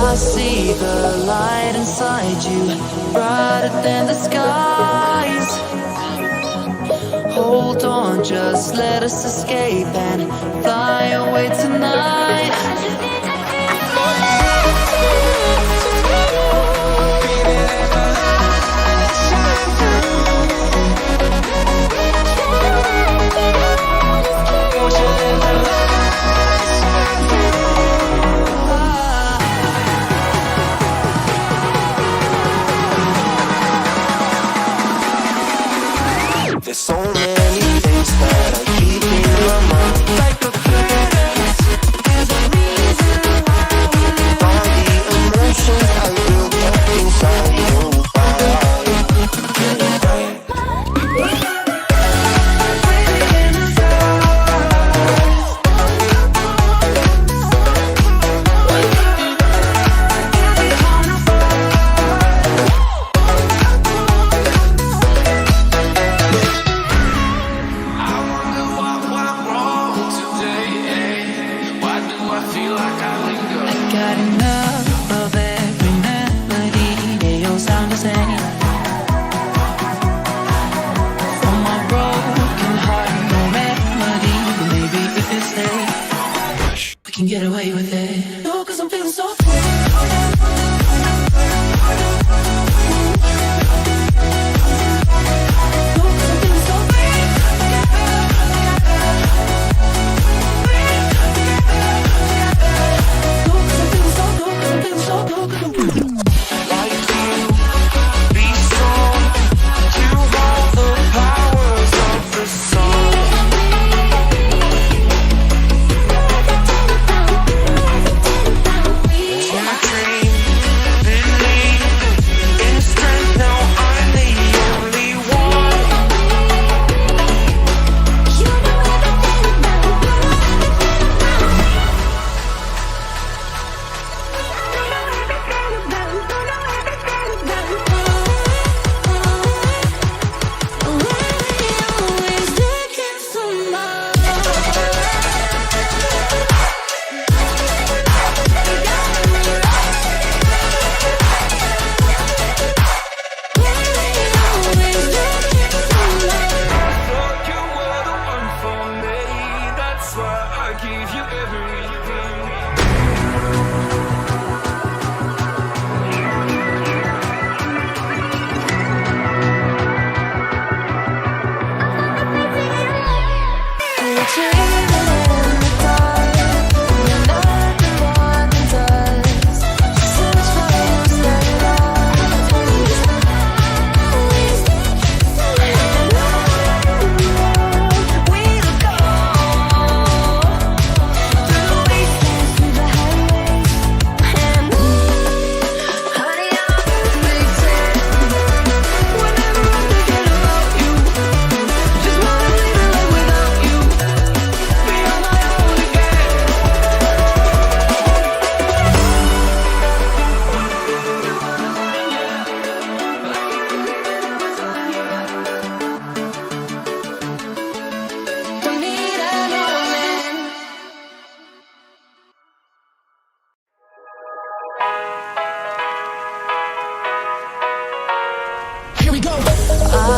I see the light inside you, brighter than the skies. Hold on, just let us escape and fly away tonight. There's so many things that I keep in my mind, like the past. There's a reason why all the emotions I built up inside you. Can get away with it. No, 'cause I'm feeling so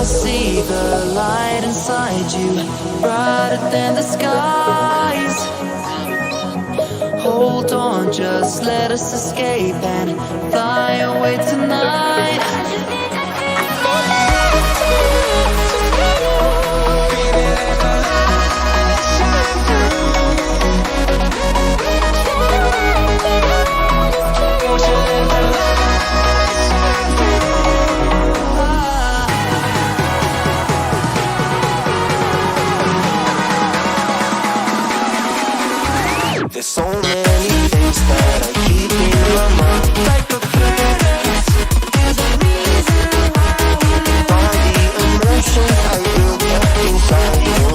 I see the light inside you, brighter than the skies. Hold on, just let us escape and fly away tonight. There's so many things that I keep in my mind, like the past. There's a reason why all the emotions I built up inside you.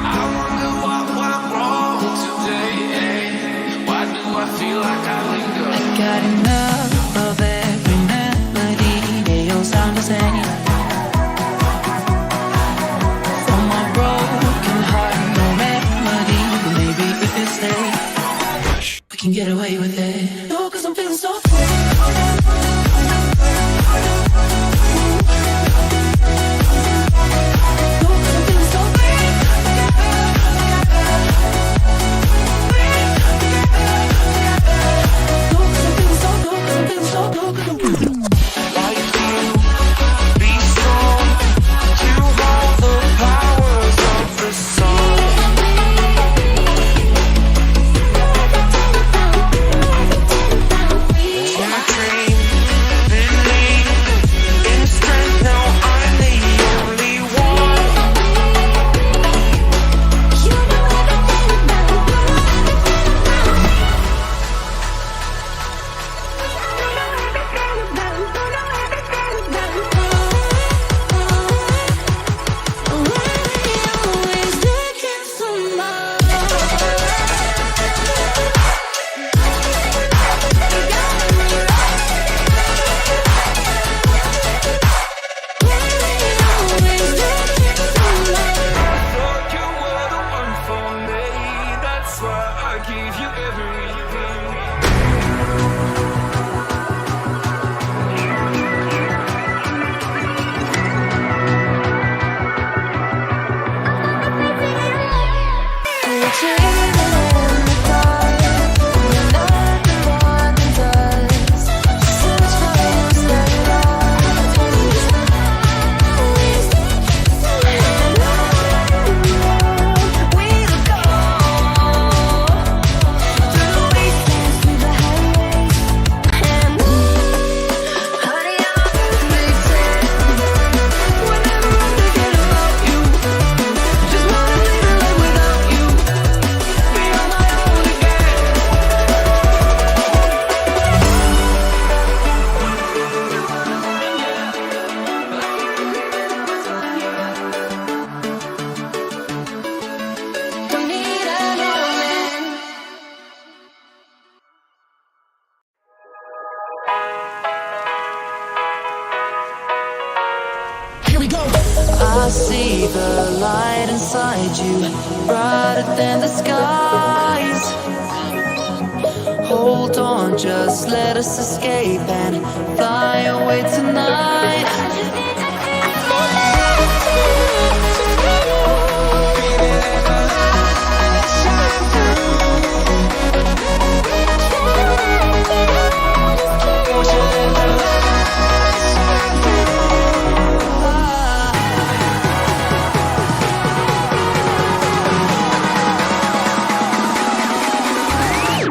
I wonder what went wrong. can get away with it. No, 'cause I'm feeling so I see the light inside you, brighter than the skies. Hold on, just let us escape and fly away tonight.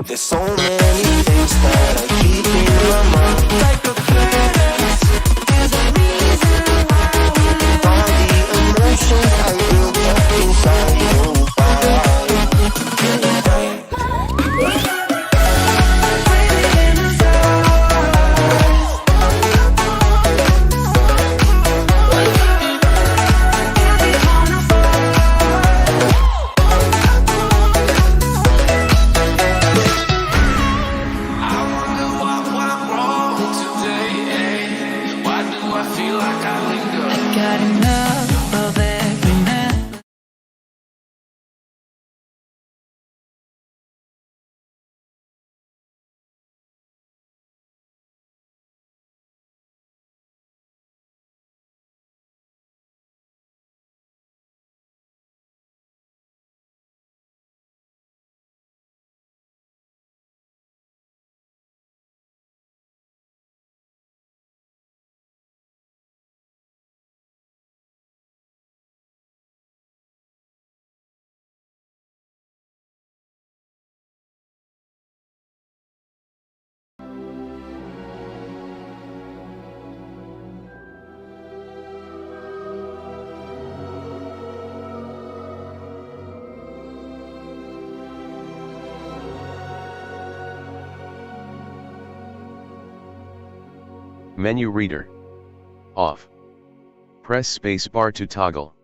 There's so many things that I keep in my mind. Like a credence, there's a reason why we live. All the emotions I built up inside you. Got enough of every man. Menu reader. Off. Press space bar to toggle.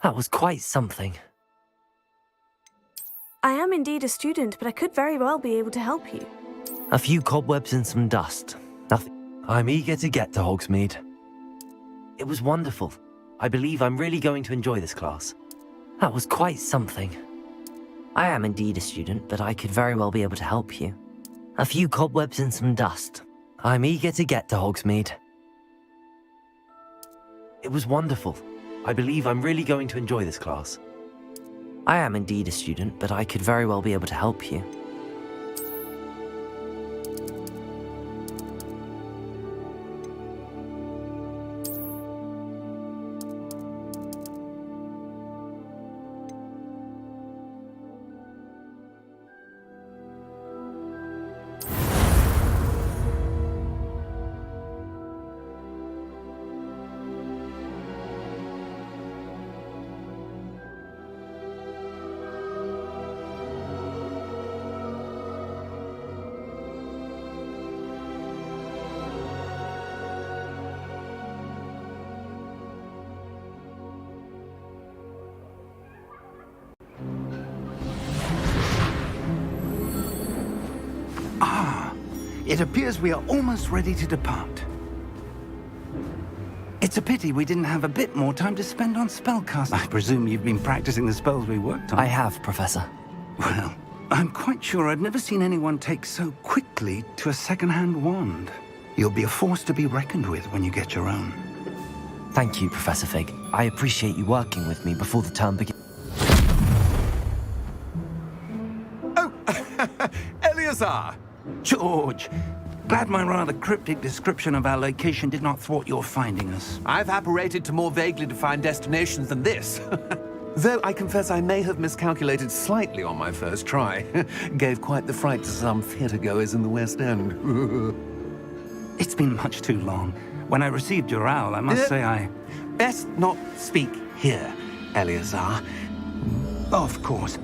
That was quite something. I am indeed a student, but I could very well be able to help you. A few cobwebs and some dust. Nothing. I'm eager to get to Hogsmeade. It was wonderful. I believe I'm really going to enjoy this class. That was quite something. I am indeed a student, but I could very well be able to help you. A few cobwebs and some dust. I'm eager to get to Hogsmeade. It was wonderful. I believe I'm really going to enjoy this class. I am indeed a student, but I could very well be able to help you. It appears we are almost ready to depart. It's a pity we didn't have a bit more time to spend on spellcasting. I presume you've been practicing the spells we worked on. I have, Professor. Well, I'm quite sure I've never seen anyone take so quickly to a second-hand wand. You'll be a force to be reckoned with when you get your own. Thank you, Professor Fig. I appreciate you working with me before the term begins. Oh, Eleazar! George, glad my rather cryptic description of our location did not thwart your finding us. I've apparated to more vaguely defined destinations than this. Though I confess I may have miscalculated slightly on my first try. Gave quite the fright to some theatre-goers in the West End. It's been much too long. When I received your owl, I must say I... Best not speak here, Eleazar. Of course.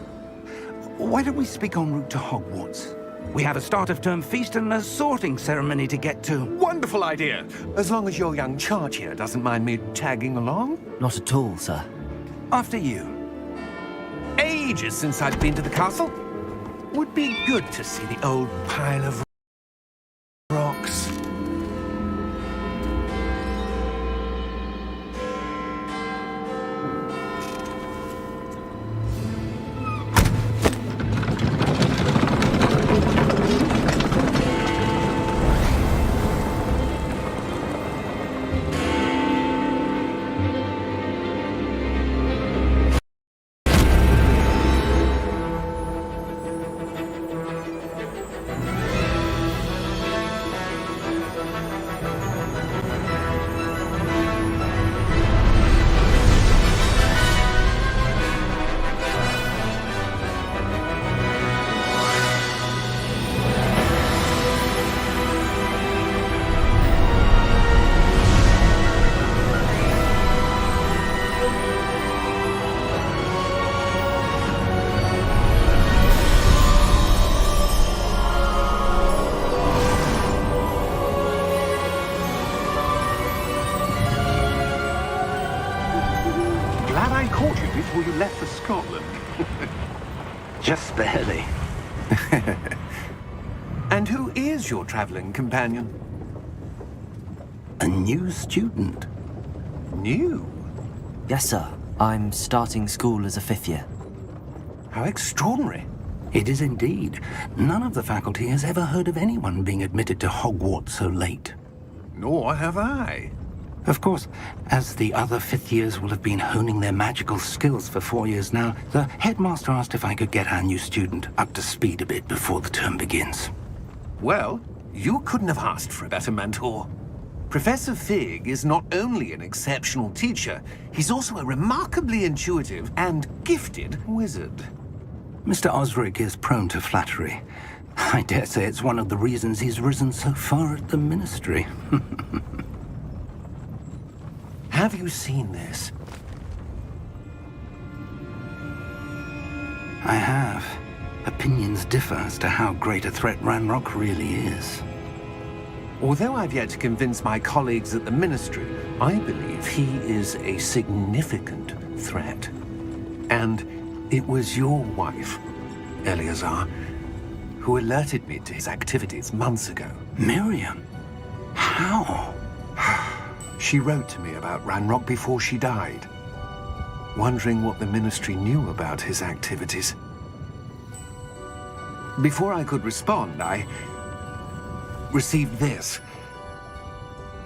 Why don't we speak en route to Hogwarts? We have a start-of-term feast and a sorting ceremony to get to. Wonderful idea! As long as your young charge here doesn't mind me tagging along. Not at all, sir. After you. Ages since I've been to the castle. Would be good to see the old pile of rocks. Glad I caught you before you left for Scotland. Just barely. And who is your traveling companion? A new student. New? Yes, sir. I'm starting school as a 5th year. How extraordinary. It is indeed. None of the faculty has ever heard of anyone being admitted to Hogwarts so late. Nor have I. Of course, as the other 5th years will have been honing their magical skills for 4 years now, the headmaster asked if I could get our new student up to speed a bit before the term begins. Well, you couldn't have asked for a better mentor. Professor Fig is not only an exceptional teacher, he's also a remarkably intuitive and gifted wizard. Mr. Osric is prone to flattery. I dare say it's one of the reasons he's risen so far at the ministry. Have you seen this? I have. Opinions differ as to how great a threat Ranrock really is. Although I've yet to convince my colleagues at the Ministry, I believe he is a significant threat. And it was your wife, Eleazar, who alerted me to his activities months ago. Miriam? How? She wrote to me about Ranrock before she died, wondering what the Ministry knew about his activities. Before I could respond, I received this.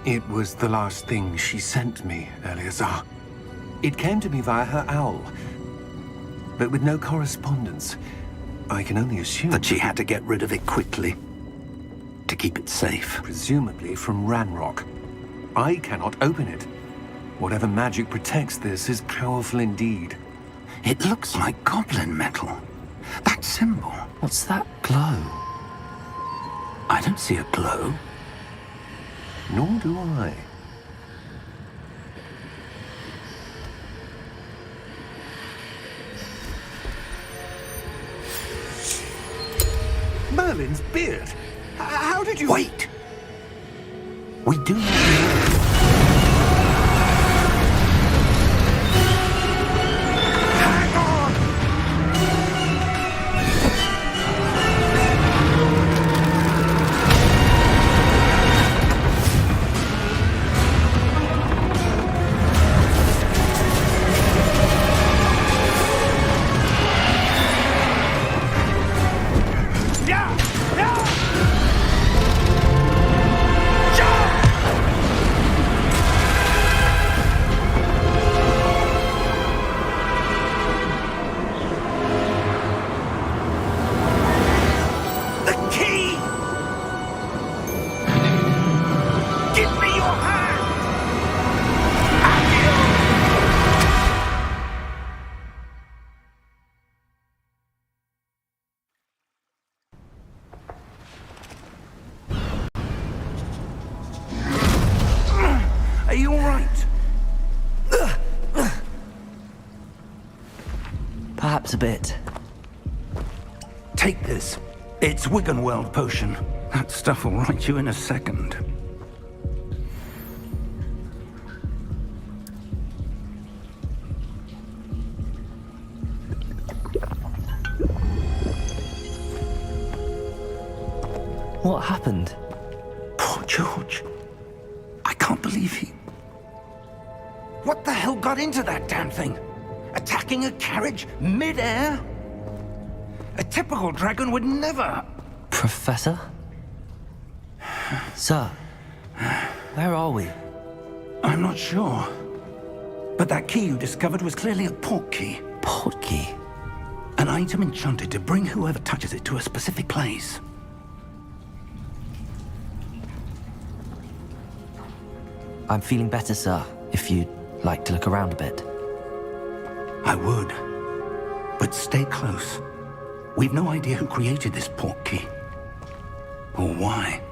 It was the last thing she sent me, Eleazar. It came to me via her owl, but with no correspondence. I can only assume That she had to get rid of it quickly to keep it safe. presumably from Ranrock. I cannot open it. Whatever magic protects this is powerful indeed. It looks like goblin metal. That symbol. What's that glow? I don't see a glow. Nor do I. Merlin's beard. How did you... Wait! We do not know. Hang on! Are you all right? Perhaps a bit. Take this. It's Wiggenweld potion. That stuff will right you in a second. What happened? Poor George. I can't believe he... What the hell got into that damn thing? Attacking a carriage mid-air? A typical dragon would never... Professor? Sir, where are we? I'm not sure. But that key you discovered was clearly a port key. Port key? An item enchanted to bring whoever touches it to a specific place. I'm feeling better, sir, if you'd like to look around a bit. I would. But stay close. We've no idea who created this port key. Or why.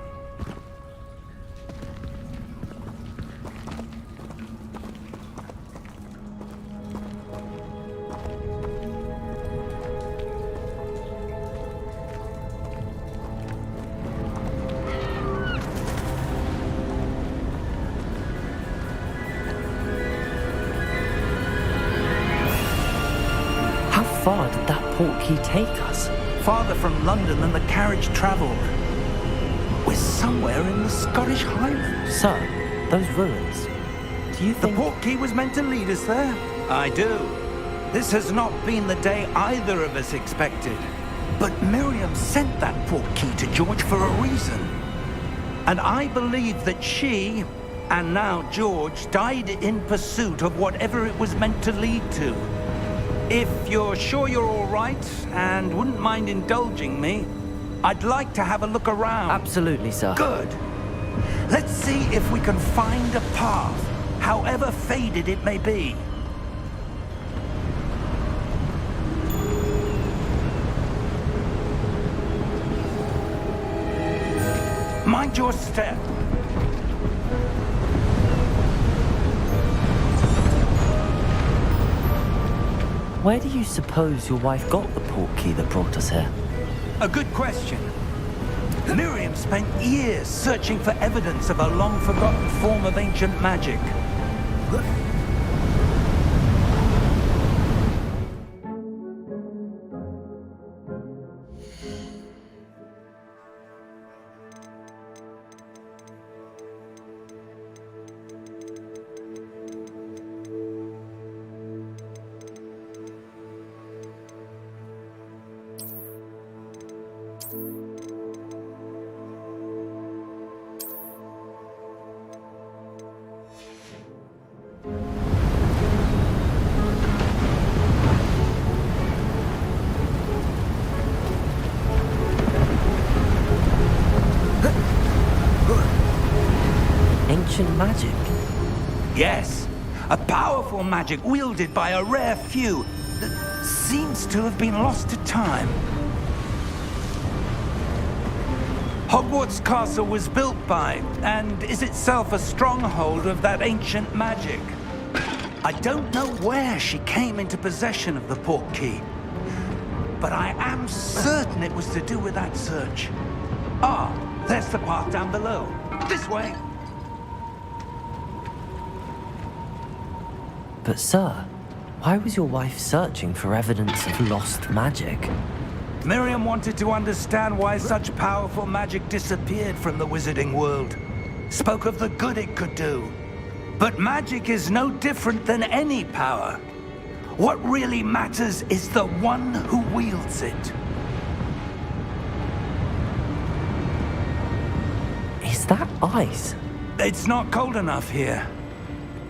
How far did that port key take us? Farther from London than the carriage travelled. We're somewhere in the Scottish Highlands. Sir, those ruins. Do you The think... port key was meant to lead us there? I do. This has not been the day either of us expected. But Miriam sent that port key to George for a reason. And I believe that she, and now George, died in pursuit of whatever it was meant to lead to. If you're sure you're all right, and wouldn't mind indulging me, I'd like to have a look around. Absolutely, sir. Good. Let's see if we can find a path, however faded it may be. Mind your step. Where do you suppose your wife got the port key that brought us here? A good question. Miriam spent years searching for evidence of a long-forgotten form of ancient magic. Ancient magic? Yes, a powerful magic wielded by a rare few that seems to have been lost to time. Hogwarts Castle was built by, and is itself a stronghold of that ancient magic. I don't know where she came into possession of the portkey, but I am certain it was to do with that search. Ah, there's the path down below. This way. But sir, why was your wife searching for evidence of lost magic? Miriam wanted to understand why such powerful magic disappeared from the wizarding world. Spoke of the good it could do. But magic is no different than any power. What really matters is the one who wields it. Is that ice? It's not cold enough here.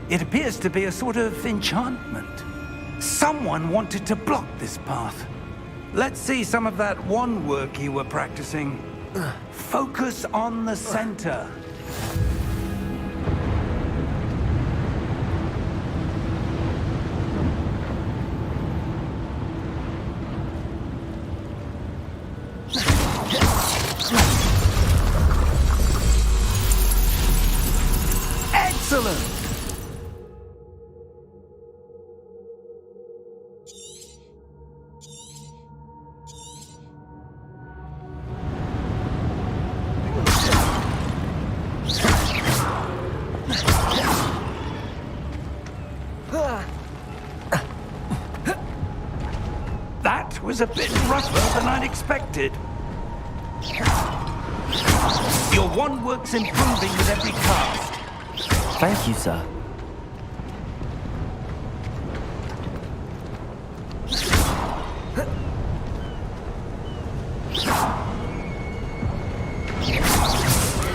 It appears to be a sort of enchantment. Someone wanted to block this path. Let's see some of that wand work you were practicing. Focus on the center. Excellent! That was a bit rougher than I'd expected. Your wand work's improving with every cast. Thank you, sir.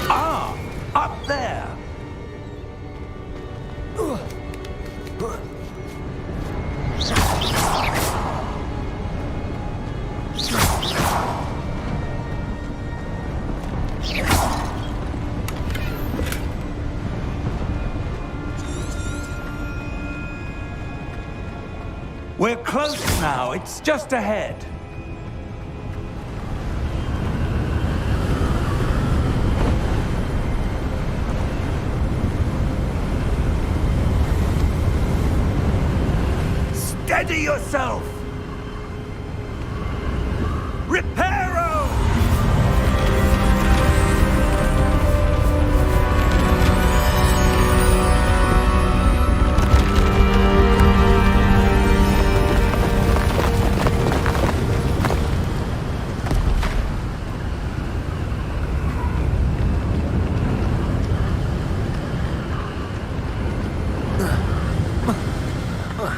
Ah, up there. We're close now. It's just ahead. Steady yourself! Reparo!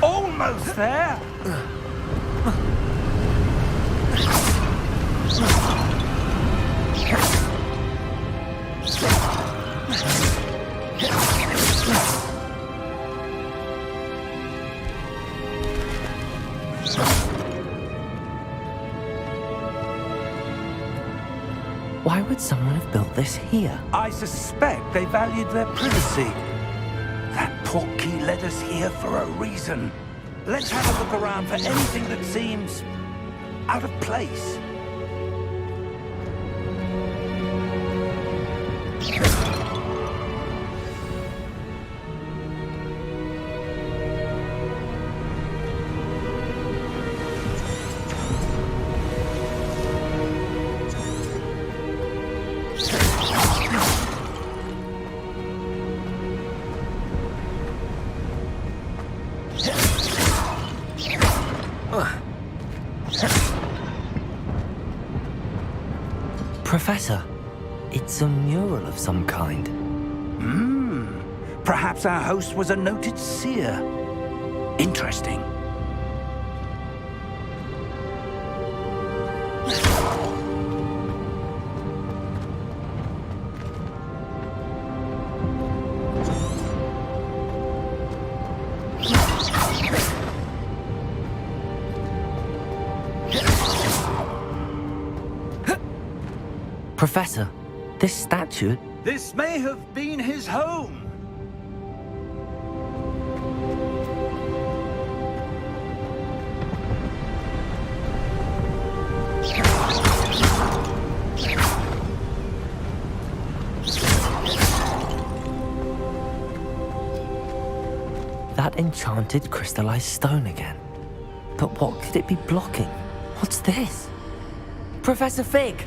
Almost there! Why would someone have built this here? I suspect they valued their privacy. That portkey led us here for a reason. Let's have a look around for anything that seems out of place. Professor, it's a mural of some kind. Perhaps our host was a noted seer. Interesting. Professor, this statue, This may have been his home. That enchanted crystallized stone again. But what could it be blocking? What's this? Professor Fig!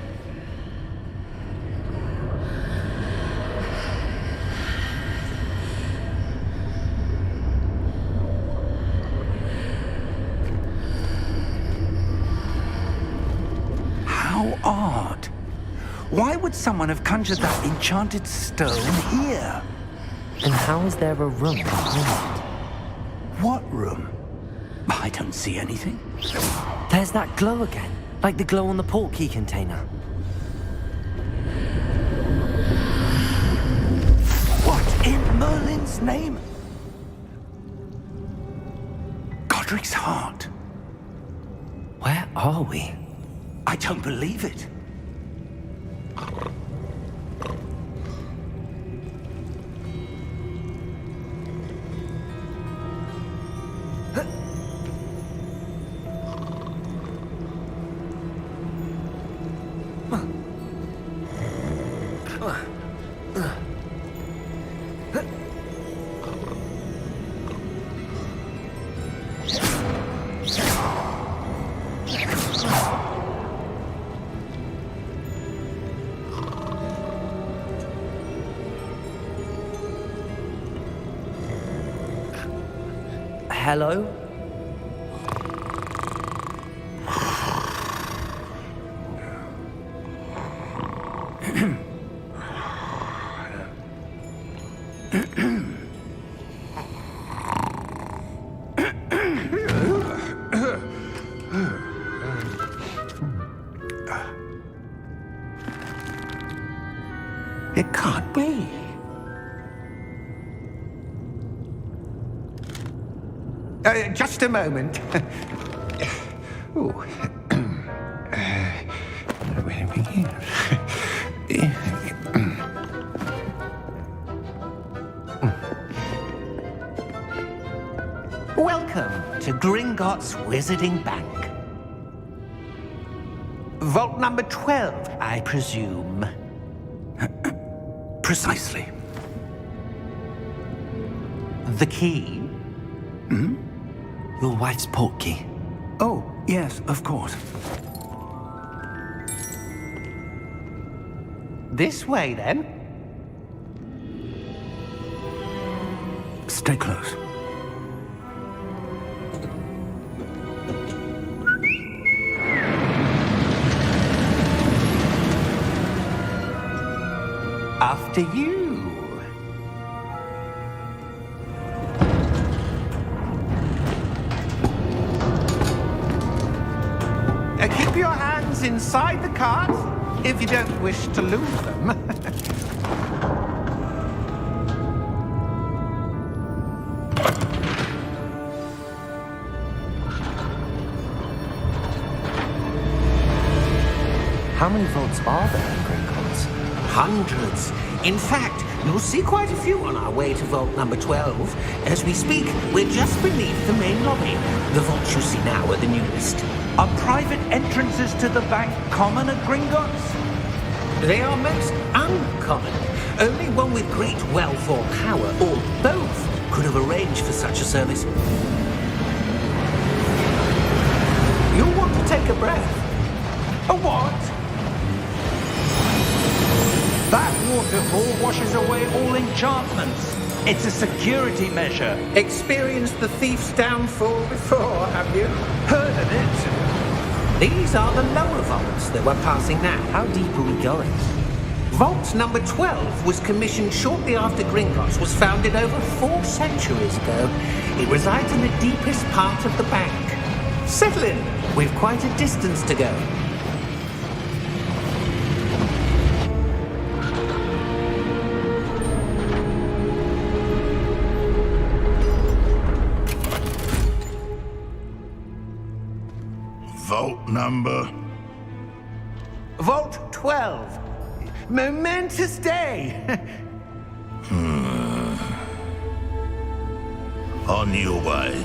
How odd. Why would someone have conjured that enchanted stone here? And how is there a room behind it? What room? I don't see anything. There's that glow again, like the glow on the portkey container. What in Merlin's name? Godric's heart. Where are we? I don't believe it. Hello? It can't be. Just a moment. Ooh. Where do we begin? Welcome to Gringotts Wizarding Bank. Vault number 12, I presume. Precisely. The key? Your wife's portkey. Oh, yes, of course. This way, then. Stay close. After you. Keep your hands inside the cart if you don't wish to lose them. How many vaults are there in Gringotts? Hundreds. In fact, you'll see quite a few on our way to vault number 12. As we speak, we're just beneath the main lobby. The vaults you see now are the newest. Are private entrances to the bank common at Gringotts? They are most uncommon. Only one with great wealth or power, or both, could have arranged for such a service. You'll want to take a breath. A what? That waterfall washes away all enchantments. It's a security measure. Experienced the thief's downfall before, have you? Heard of it? These are the lower vaults that we're passing now. How deep are we going? Vault number 12 was commissioned shortly after Gringotts was founded over 4 centuries ago. It resides in the deepest part of the bank. Settle in. We've quite a distance to go. Vault number? Vault 12. Momentous day! On your way.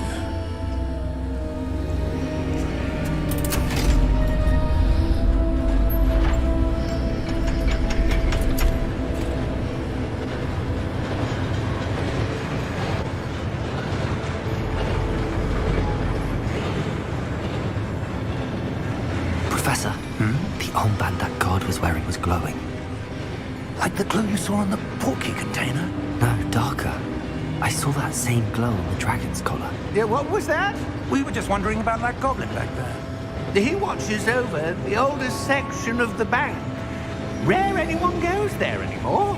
Professor, the armband that guard was wearing was glowing. Like the glow you saw on the porky container? No, darker. I saw that same glow on the dragon's collar. Yeah, what was that? We were just wondering about that goblin back there. He watches over the oldest section of the bank. Rare anyone goes there anymore.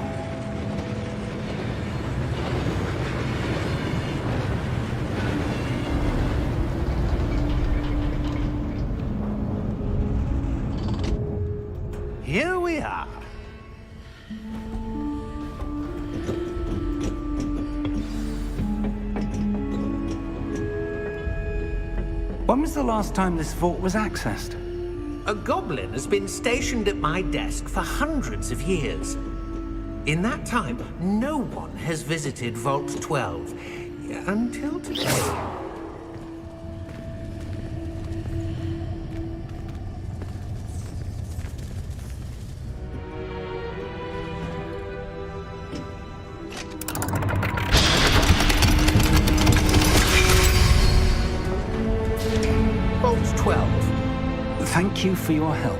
Here we are. When was the last time this vault was accessed? A goblin has been stationed at my desk for hundreds of years. In that time, no one has visited Vault 12 until today. Vault 12. Thank you for your help.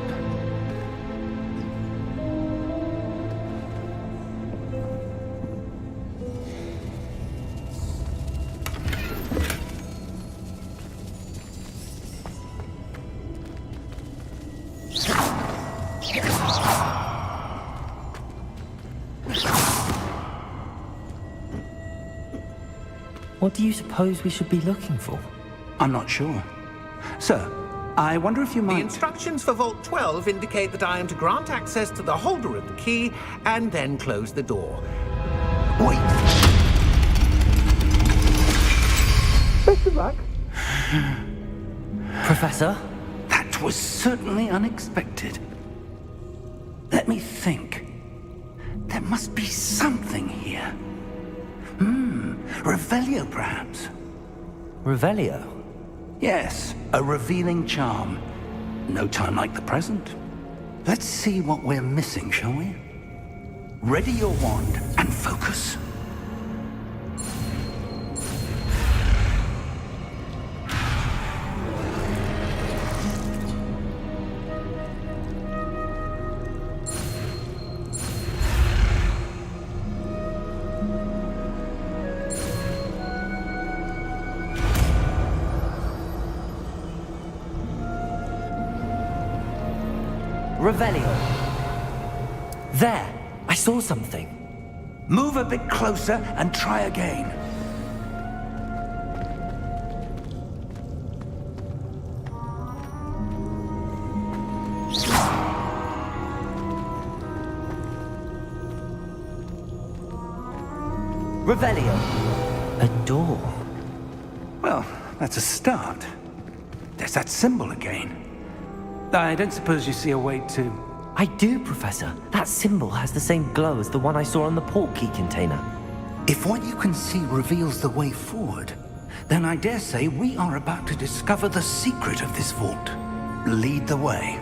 What do you suppose we should be looking for? I'm not sure. Sir, I wonder if you The might... instructions for Vault 12 indicate that I am to grant access to the holder of the key and then close the door. Wait! Best of luck. Professor? That was certainly unexpected. Let me think. There must be something here. Revelio, perhaps? Revelio? Yes, a revealing charm. No time like the present. Let's see what we're missing, shall we? Ready your wand and focus. Revelio. There! I saw something. Move a bit closer and try again. Revelio. A door. Well, that's a start. There's that symbol again. I don't suppose you see a way to... I do, Professor. That symbol has the same glow as the one I saw on the port key container. If what you can see reveals the way forward, then I dare say we are about to discover the secret of this vault. Lead the way.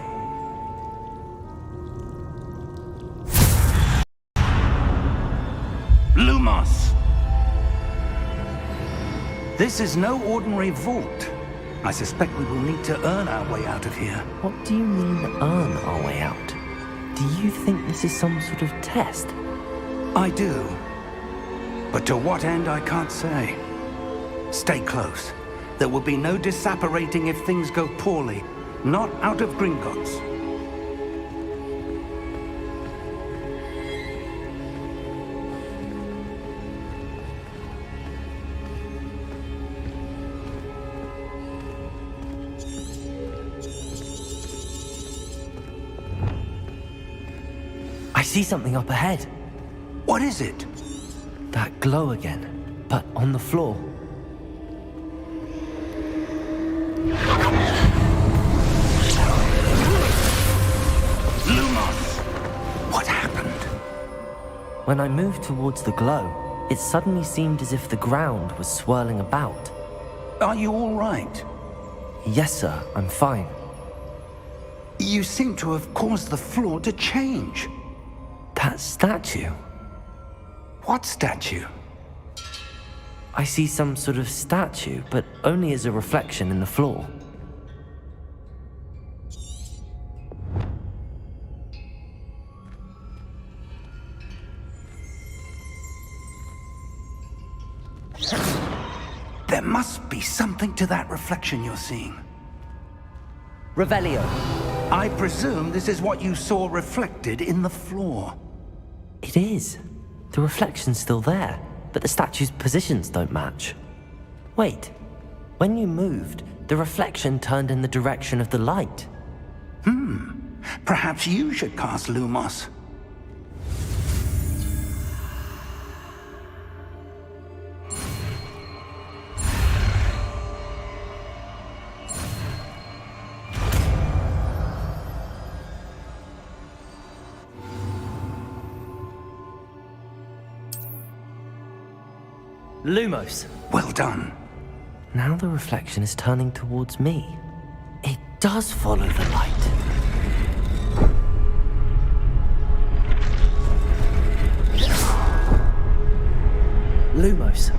Lumos! This is no ordinary vault. I suspect we will need to earn our way out of here. What do you mean, earn our way out? Do you think this is some sort of test? I do. But to what end, I can't say. Stay close. There will be no disapparating if things go poorly. Not out of Gringotts. I see something up ahead. What is it? That glow again, but on the floor. Lumos! What happened? When I moved towards the glow, it suddenly seemed as if the ground was swirling about. Are you all right? Yes, sir, I'm fine. You seem to have caused the floor to change. That statue? What statue? I see some sort of statue, but only as a reflection in the floor. There must be something to that reflection you're seeing. Revelio. I presume this is what you saw reflected in the floor. It is. The reflection's still there, but the statue's positions don't match. Wait. When you moved, the reflection turned in the direction of the light. Perhaps you should cast Lumos. Lumos. Well done. Now the reflection is turning towards me. It does follow the light. Lumos.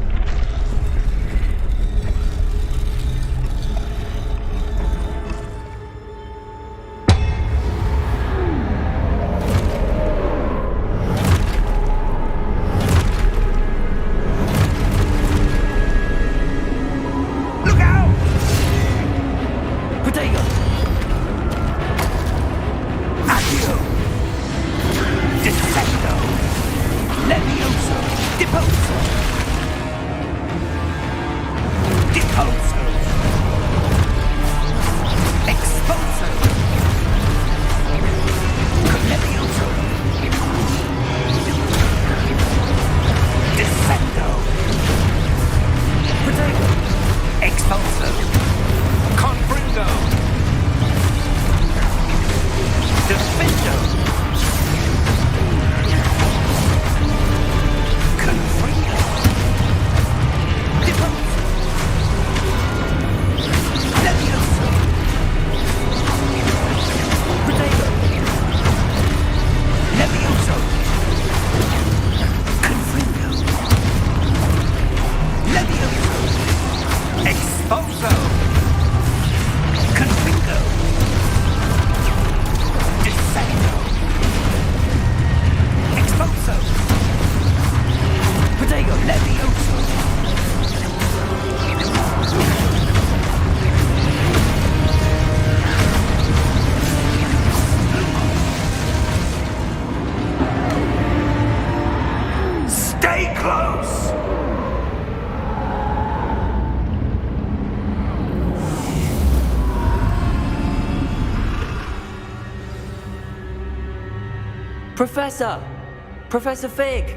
Professor! Professor Fig!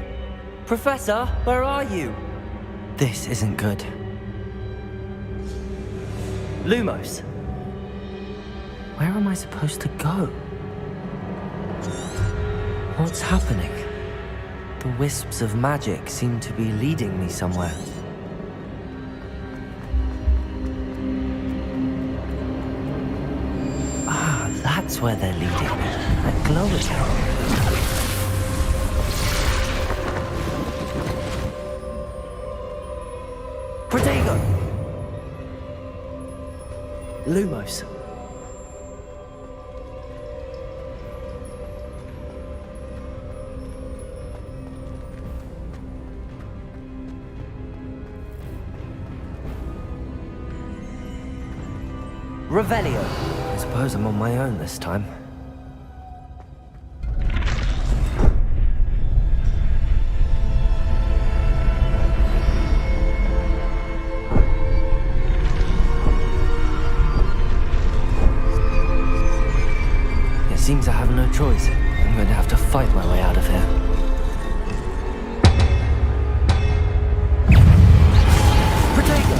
Professor, where are you? This isn't good. Lumos! Where am I supposed to go? What's happening? The wisps of magic seem to be leading me somewhere. Ah, that's where they're leading me. That glow is here. Protego! Lumos. Revelio. I suppose I'm on my own this time. It seems I have no choice. I'm going to have to fight my way out of here. Protego!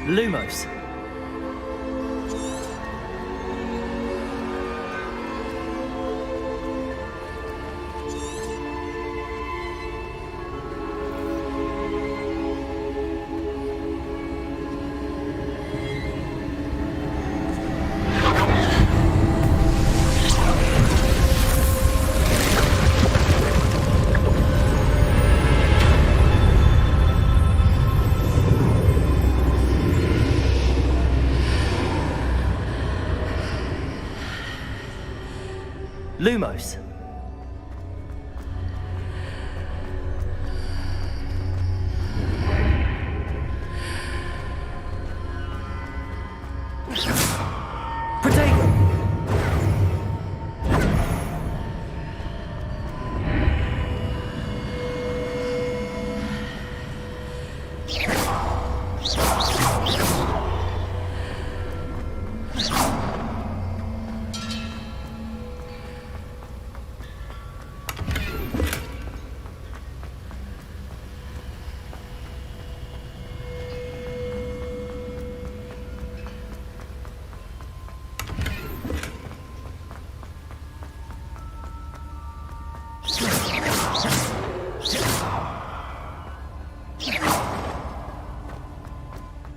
Lumos. Lumos. Protego.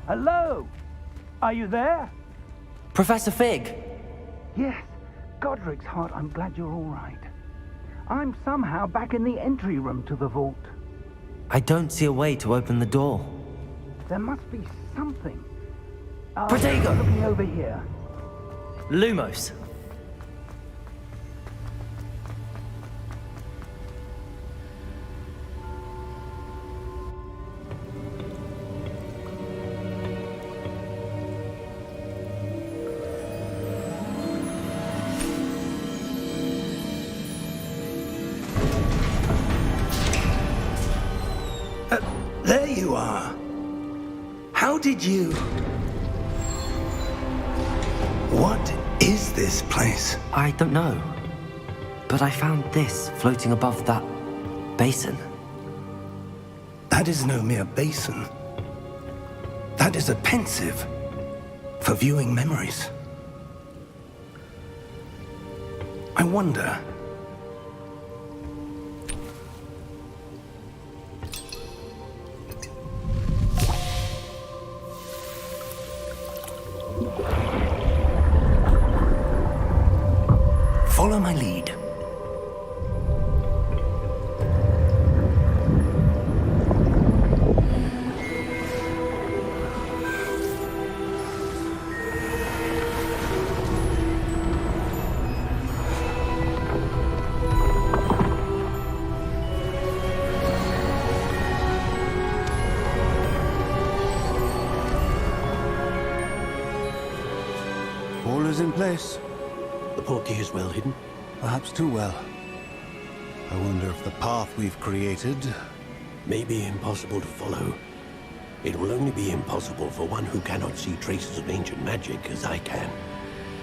Hello? Are you there? Professor Fig. Yes. Godric's heart, I'm glad you're all right. I'm somehow back in the entry room to the vault. I don't see a way to open the door. There must be something. Protego! Looking over here. Lumos. There you are. How did you... What is this place? I don't know. But I found this floating above that basin. That is no mere basin. That is a pensive for viewing memories. I wonder... Follow my lead. All is in place. The portkey is well hidden. Perhaps too well. I wonder if the path we've created... May be impossible to follow. It will only be impossible for one who cannot see traces of ancient magic as I can.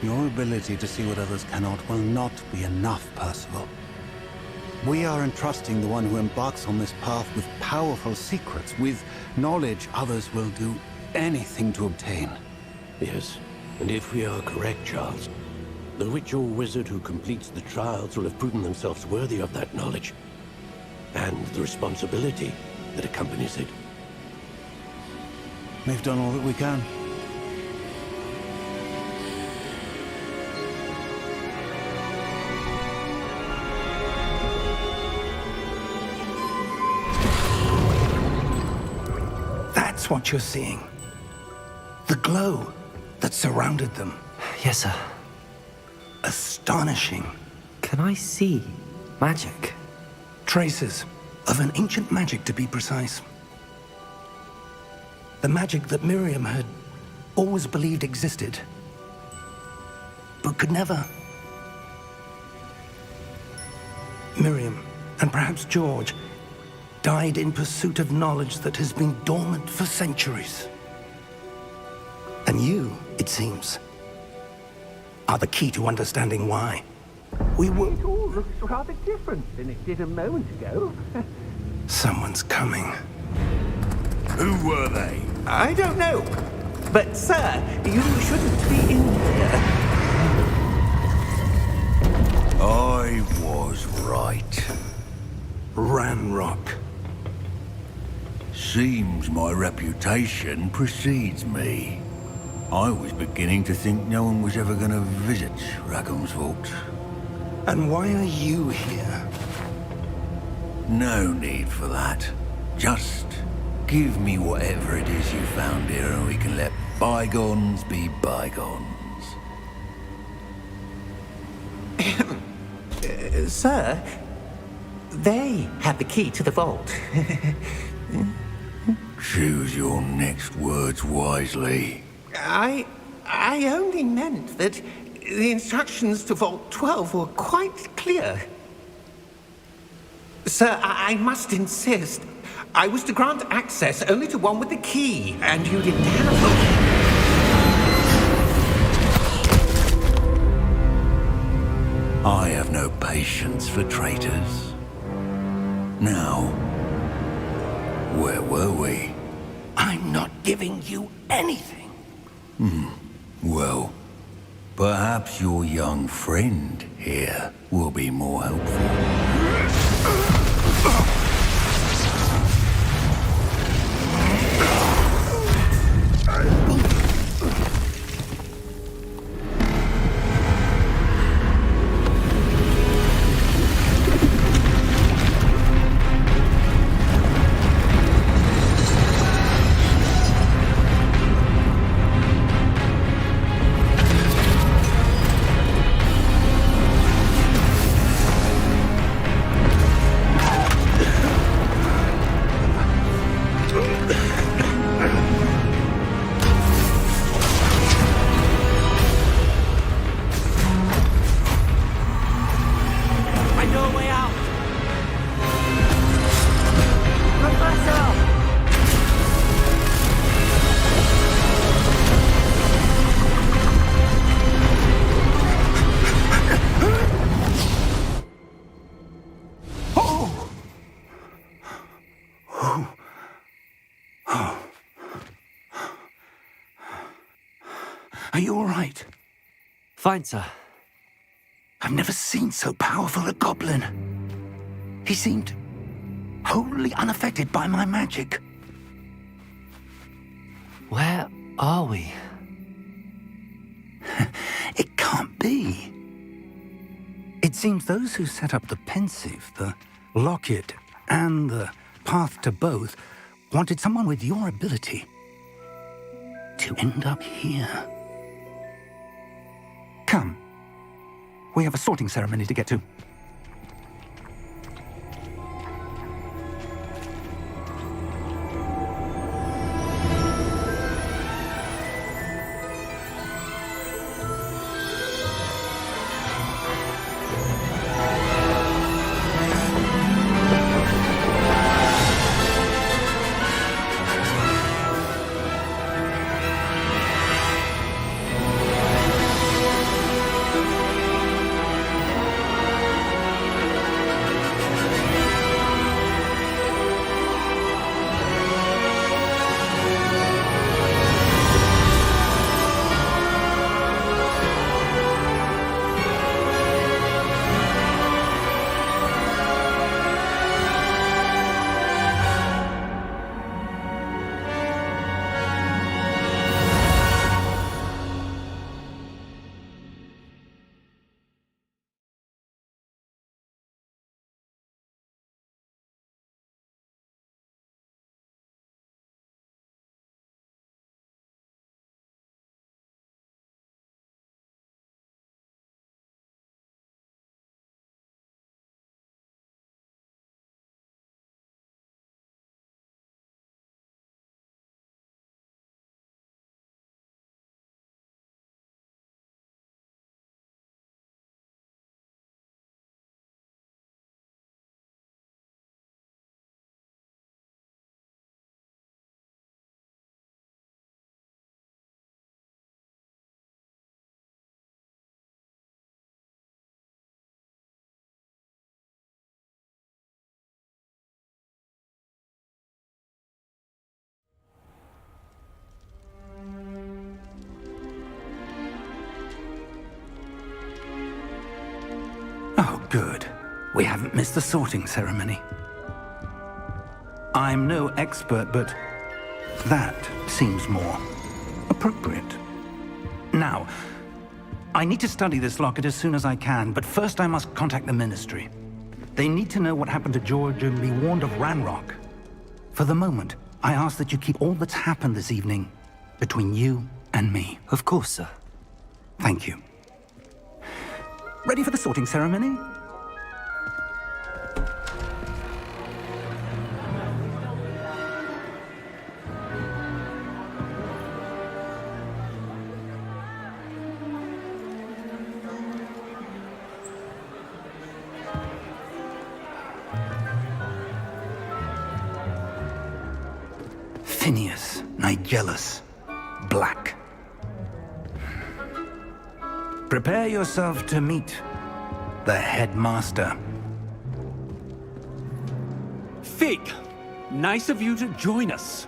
Your ability to see what others cannot will not be enough, Percival. We are entrusting the one who embarks on this path with powerful secrets, with knowledge others will do anything to obtain. Yes, and if we are correct, Charles, the witch or wizard who completes the trials will have proven themselves worthy of that knowledge, and the responsibility that accompanies it. We've done all that we can. That's what you're seeing. The glow that surrounded them. Yes, sir. Astonishing. Can I see magic? Traces of an ancient magic, to be precise. The magic that Miriam had always believed existed, but could never. Miriam, and perhaps George, died in pursuit of knowledge that has been dormant for centuries. And you, it seems, are the key to understanding why. We will... It all looks rather different than it did a moment ago. Someone's coming. Who were they? I don't know. But, sir, you shouldn't be in here. I was right. Ranrock. Seems my reputation precedes me. I was beginning to think no one was ever going to visit Rackham's vault. And why are you here? No need for that. Just give me whatever it is you found here and we can let bygones be bygones. Sir, they had the key to the vault. Choose your next words wisely. I only meant that the instructions to Vault 12 were quite clear. Sir, I must insist. I was to grant access only to one with the key, and you didn't have them. I have no patience for traitors. Now, where were we? I'm not giving you anything. Well, perhaps your young friend here will be more helpful. Are you all right? Fine, sir. I've never seen so powerful a goblin. He seemed wholly unaffected by my magic. Where are we? It can't be. It seems those who set up the pensive, the locket, and the path to both wanted someone with your ability to end up here. Come. We have a sorting ceremony to get to. We haven't missed the sorting ceremony. I'm no expert, but that seems more appropriate. Now, I need to study this locket as soon as I can, but first I must contact the Ministry. They need to know what happened to George and be warned of Ranrock. For the moment, I ask that you keep all that's happened this evening between you and me. Of course, sir. Thank you. Ready for the sorting ceremony? Phineas, Nigellus, Black. Prepare yourself to meet the headmaster. Fig, nice of you to join us.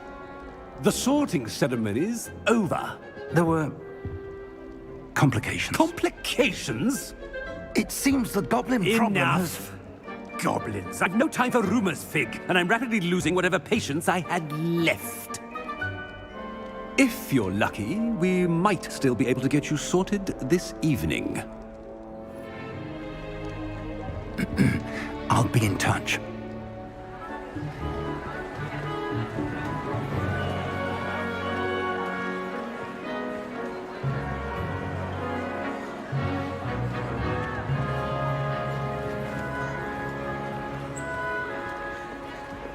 The sorting ceremony's over. There were complications. Complications? It seems the goblin problem has... Enough! Goblins. I've no time for rumors, Fig, and I'm rapidly losing whatever patience I had left. If you're lucky, we might still be able to get you sorted this evening. I'll be in touch.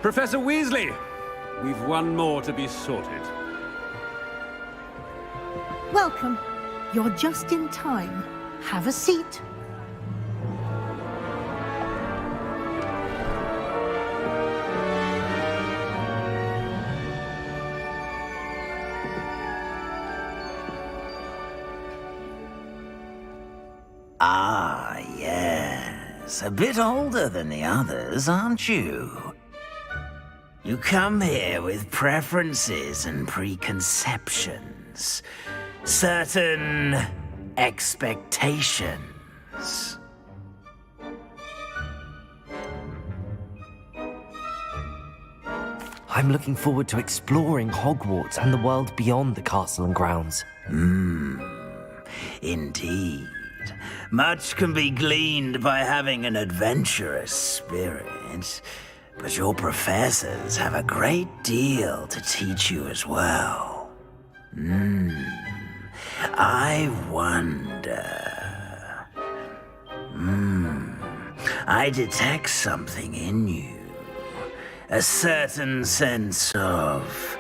Professor Weasley, we've one more to be sorted. Welcome. You're just in time. Have a seat. Ah, yes. A bit older than the others, aren't you? You come here with preferences and preconceptions. Certain expectations. I'm looking forward to exploring Hogwarts and the world beyond the castle and grounds. Indeed. Much can be gleaned by having an adventurous spirit, but your professors have a great deal to teach you as well. I wonder... I detect something in you. A certain sense of...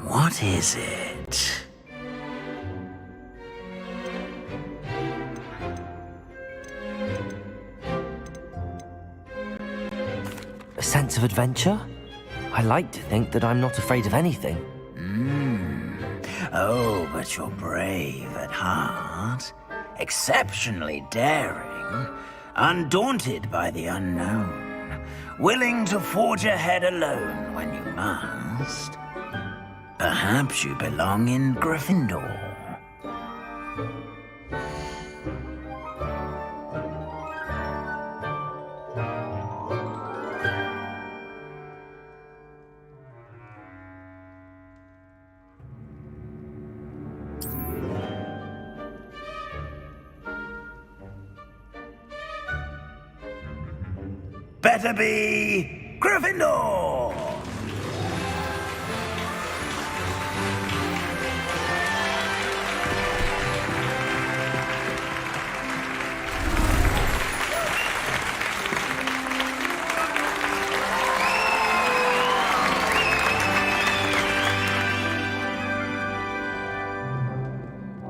what is it? A sense of adventure? I like to think that I'm not afraid of anything. Oh, but you're brave at heart. Exceptionally daring. Undaunted by the unknown. Willing to forge ahead alone when you must. Perhaps you belong in Gryffindor. Better be Gryffindor!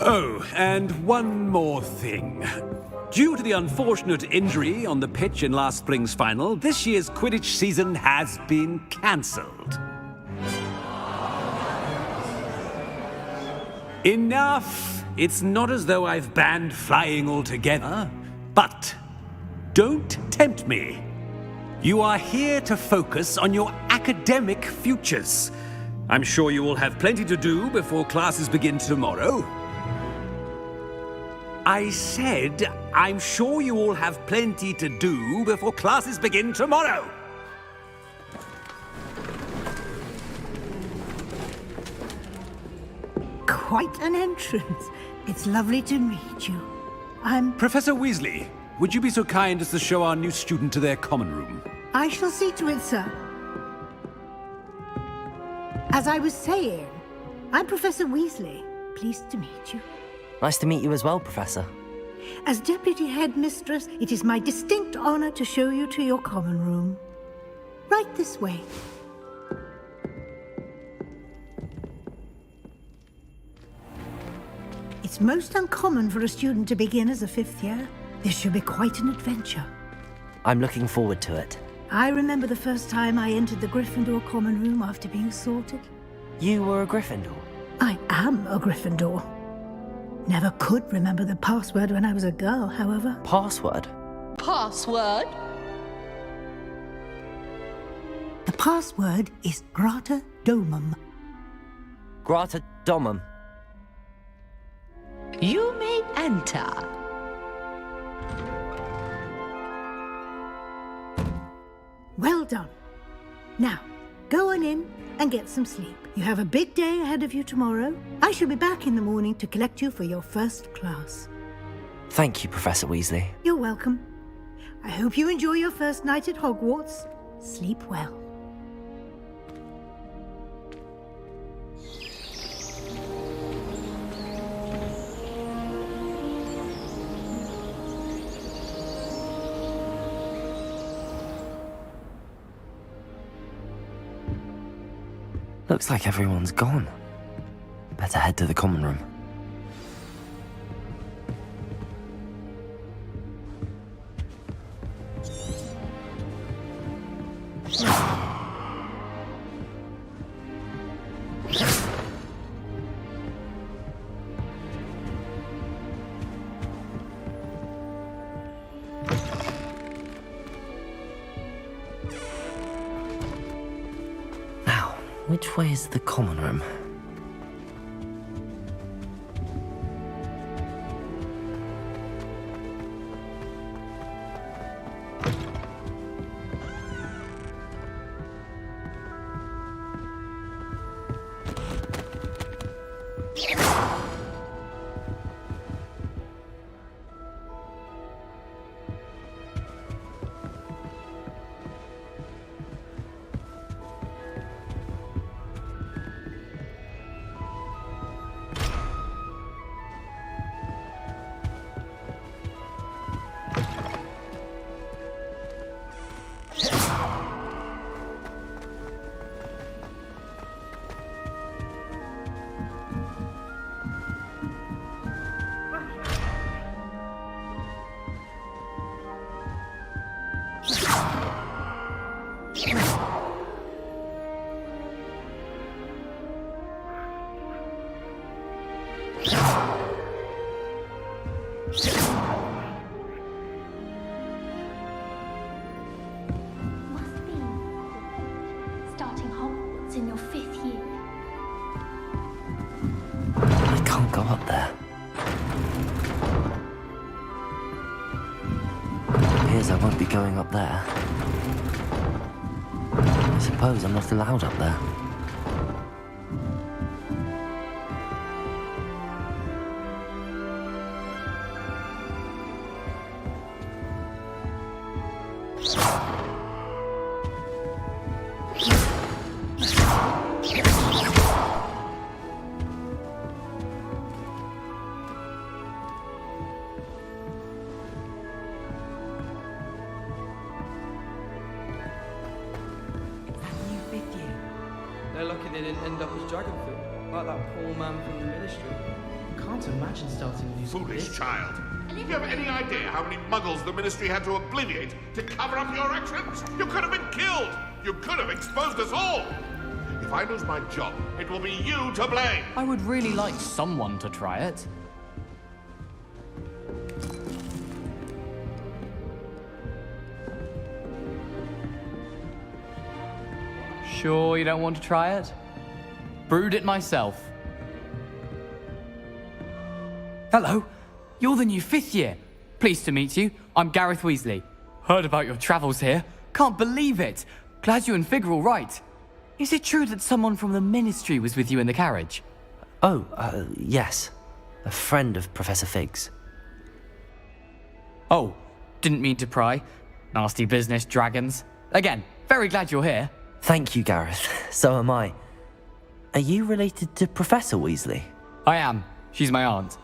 Oh, and one more thing. Due to the unfortunate injury on the pitch in last spring's final, this year's Quidditch season has been cancelled. Enough! It's not as though I've banned flying altogether, but don't tempt me. You are here to focus on your academic futures. I'm sure you will have plenty to do before classes begin tomorrow. I said I'm sure you all have plenty to do before classes begin tomorrow. Quite an entrance. It's lovely to meet you. I'm... Professor Weasley, would you be so kind as to show our new student to their common room? I shall see to it, sir. As I was saying, I'm Professor Weasley. Pleased to meet you. Nice to meet you as well, Professor. As Deputy Headmistress, it is my distinct honor to show you to your common room. Right this way. It's most uncommon for a student to begin as a 5th year. This should be quite an adventure. I'm looking forward to it. I remember the first time I entered the Gryffindor common room after being sorted. You were a Gryffindor? I am a Gryffindor. Never could remember the password when I was a girl, however. Password? Password? The password is Grata Domum. Grata Domum. You may enter. Well done. Now, go on in and get some sleep. You have a big day ahead of you tomorrow. I shall be back in the morning to collect you for your first class. Thank you, Professor Weasley. You're welcome. I hope you enjoy your first night at Hogwarts. Sleep well. Looks like everyone's gone. Better head to the common room. Which way is the common room? Starting Hogwarts in your 5th year. I can't go up there. Appears I won't be going up there. I suppose I'm not allowed up there. They're lucky they didn't end up as Dragonfield, like that poor man from the Ministry. Can't imagine starting a new school. Foolish child. Do you have any idea how many muggles the Ministry had to obliviate to cover up your actions? You could have been killed! You could have exposed us all! If I lose my job, it will be you to blame! I would really like someone to try it. Sure you don't want to try it? Brewed it myself. Hello, you're the new 5th year. Pleased to meet you. I'm Gareth Weasley. Heard about your travels here. Can't believe it. Glad you and Fig are all right. Is it true that someone from the Ministry was with you in the carriage? Oh, yes. A friend of Professor Fig's. Oh, didn't mean to pry. Nasty business, dragons. Again, very glad you're here. Thank you, Gareth. So am I. Are you related to Professor Weasley? I am. She's my aunt.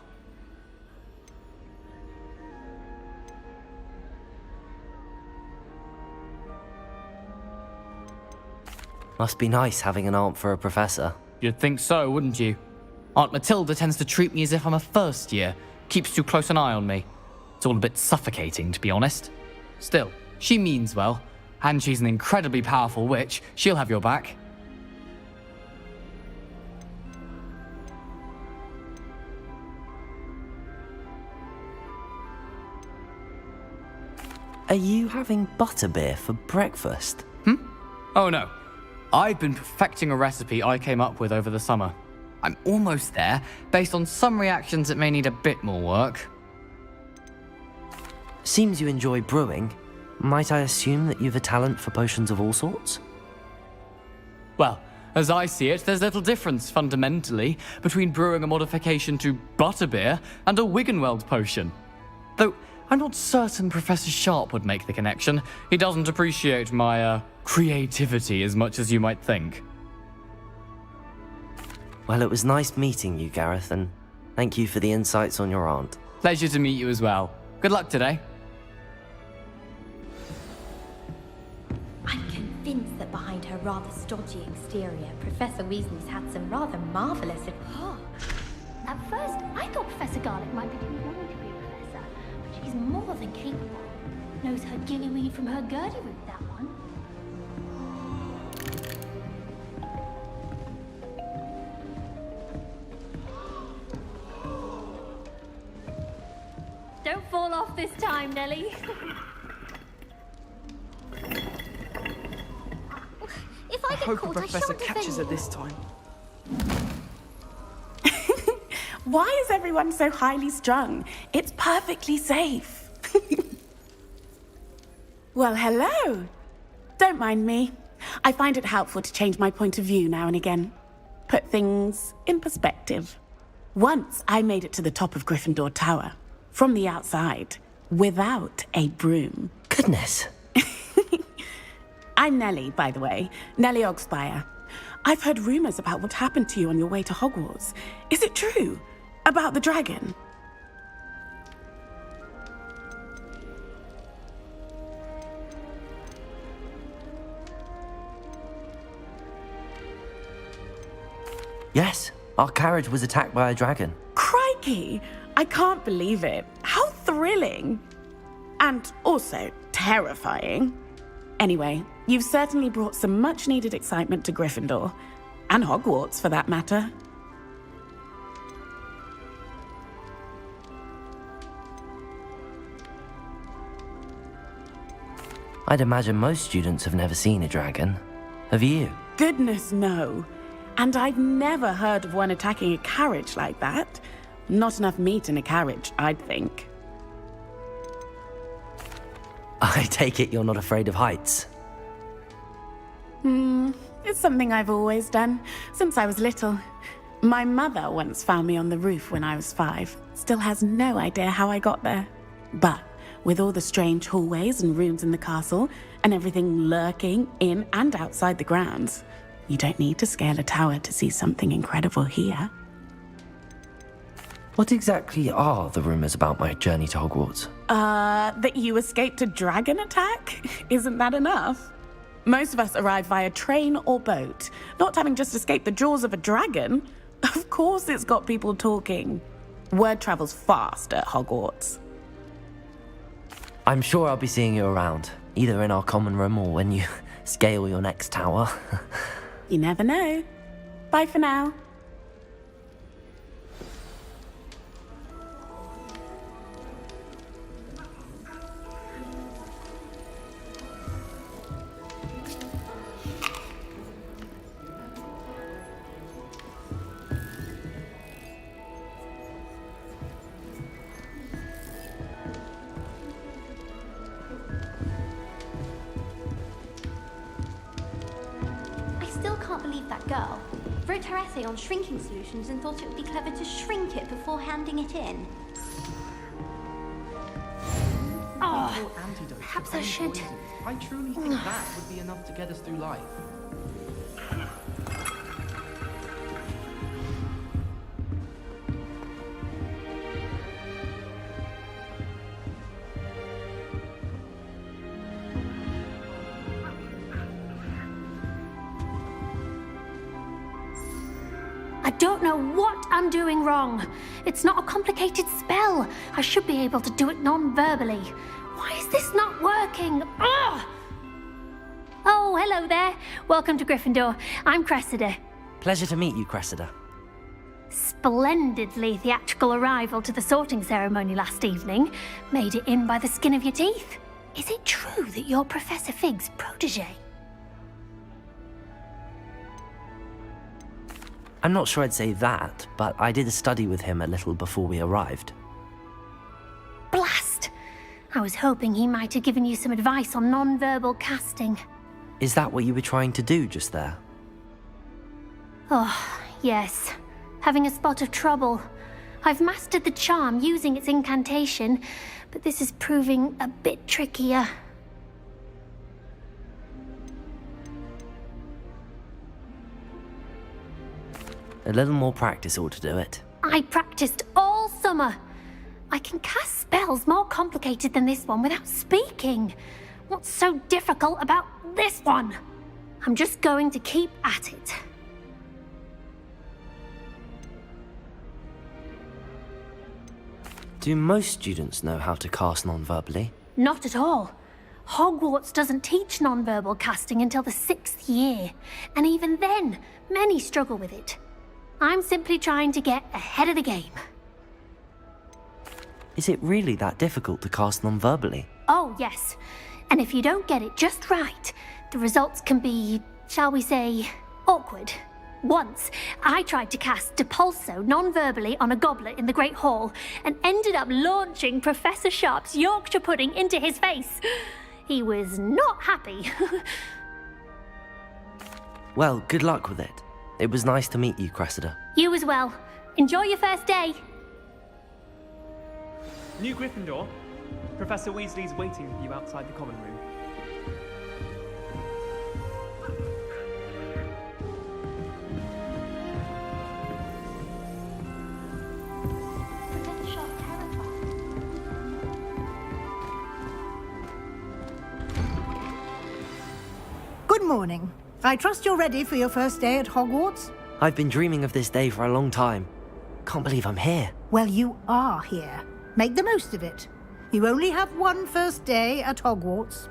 Must be nice having an aunt for a professor. You'd think so, wouldn't you? Aunt Matilda tends to treat me as if I'm a first year. Keeps too close an eye on me. It's all a bit suffocating, to be honest. Still, she means well. And she's an incredibly powerful witch. She'll have your back. Are you having butterbeer for breakfast? Oh no. I've been perfecting a recipe I came up with over the summer. I'm almost there. Based on some reactions, it may need a bit more work. Seems you enjoy brewing. Might I assume that you've a talent for potions of all sorts? Well, as I see it, there's little difference, fundamentally, between brewing a modification to butterbeer and a Wiggenweld potion. Though, I'm not certain Professor Sharp would make the connection. He doesn't appreciate my, creativity as much as you might think. Well, it was nice meeting you, Gareth, and thank you for the insights on your aunt. Pleasure to meet you as well. Good luck today. I'm convinced that behind her rather stodgy exterior, Professor Weasley's had some rather marvellous... At first, I thought Professor Garlick might be too young to be a professor, but she's more than capable. Knows her gillyweed from her gurdy-root, that one. Don't fall off this time, Nellie. If I get hope caught, the professor I shan't catches her defend you. this time. Why is everyone so highly strung? It's perfectly safe. Well, hello. Don't mind me. I find it helpful to change my point of view now and again. Put things in perspective. Once I made it to the top of Gryffindor Tower, from the outside, without a broom. Goodness. I'm Nellie, by the way. Nellie Ogspire. I've heard rumors about what happened to you on your way to Hogwarts. Is it true? About the dragon? Yes, our carriage was attacked by a dragon. Crikey! I can't believe it. How thrilling! And also terrifying. Anyway, you've certainly brought some much-needed excitement to Gryffindor. And Hogwarts, for that matter. I'd imagine most students have never seen a dragon. Have you? Goodness, no. And I've never heard of one attacking a carriage like that. Not enough meat in a carriage, I'd think. I take it you're not afraid of heights. It's something I've always done, since I was little. My mother once found me on the roof when I was 5. Still has no idea how I got there. But with all the strange hallways and rooms in the castle, and everything lurking in and outside the grounds, you don't need to scale a tower to see something incredible here. What exactly are the rumors about my journey to Hogwarts? That you escaped a dragon attack? Isn't that enough? Most of us arrive via train or boat, not having just escaped the jaws of a dragon. Of course it's got people talking. Word travels fast at Hogwarts. I'm sure I'll be seeing you around, either in our common room or when you scale your next tower. You never know. Bye for now. can't believe that girl. Wrote her essay on shrinking solutions and thought it would be clever to shrink it before handing it in. Oh, perhaps I should. I truly think that would be enough to get us through life. I don't know what I'm doing wrong. It's not a complicated spell. I should be able to do it non-verbally. Why is this not working? Ugh! Oh, hello there. Welcome to Gryffindor. I'm Cressida. Pleasure to meet you, Cressida. Splendidly theatrical arrival to the sorting ceremony last evening. Made it in by the skin of your teeth. Is it true that you're Professor Fig's protege? I'm not sure I'd say that, but I did a study with him a little before we arrived. Blast! I was hoping he might have given you some advice on non-verbal casting. Is that what you were trying to do just there? Oh, yes. Having a spot of trouble. I've mastered the charm using its incantation, but this is proving a bit trickier. A little more practice ought to do it. I practiced all summer. I can cast spells more complicated than this one without speaking. What's so difficult about this one? I'm just going to keep at it. Do most students know how to cast non-verbally? Not at all. Hogwarts doesn't teach non-verbal casting until the 6th year, and even then, many struggle with it. I'm simply trying to get ahead of the game. Is it really that difficult to cast non-verbally? Oh, yes. And if you don't get it just right, the results can be, shall we say, awkward. Once, I tried to cast Depulso non-verbally on a goblet in the Great Hall and ended up launching Professor Sharp's Yorkshire pudding into his face. He was not happy. Well, good luck with it. It was nice to meet you, Cressida. You as well. Enjoy your first day. New Gryffindor. Professor Weasley's waiting for you outside the common room. Good morning. I trust you're ready for your first day at Hogwarts? I've been dreaming of this day for a long time. Can't believe I'm here. Well, you are here. Make the most of it. You only have one first day at Hogwarts.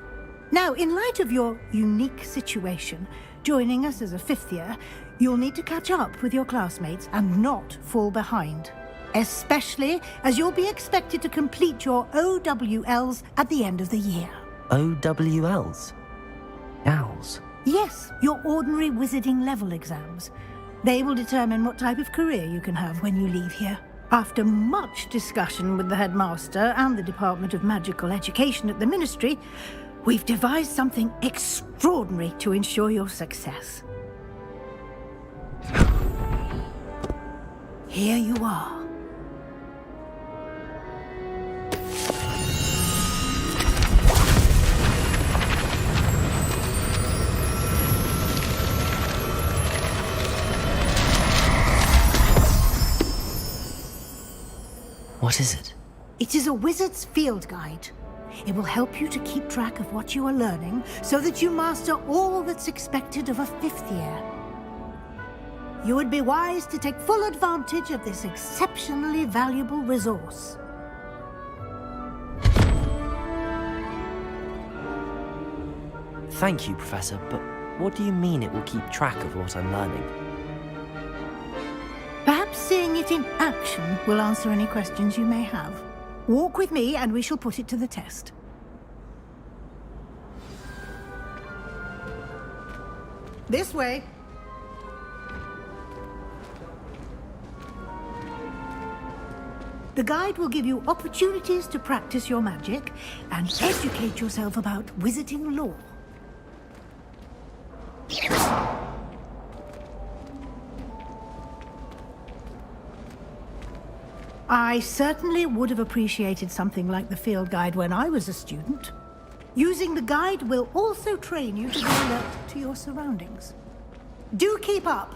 Now, in light of your unique situation, joining us as a 5th year, you'll need to catch up with your classmates and not fall behind. Especially as you'll be expected to complete your OWLs at the end of the year. OWLs? Owls? Yes, your ordinary wizarding level exams. They will determine what type of career you can have when you leave here. After much discussion with the headmaster and the Department of Magical Education at the Ministry, we've devised something extraordinary to ensure your success. Here you are. What is it? It is a wizard's field guide. It will help you to keep track of what you are learning so that you master all that's expected of a 5th year. You would be wise to take full advantage of this exceptionally valuable resource. Thank you, Professor, but what do you mean it will keep track of what I'm learning? Perhaps seeing it in action will answer any questions you may have. Walk with me and we shall put it to the test. This way. The guide will give you opportunities to practice your magic and educate yourself about wizarding lore. I certainly would have appreciated something like the field guide when I was a student. Using the guide will also train you to be alert to your surroundings. Do keep up!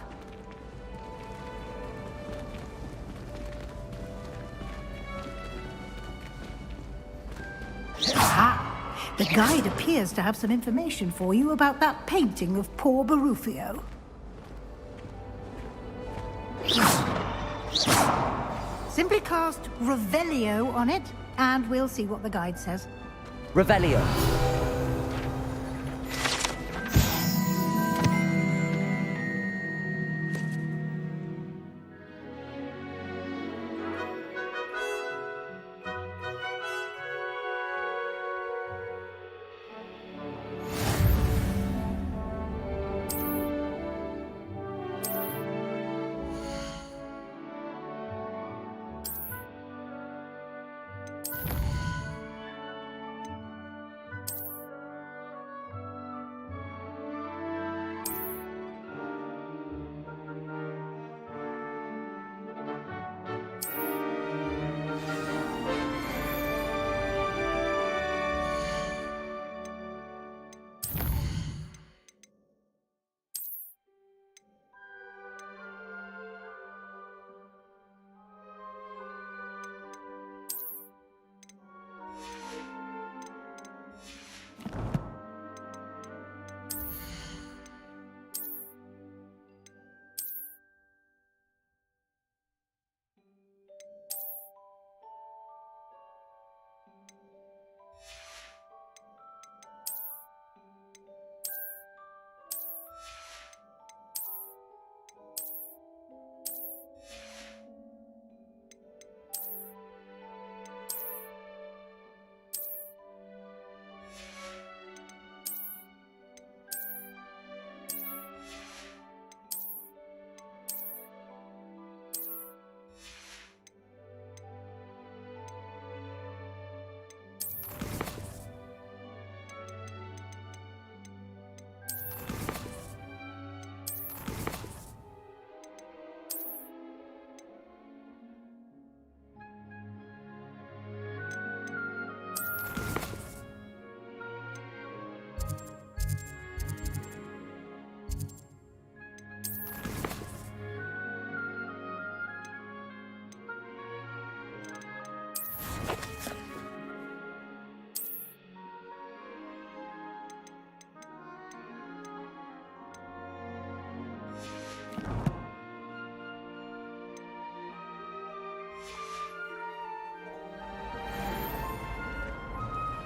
Ah, the guide appears to have some information for you about that painting of poor Barufio. Simply cast Revelio on it, and we'll see what the guide says. Revelio.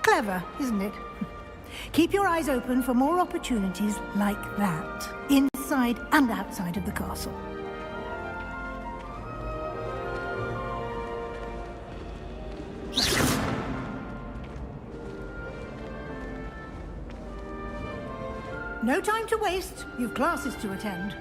Clever, isn't it? Keep your eyes open for more opportunities like that, inside and outside of the castle. No time to waste. You've classes to attend.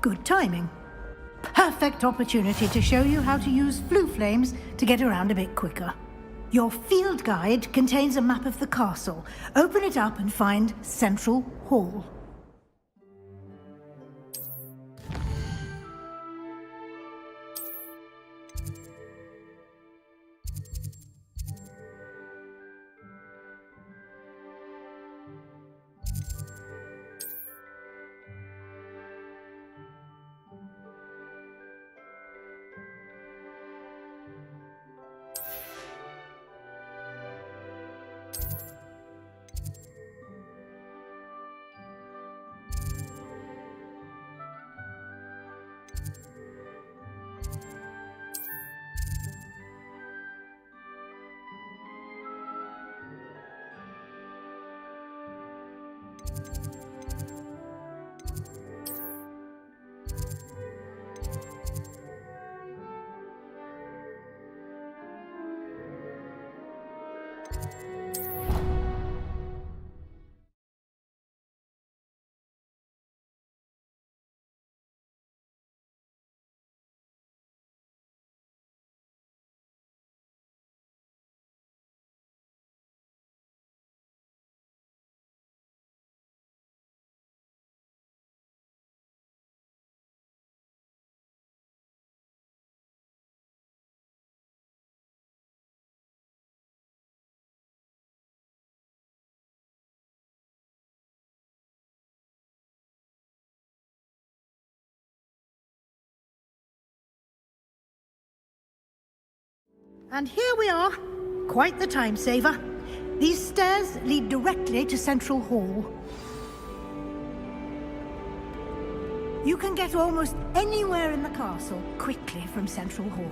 Good timing. Perfect opportunity to show you how to use flue flames to get around a bit quicker. Your field guide contains a map of the castle. Open it up and find Central Hall. And here we are. Quite the time saver. These stairs lead directly to Central Hall. You can get almost anywhere in the castle quickly from Central Hall.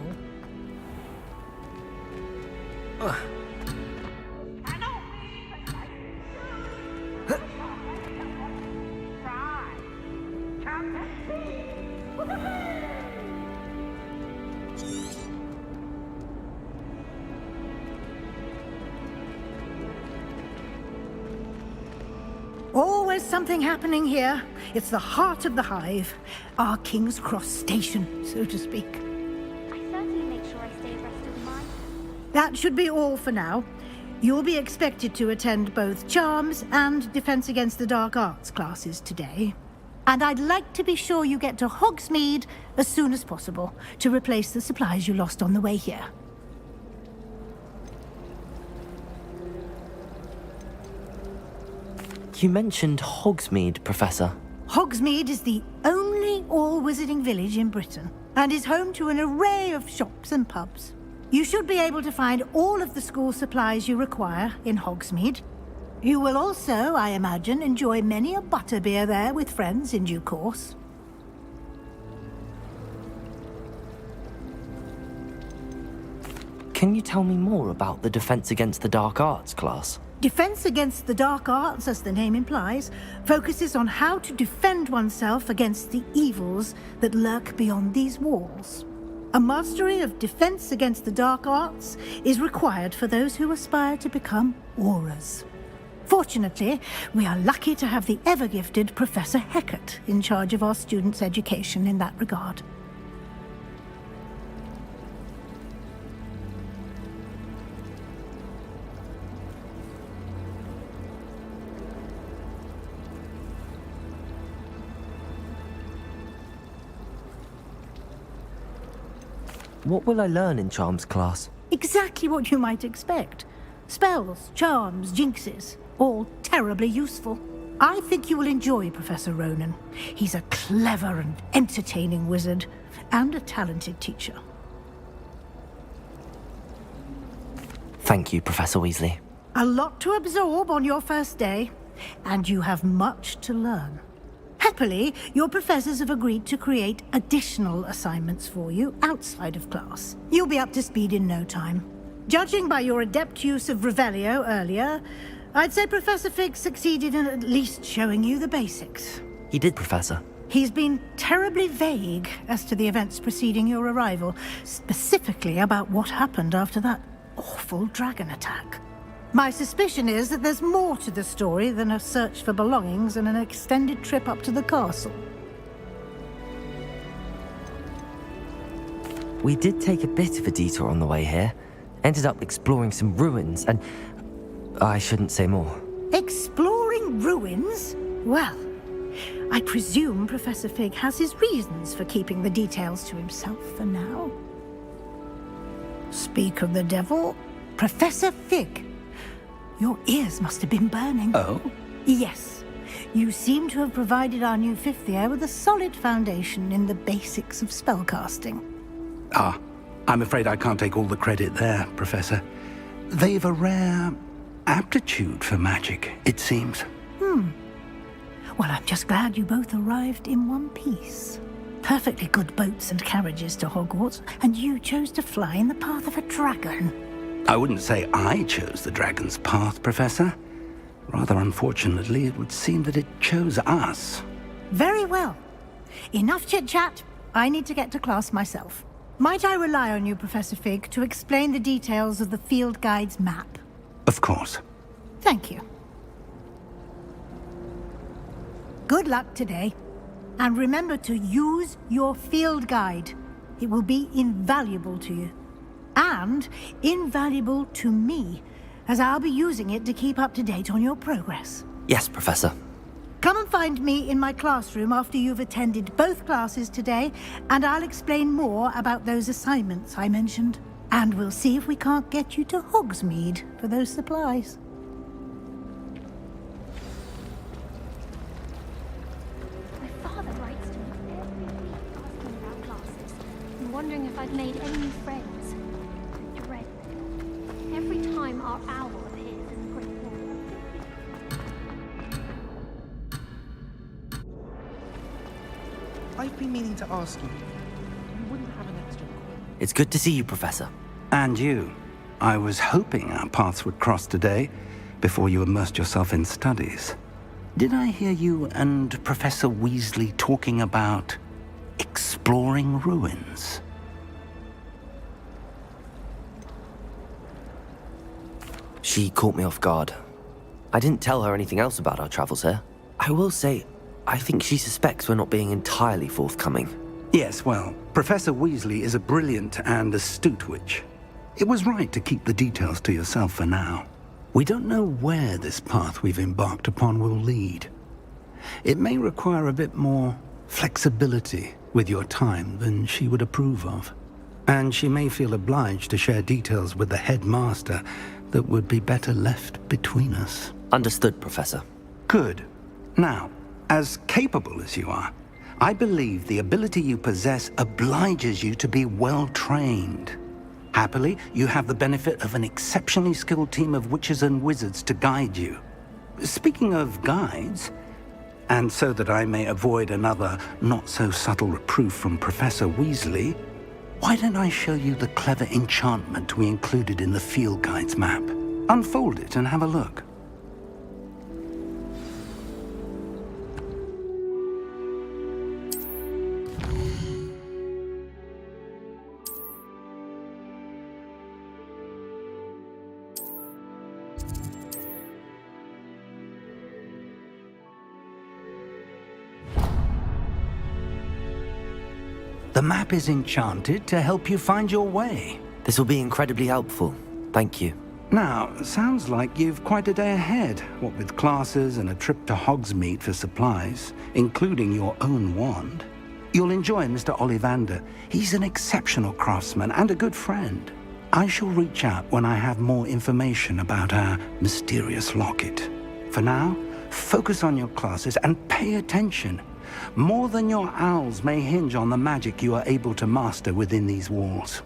Always something happening here. It's the heart of the hive. Our King's Cross station, so to speak. I certainly make sure I stay abreast of mine. That should be all for now. You'll be expected to attend both Charms and Defense Against the Dark Arts classes today. And I'd like to be sure you get to Hogsmeade as soon as possible to replace the supplies you lost on the way here. You mentioned Hogsmeade, Professor. Hogsmeade is the only all-wizarding village in Britain and is home to an array of shops and pubs. You should be able to find all of the school supplies you require in Hogsmeade. You will also, I imagine, enjoy many a butterbeer there with friends in due course. Can you tell me more about the Defense Against the Dark Arts class? Defense Against the Dark Arts, as the name implies, focuses on how to defend oneself against the evils that lurk beyond these walls. A mastery of Defense Against the Dark Arts is required for those who aspire to become auras. Fortunately, we are lucky to have the ever-gifted Professor Hecat in charge of our students' education in that regard. What will I learn in Charms class? Exactly what you might expect. Spells, charms, jinxes, all terribly useful. I think you will enjoy Professor Ronan. He's a clever and entertaining wizard, and a talented teacher. Thank you, Professor Weasley. A lot to absorb on your first day, and you have much to learn. Happily, your professors have agreed to create additional assignments for you outside of class. You'll be up to speed in no time. Judging by your adept use of Revelio earlier, I'd say Professor Fig succeeded in at least showing you the basics. He did, Professor. He's been terribly vague as to the events preceding your arrival, specifically about what happened after that awful dragon attack. My suspicion is that there's more to the story than a search for belongings and an extended trip up to the castle. We did take a bit of a detour on the way here. Ended up exploring some ruins and... I shouldn't say more. Exploring ruins? Well, I presume Professor Fig has his reasons for keeping the details to himself for now. Speak of the devil, Professor Fig. Your ears must have been burning. Oh? Yes. You seem to have provided our new fifth year with a solid foundation in the basics of spellcasting. Ah, I'm afraid I can't take all the credit there, Professor. They've a rare aptitude for magic, it seems. Well, I'm just glad you both arrived in one piece. Perfectly good boats and carriages to Hogwarts, and you chose to fly in the path of a dragon. I wouldn't say I chose the dragon's path, Professor. Rather unfortunately, it would seem that it chose us. Very well. Enough chit-chat. I need to get to class myself. Might I rely on you, Professor Fig, to explain the details of the field guide's map? Of course. Thank you. Good luck today. And remember to use your field guide. It will be invaluable to you. And invaluable to me, as I'll be using it to keep up to date on your progress. Yes, Professor. Come and find me in my classroom after you've attended both classes today, and I'll explain more about those assignments I mentioned. And we'll see if we can't get you to Hogsmeade for those supplies. My father writes to me every week asking about classes and wondering if I've made any new friends. I dread every time our owl appears in the Great Wall. I've been meaning to ask you. You wouldn't have an extra coin? It's good to see you, Professor. And you. I was hoping our paths would cross today, before you immersed yourself in studies. Did I hear you and Professor Weasley talking about exploring ruins? She caught me off guard. I didn't tell her anything else about our travels here. I will say, I think she suspects we're not being entirely forthcoming. Yes, well, Professor Weasley is a brilliant and astute witch. It was right to keep the details to yourself for now. We don't know where this path we've embarked upon will lead. It may require a bit more flexibility with your time than she would approve of. And she may feel obliged to share details with the headmaster that would be better left between us. Understood, Professor. Good. Now, as capable as you are, I believe the ability you possess obliges you to be well-trained. Happily, you have the benefit of an exceptionally skilled team of witches and wizards to guide you. Speaking of guides, and so that I may avoid another not-so-subtle reproof from Professor Weasley, why don't I show you the clever enchantment we included in the field guide's map? Unfold it and have a look. The map is enchanted to help you find your way. This will be incredibly helpful. Thank you. Now, sounds like you've quite a day ahead, what with classes and a trip to Hogsmeade for supplies, including your own wand. You'll enjoy Mr. Ollivander. He's an exceptional craftsman and a good friend. I shall reach out when I have more information about our mysterious locket. For now, focus on your classes and pay attention. More than your owls may hinge on the magic you are able to master within these walls.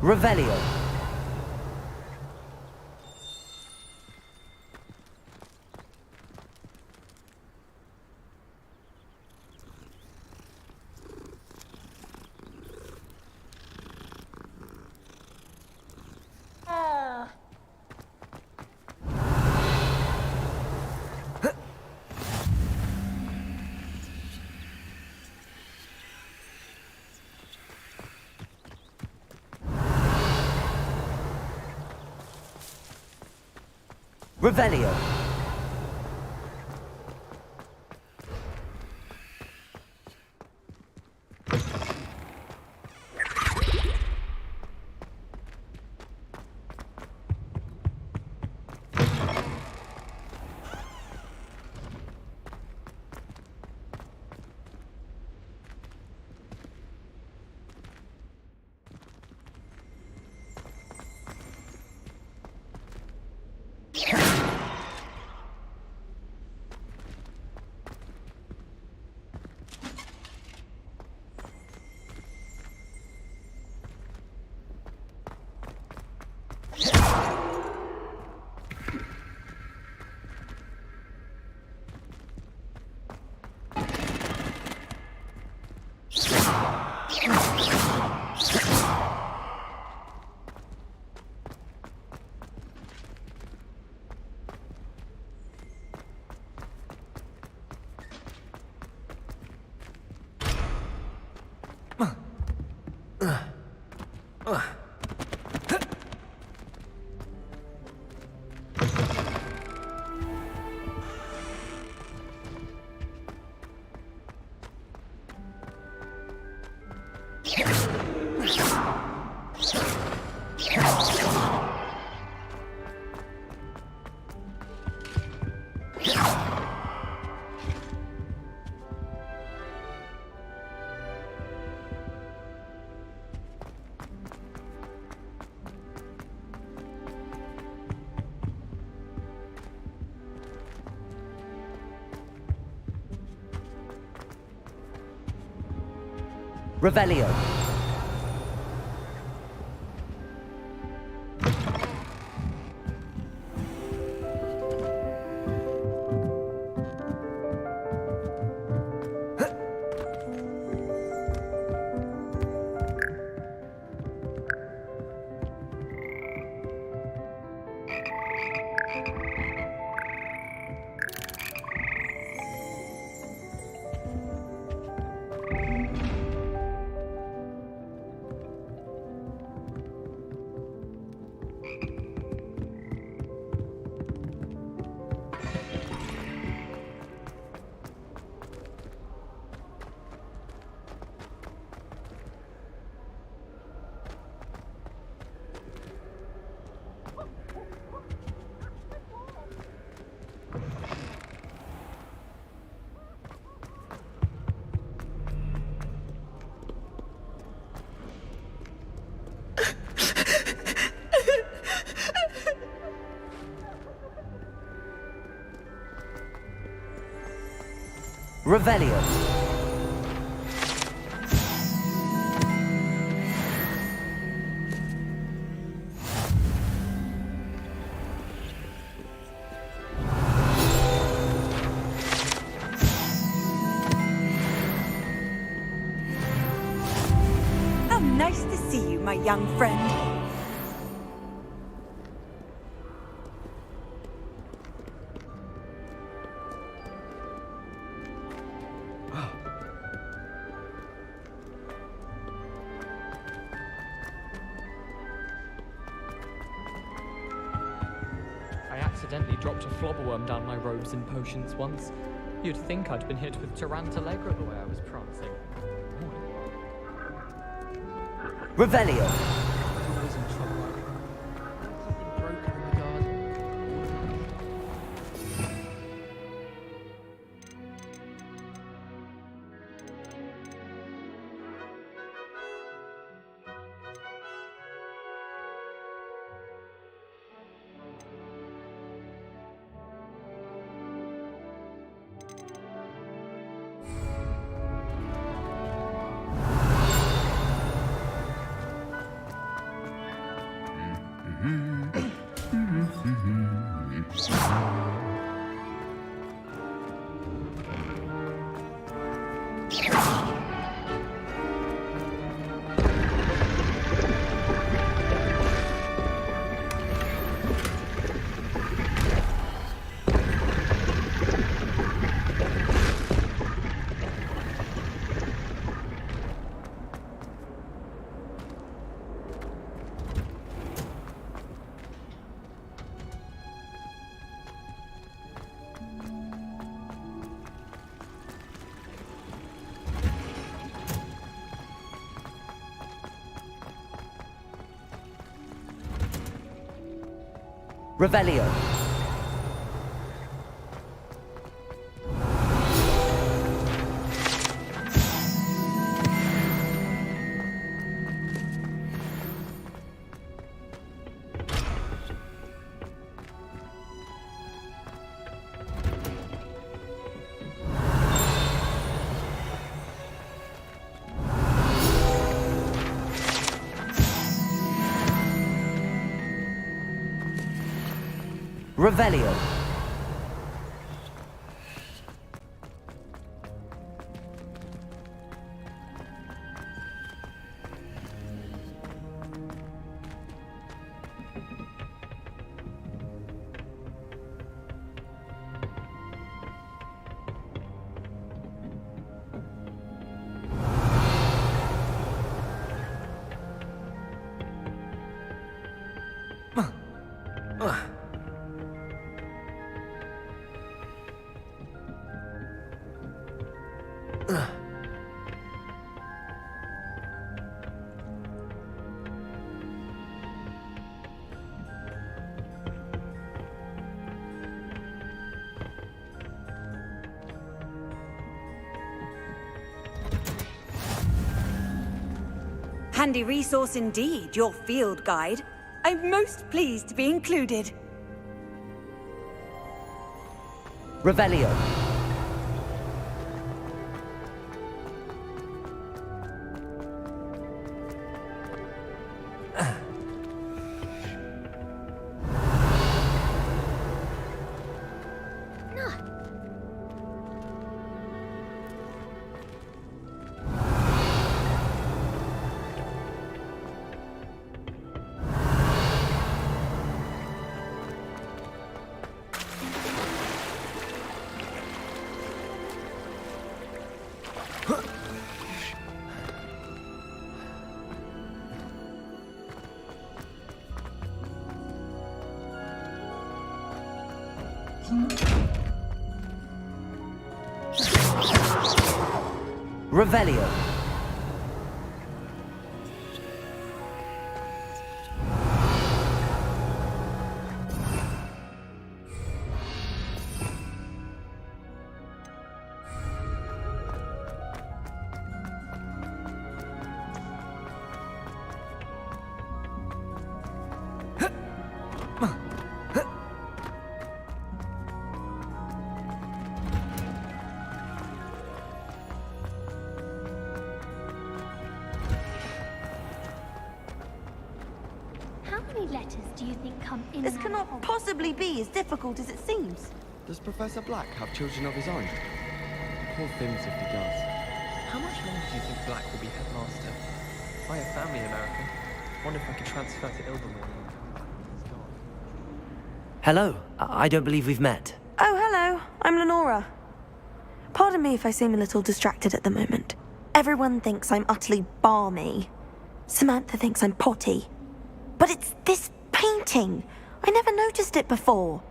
Revelio. Revelio. Revelio. Revelio. Oh, nice to see you, my young friend. I accidentally dropped a flobberworm down my robes and potions once. You'd think I'd been hit with Tarantallegra the way I was prancing. Revelio. Always in trouble. Something broken in the garden. Revelio. Revelio. Handy resource indeed, your field guide. I'm most pleased to be included. Revelio. How many letters do you think come in? This cannot possibly be as difficult as it seems. Does Professor Black have children of his own? Poor things if he does. How much longer do you think Black will be headmaster? I have family in America. Wonder if I could transfer to Ilvermorny. Hello. I don't believe we've met. Oh, hello. I'm Lenora. Pardon me if I seem a little distracted at the moment. Everyone thinks I'm utterly balmy. Samantha thinks I'm potty. But it's this painting. I never noticed it before.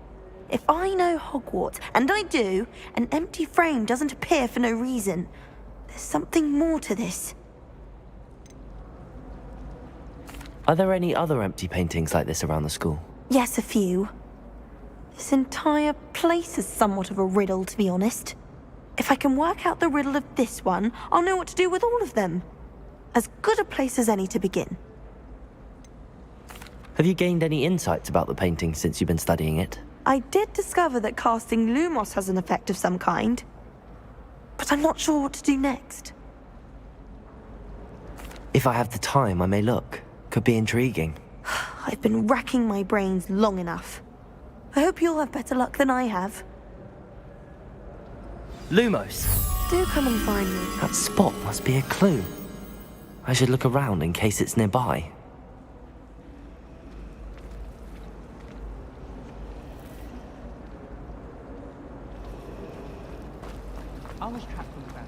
If I know Hogwarts, and I do, an empty frame doesn't appear for no reason. There's something more to this. Are there any other empty paintings like this around the school? Yes, a few. This entire place is somewhat of a riddle, to be honest. If I can work out the riddle of this one, I'll know what to do with all of them. As good a place as any to begin. Have you gained any insights about the painting since you've been studying it? I did discover that casting Lumos has an effect of some kind. But I'm not sure what to do next. If I have the time, I may look. Could be intriguing. I've been racking my brains long enough. I hope you'll have better luck than I have. Lumos. Do come and find me. That spot must be a clue. I should look around in case it's nearby. I was trapped from the ground.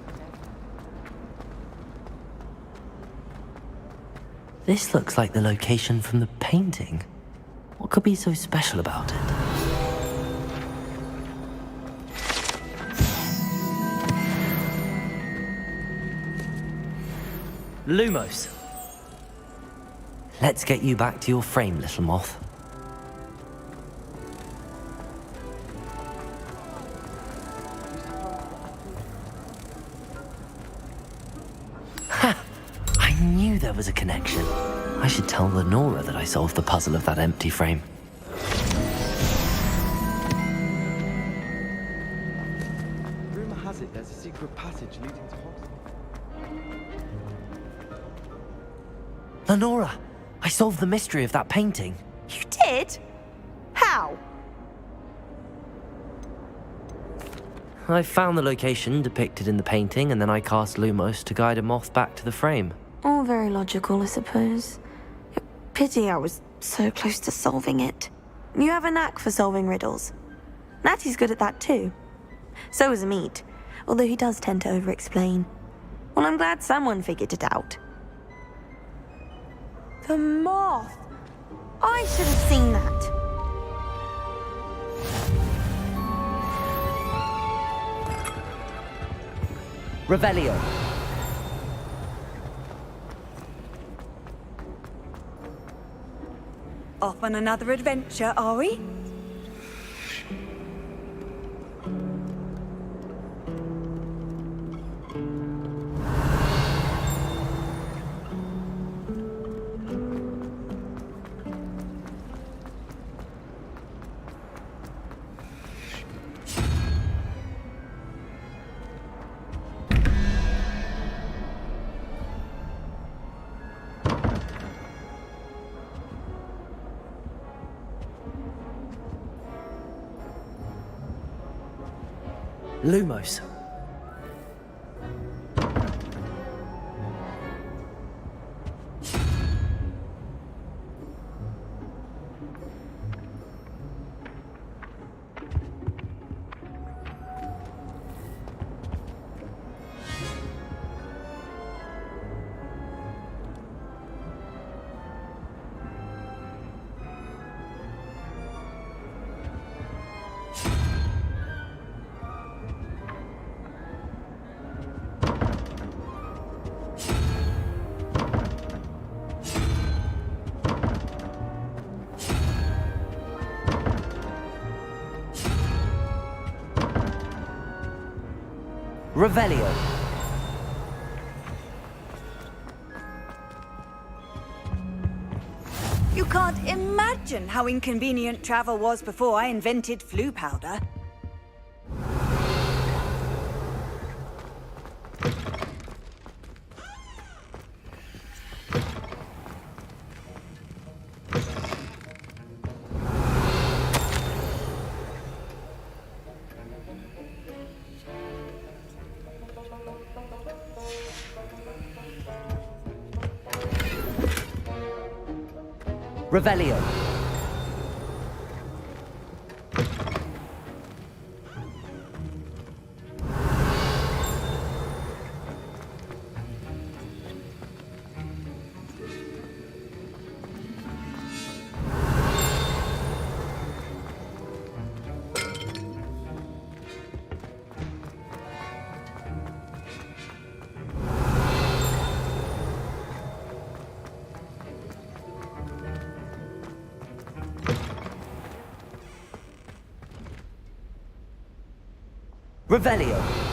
This looks like the location from the painting. What could be so special about it? Lumos. Let's get you back to your frame, little moth. Ha! I knew there was a connection. I should tell Lenora that I solved the puzzle of that empty frame. Rumor has it there's a secret passage leading to Hogsmeade. Lenora, I solved the mystery of that painting. You did? How? I found the location depicted in the painting, and then I cast Lumos to guide a moth back to the frame. All very logical, I suppose. Pity I was so close to solving it. You have a knack for solving riddles. Natty's good at that too. So is Meat, although he does tend to over-explain. Well, I'm glad someone figured it out. The moth! I should have seen that. Revelio. Off on another adventure, are we? Lumos. Revelio. You can't imagine how inconvenient travel was before I invented flu powder. Revelio. Revelio.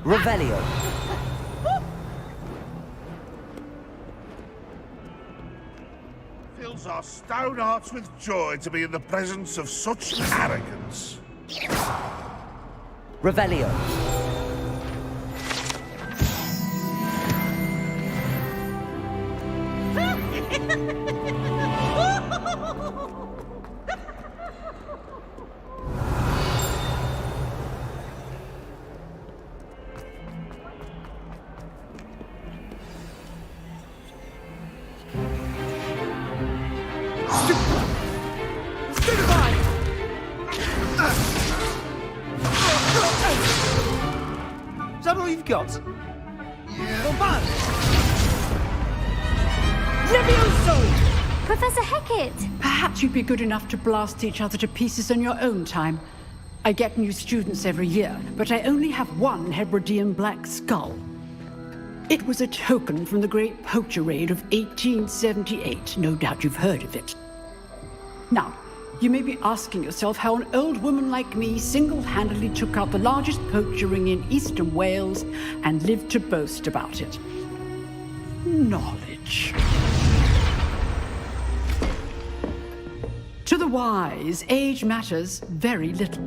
Revelio. Fills our stone hearts with joy to be in the presence of such arrogance. Revelio. Is that all you've got? Levioso! Professor Hecat! Perhaps you'd be good enough to blast each other to pieces in your own time. I get new students every year, but I only have one Hebridean black skull. It was a token from the Great Poacher Raid of 1878. No doubt you've heard of it. Now, you may be asking yourself how an old woman like me single-handedly took out the largest poacher ring in eastern Wales and lived to boast about it. Knowledge. To the wise, age matters very little.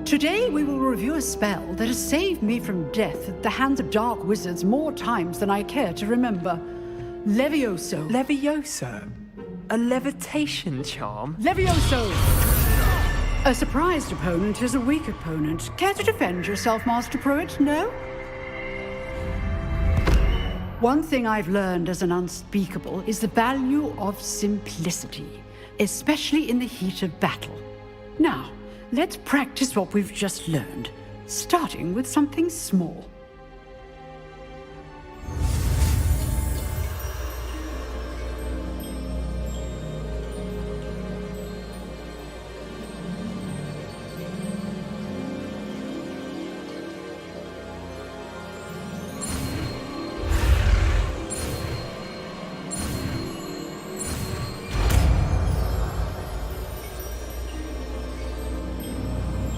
Today we will review a spell that has saved me from death at the hands of dark wizards more times than I care to remember. Levioso. Levioso? A levitation charm? Levioso! A surprised opponent is a weak opponent. Care to defend yourself, Master Pruitt? No? One thing I've learned as an unspeakable is the value of simplicity, especially in the heat of battle. Now, let's practice what we've just learned, starting with something small.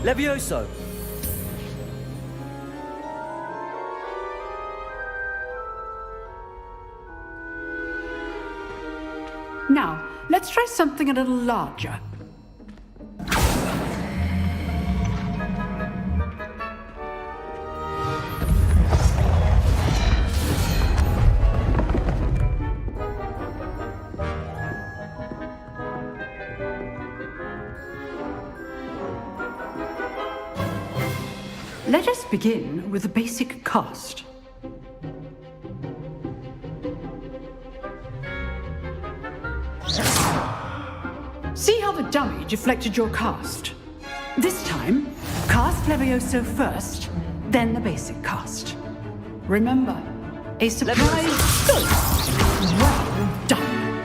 Levioso. Now, let's try something a little larger. Let us begin with the basic cast. the dummy deflected your cast. This time, cast Levioso first, then the basic cast. Remember, a surprise ghost. Well done.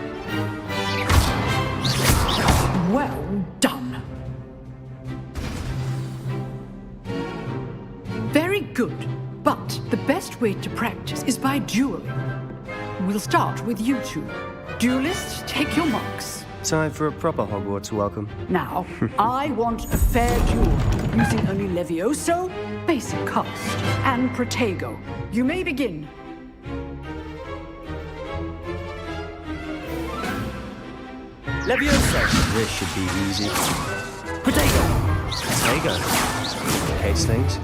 Well done. Very good, but the best way to practice is by dueling. We'll start with you two. Duelists, take your marks. Time for a proper Hogwarts welcome. Now, I want a fair duel, using only Levioso, basic cast, and Protego. You may begin. Levioso! This should be easy. Protego! Protego. Case things.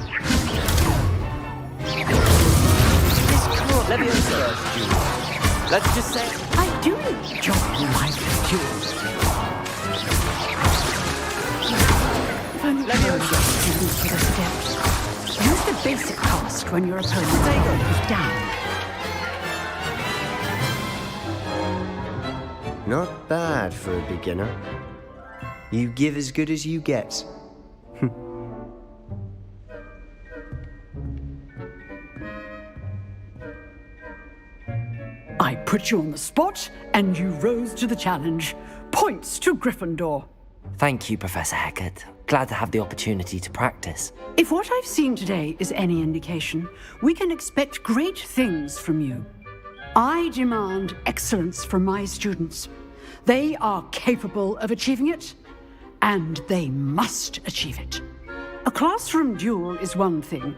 This can't Levioso! Let's just say I do enjoy my duels. If only Levioso students would have stepped. Use the basic cast when your opponent is down. not bad for a beginner. You give as good as you get. I put you on the spot, and you rose to the challenge. Points to Gryffindor. Thank you, Professor Hecat. Glad to have the opportunity to practice. If what I've seen today is any indication, we can expect great things from you. I demand excellence from my students. They are capable of achieving it, and they must achieve it. A classroom duel is one thing,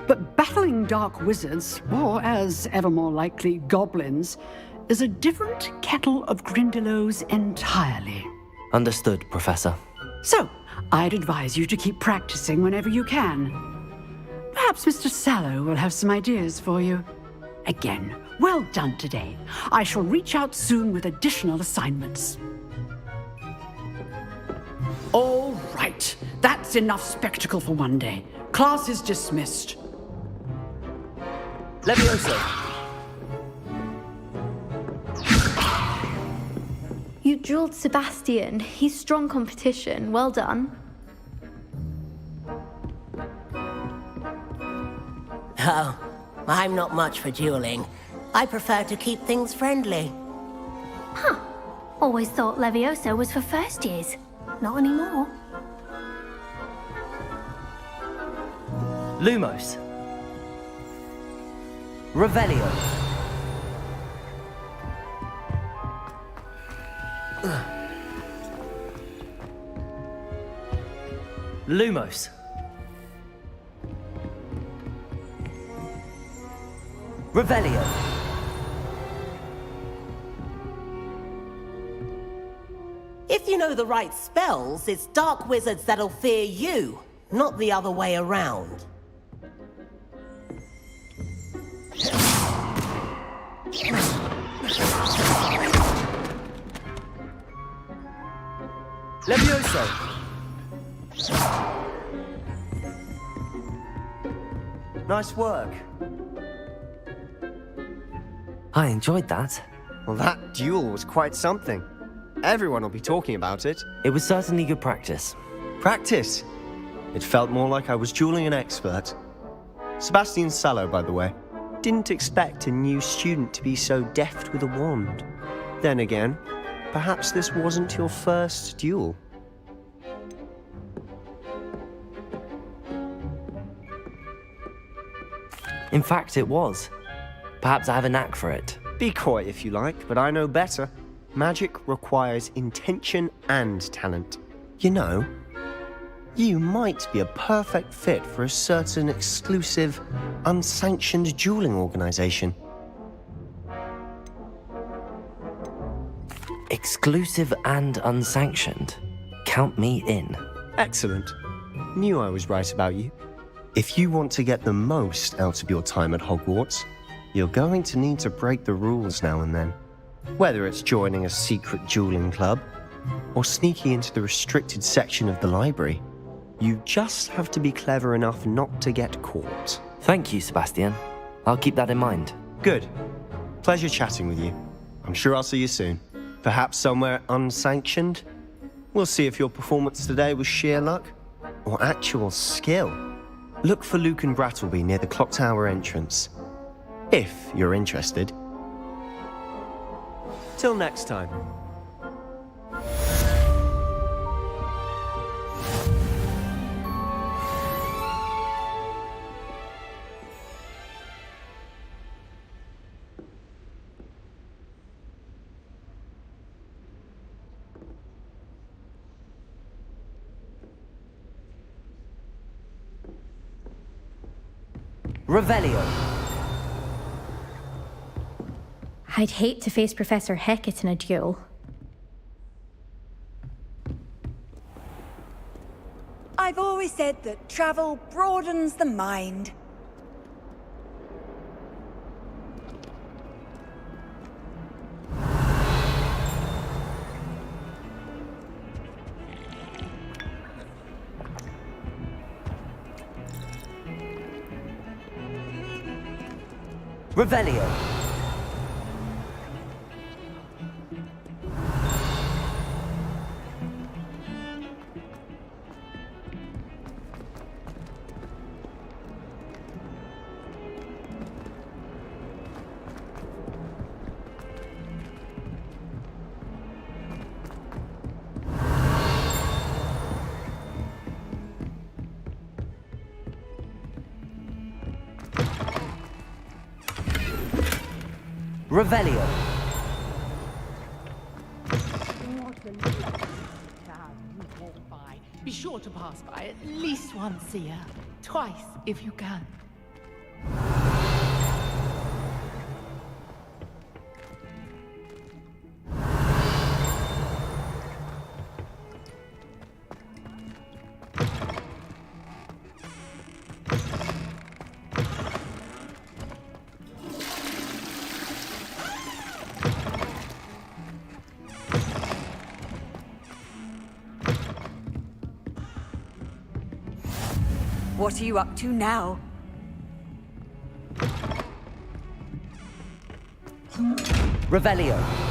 but battling dark wizards, or as ever more likely, goblins, is a different kettle of Grindylows entirely. Understood, Professor. So, I'd advise you to keep practicing whenever you can. Perhaps Mr. Sallow will have some ideas for you. Again, well done today. I shall reach out soon with additional assignments. All right, that's enough spectacle for one day. Class is dismissed. Levioso! You drilled Sebastian. He's strong competition. Well done. Oh, I'm not much for dueling. I prefer to keep things friendly. Huh. Always thought Levioso was for first years. Not anymore. Lumos. Revelio. Lumos. Revelio. If you know the right spells, it's dark wizards that'll fear you, not the other way around. Levioso! Nice work. I enjoyed that. Well, that duel was quite something. Everyone will be talking about it. It was certainly good practice. Practice? It felt more like I was dueling an expert. Sebastian Sallow, by the way. Didn't expect a new student to be so deft with a wand. Then again, perhaps this wasn't your first duel. In fact, it was. Perhaps I have a knack for it. Be coy if you like, but I know better. Magic requires intention and talent. You know, you might be a perfect fit for a certain exclusive, unsanctioned dueling organization. Exclusive and unsanctioned. Count me in. Excellent. Knew I was right about you. If you want to get the most out of your time at Hogwarts, you're going to need to break the rules now and then. Whether it's joining a secret dueling club, or sneaking into the restricted section of the library, you just have to be clever enough not to get caught. Thank you, Sebastian. I'll keep that in mind. Good. Pleasure chatting with you. I'm sure I'll see you soon. Perhaps somewhere unsanctioned? We'll see if your performance today was sheer luck or actual skill. Look for Luke and Brattleby near the clock tower entrance, if you're interested. Till next time. Revelio. I'd hate to face Professor Hecat in a duel. I've always said that travel broadens the mind. Revelio. Revelio. Be sure to pass by at least once a year. Twice, if you can. What are you up to now? Revelio.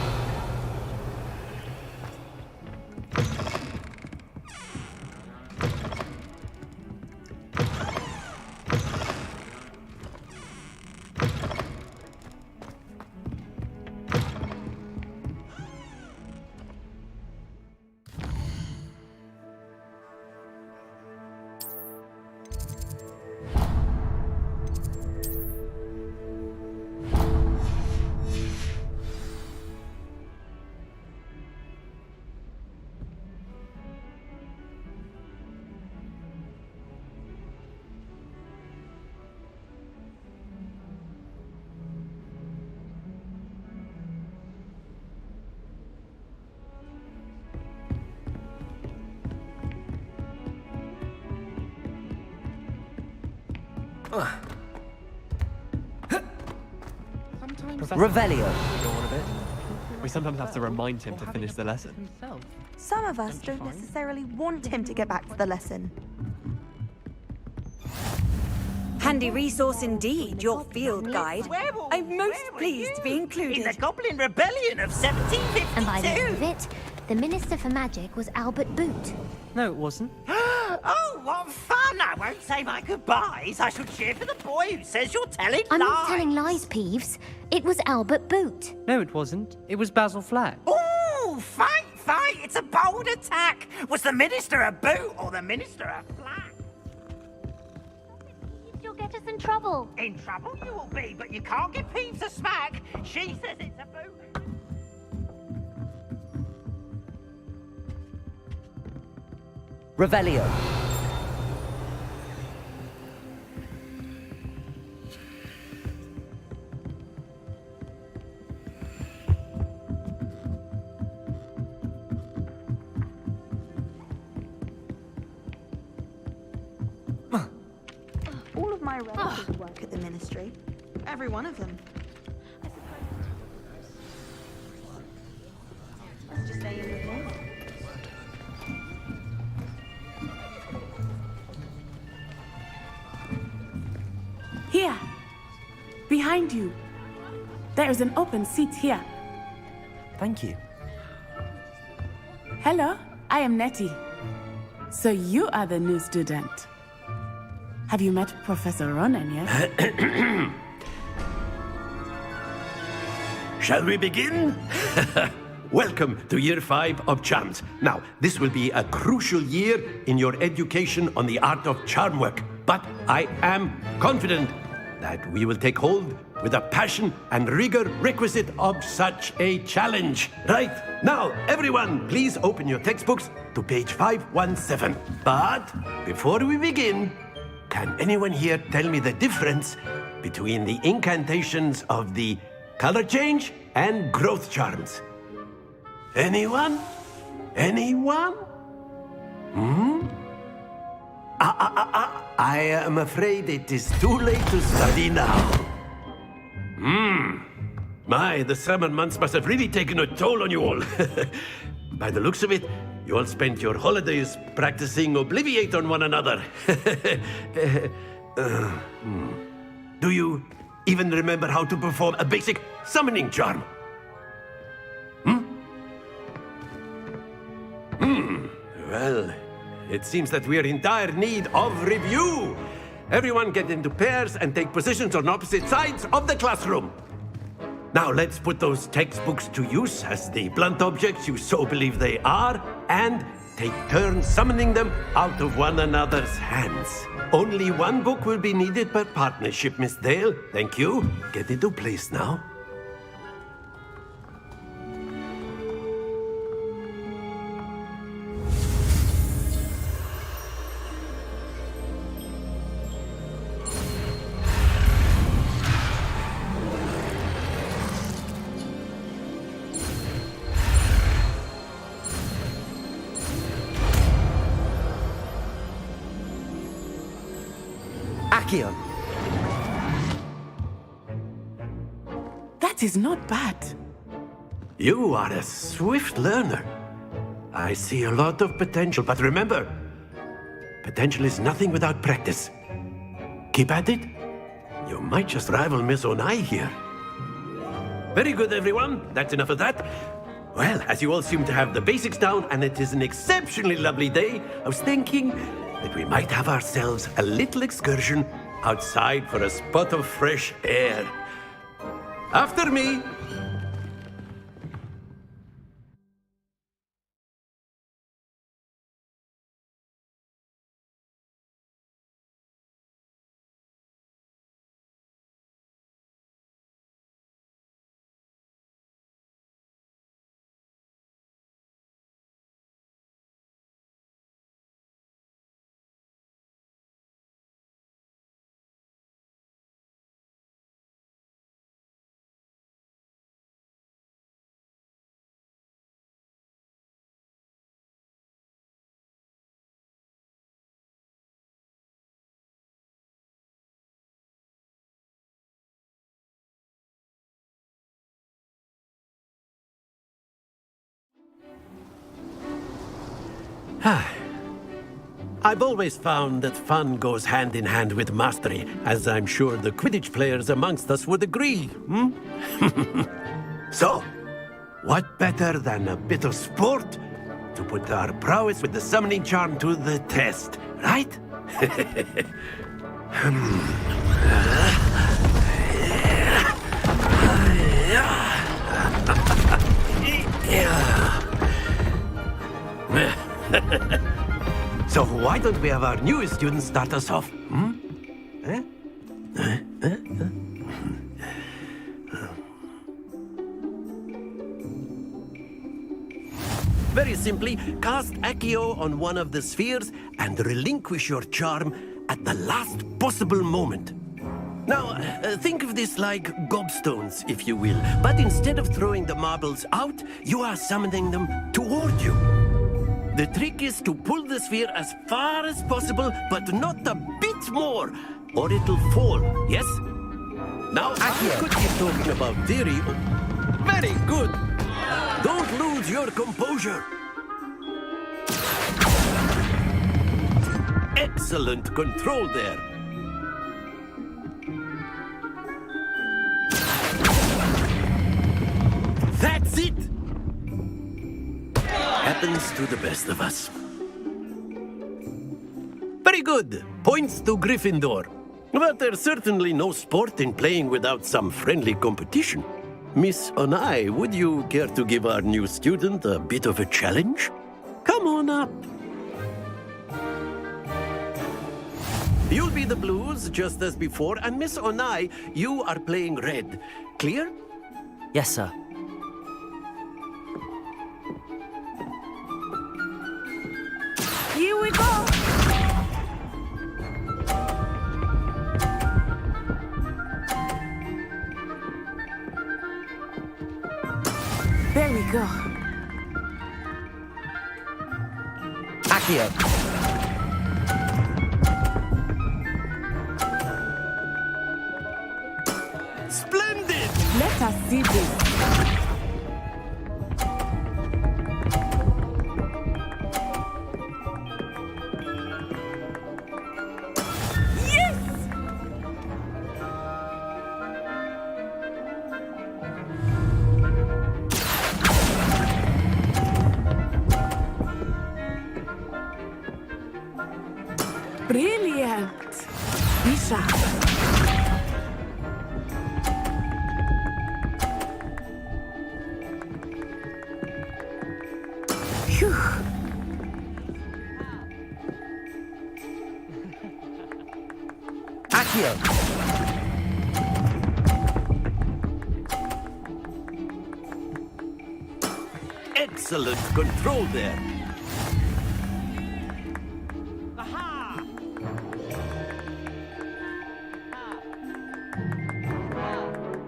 Revelio. Go on a bit. We sometimes have to remind him to finish the lesson. Some of us don't necessarily want him to get back to the lesson. Handy resource indeed, your field guide. I'm most pleased to be included. In the Goblin Rebellion of 1752. And by the end of it, the Minister for Magic was Albert Boot. No, it wasn't. Oh, what fun! I won't say my goodbyes. I shall cheer for the boy who says you're telling I'm lies. not telling lies, Peeves. It was Albert Boot. No, it wasn't. It was Basil Flack. Ooh, fight, fight! It's a bold attack. Was the Minister a boot or the Minister a flack? You'll get us in trouble. In trouble you will be, but you can't give Peeves a smack. She says it's a boot. Revelio. All of my relatives work at the ministry. Every one of them. Let's just stay in with me. Here. Behind you. There is an open seat here. Thank you. Hello, I am Nettie. So you are the new student. Have you met Professor Ronan yet? Shall we begin? Welcome to Year 5 of Charms. Now, this will be a crucial year in your education on the art of charm work. But I am confident that we will take hold with the passion and rigor requisite of such a challenge. Right, now, everyone, please open your textbooks to page 517. But before we begin, can anyone here tell me the difference between the incantations of the color change and growth charms? Anyone? Anyone? I am afraid it is too late to study now. My, the summer months must have really taken a toll on you all. By the looks of it, you all spent your holidays practicing Obliviate on one another. Do you even remember how to perform a basic summoning charm? Well, it seems that we are in dire need of review. Everyone get into pairs and take positions on opposite sides of the classroom. Now let's put those textbooks to use as the blunt objects you so believe they are, and take turns summoning them out of one another's hands. Only one book will be needed per partnership, Miss Dale. Thank you. Get into place now. That is not bad. You are a swift learner. I see a lot of potential, but remember, potential is nothing without practice. Keep at it. You might just rival Miss Onai here. Very good, everyone. That's enough of that. Well, as you all seem to have the basics down, and it is an exceptionally lovely day, I was thinking that we might have ourselves a little excursion outside for a spot of fresh air. After me. I've always found that fun goes hand in hand with mastery, as I'm sure the Quidditch players amongst us would agree, So, what better than a bit of sport to put our prowess with the summoning charm to the test, right? So why don't we have our newest students start us off? Very simply, cast Accio on one of the spheres and relinquish your charm at the last possible moment. Now, think of this like gobstones, if you will. But instead of throwing the marbles out, you are summoning them toward you. The trick is to pull the sphere as far as possible, but not a bit more, or it'll fall, yes? Now, I could keep talking about theory. Very good. Don't lose your composure. Excellent control there. That's it! At happens to the best of us. Very good. Points to Gryffindor. But there's certainly no sport in playing without some friendly competition. Miss Onai, would you care to give our new student a bit of a challenge? Come on up. You'll be the blues, just as before, and Miss Onai, you are playing red. Clear? Yes, sir. Here we go! There we go. Accio. Splendid! Let us see this. Brilliant! Bishop. Phew. Accio. Excellent control there.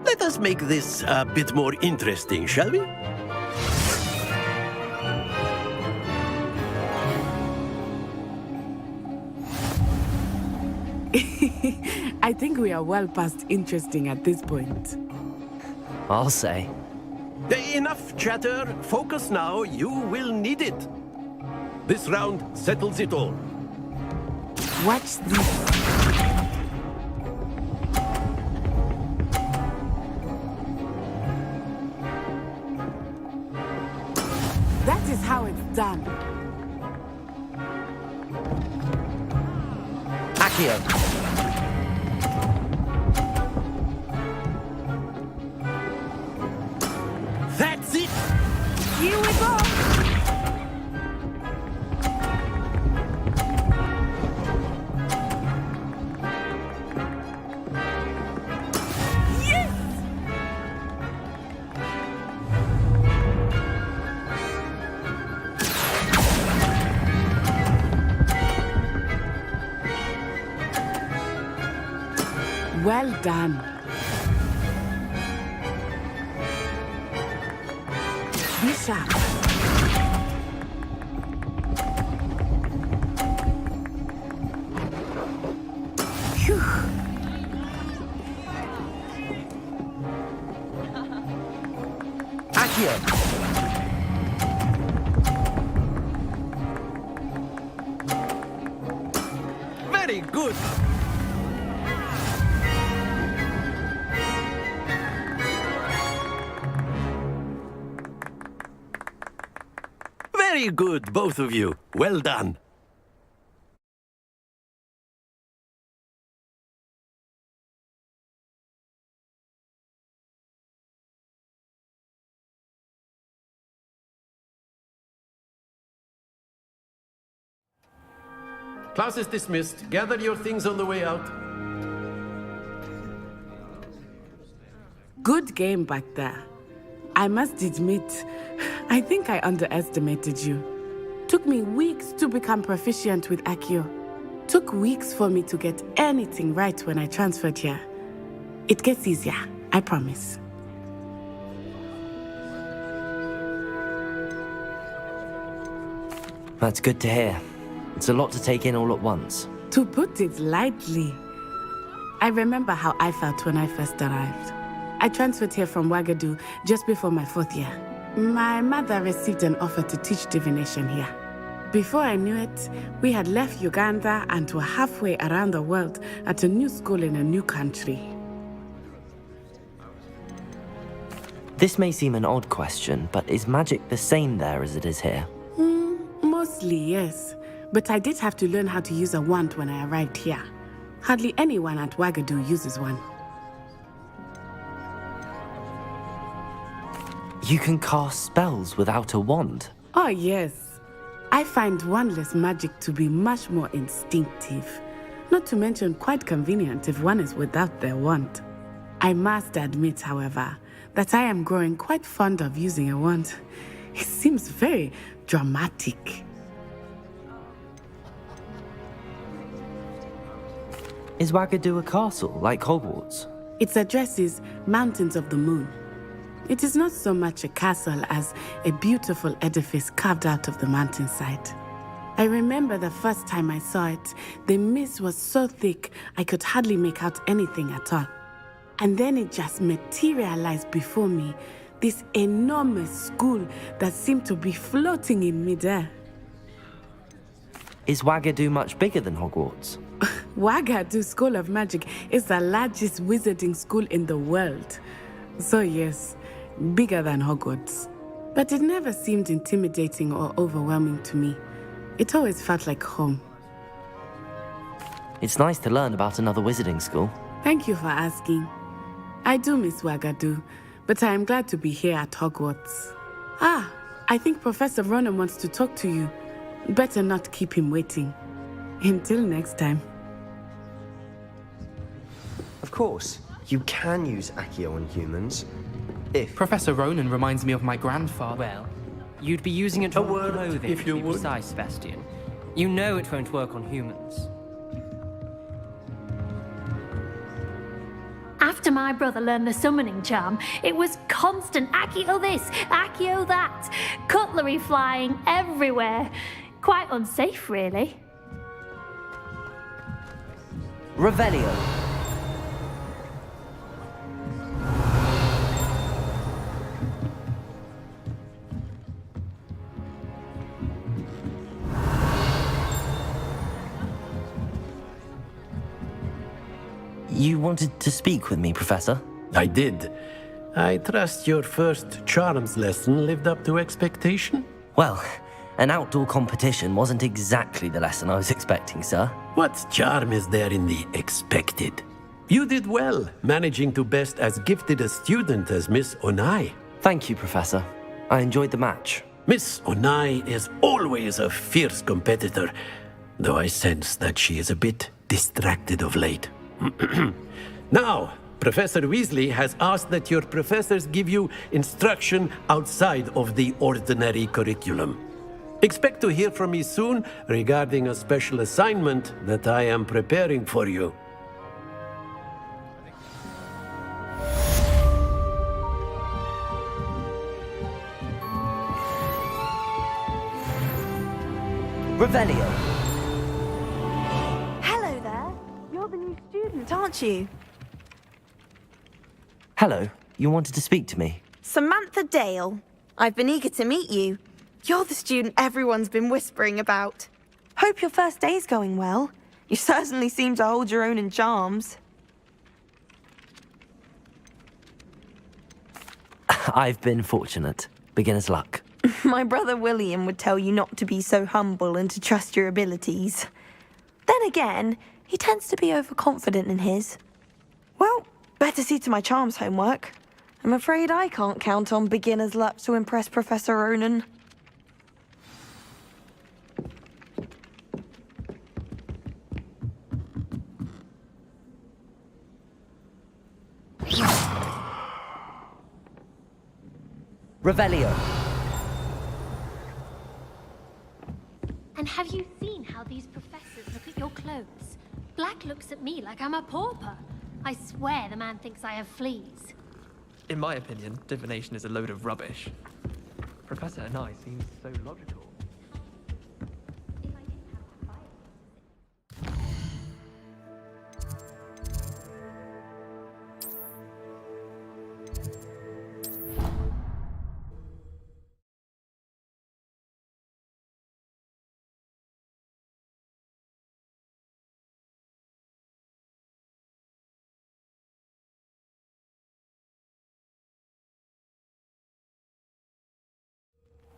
Let us make this a bit more interesting, shall we? I think we are well past interesting at this point. I'll say. Enough chatter. Focus now. You will need it. This round settles it all. Watch this. That is how it's done. Accio. That's it! Here we go! Yes! Well done. Bishop. Phew. Accio. Very good. Very good, both of you. Well done. Class is dismissed. Gather your things on the way out. Good game back there. I must admit, I think I underestimated you. Took me weeks to become proficient with Accio. Took weeks for me to get anything right when I transferred here. It gets easier, I promise. That's good to hear. It's a lot to take in all at once. To put it lightly, I remember how I felt when I first arrived. I transferred here from Ouagadougou just before my 4th year. My mother received an offer to teach divination here. Before I knew it, we had left Uganda and were halfway around the world at a new school in a new country. This may seem an odd question, but is magic the same there as it is here? Mostly, yes. But I did have to learn how to use a wand when I arrived here. Hardly anyone at Wagadu uses one. You can cast spells without a wand? Oh, yes. I find wandless magic to be much more instinctive. Not to mention quite convenient if one is without their wand. I must admit, however, that I am growing quite fond of using a wand. It seems very dramatic. Is Wagadu a castle, like Hogwarts? Its address is Mountains of the Moon. It is not so much a castle as a beautiful edifice carved out of the mountainside. I remember the first time I saw it, the mist was so thick I could hardly make out anything at all. And then it just materialized before me, this enormous school that seemed to be floating in midair. Is Wagadu much bigger than Hogwarts? Wagadu School of Magic is the largest wizarding school in the world. So yes, bigger than Hogwarts. But it never seemed intimidating or overwhelming to me. It always felt like home. It's nice to learn about another wizarding school. Thank you for asking. I do miss Wagadu, but I am glad to be here at Hogwarts. Ah, I think Professor Ronan wants to talk to you. Better not keep him waiting. Until next time. Of course, you can use Accio on humans. If Professor Ronan reminds me of my grandfather. Well, you'd be using it on clothing, if you to be would. precise, Sebastian. You know it won't work on humans. After my brother learned the summoning charm, it was constant Accio this, Accio that, cutlery flying everywhere. Quite unsafe, really. Revelio. You wanted to speak with me, Professor? I did. I trust your first charms lesson lived up to expectation? Well, an outdoor competition wasn't exactly the lesson I was expecting, sir. What charm is there in the expected? You did well, managing to best as gifted a student as Miss Onai. Thank you, Professor. I enjoyed the match. Miss Onai is always a fierce competitor, though I sense that she is a bit distracted of late. Now, Professor Weasley has asked that your professors give you instruction outside of the ordinary curriculum. Expect to hear from me soon regarding a special assignment that I am preparing for you. Revelio. Hello there. You're the new student, aren't you? Hello. You wanted to speak to me? Samantha Dale. I've been eager to meet you. You're the student everyone's been whispering about. Hope your first day's going well. You certainly seem to hold your own in charms. I've been fortunate. Beginner's luck. My brother William would tell you not to be so humble and to trust your abilities. Then again, he tends to be overconfident in his. Well, better see to my charms homework. I'm afraid I can't count on beginner's luck to impress Professor Ronan. Revelio. And have you seen how these professors look at your clothes? Black looks at me like I'm a pauper. I swear the man thinks I have fleas. In my opinion, divination is a load of rubbish. Professor Anai seems so logical.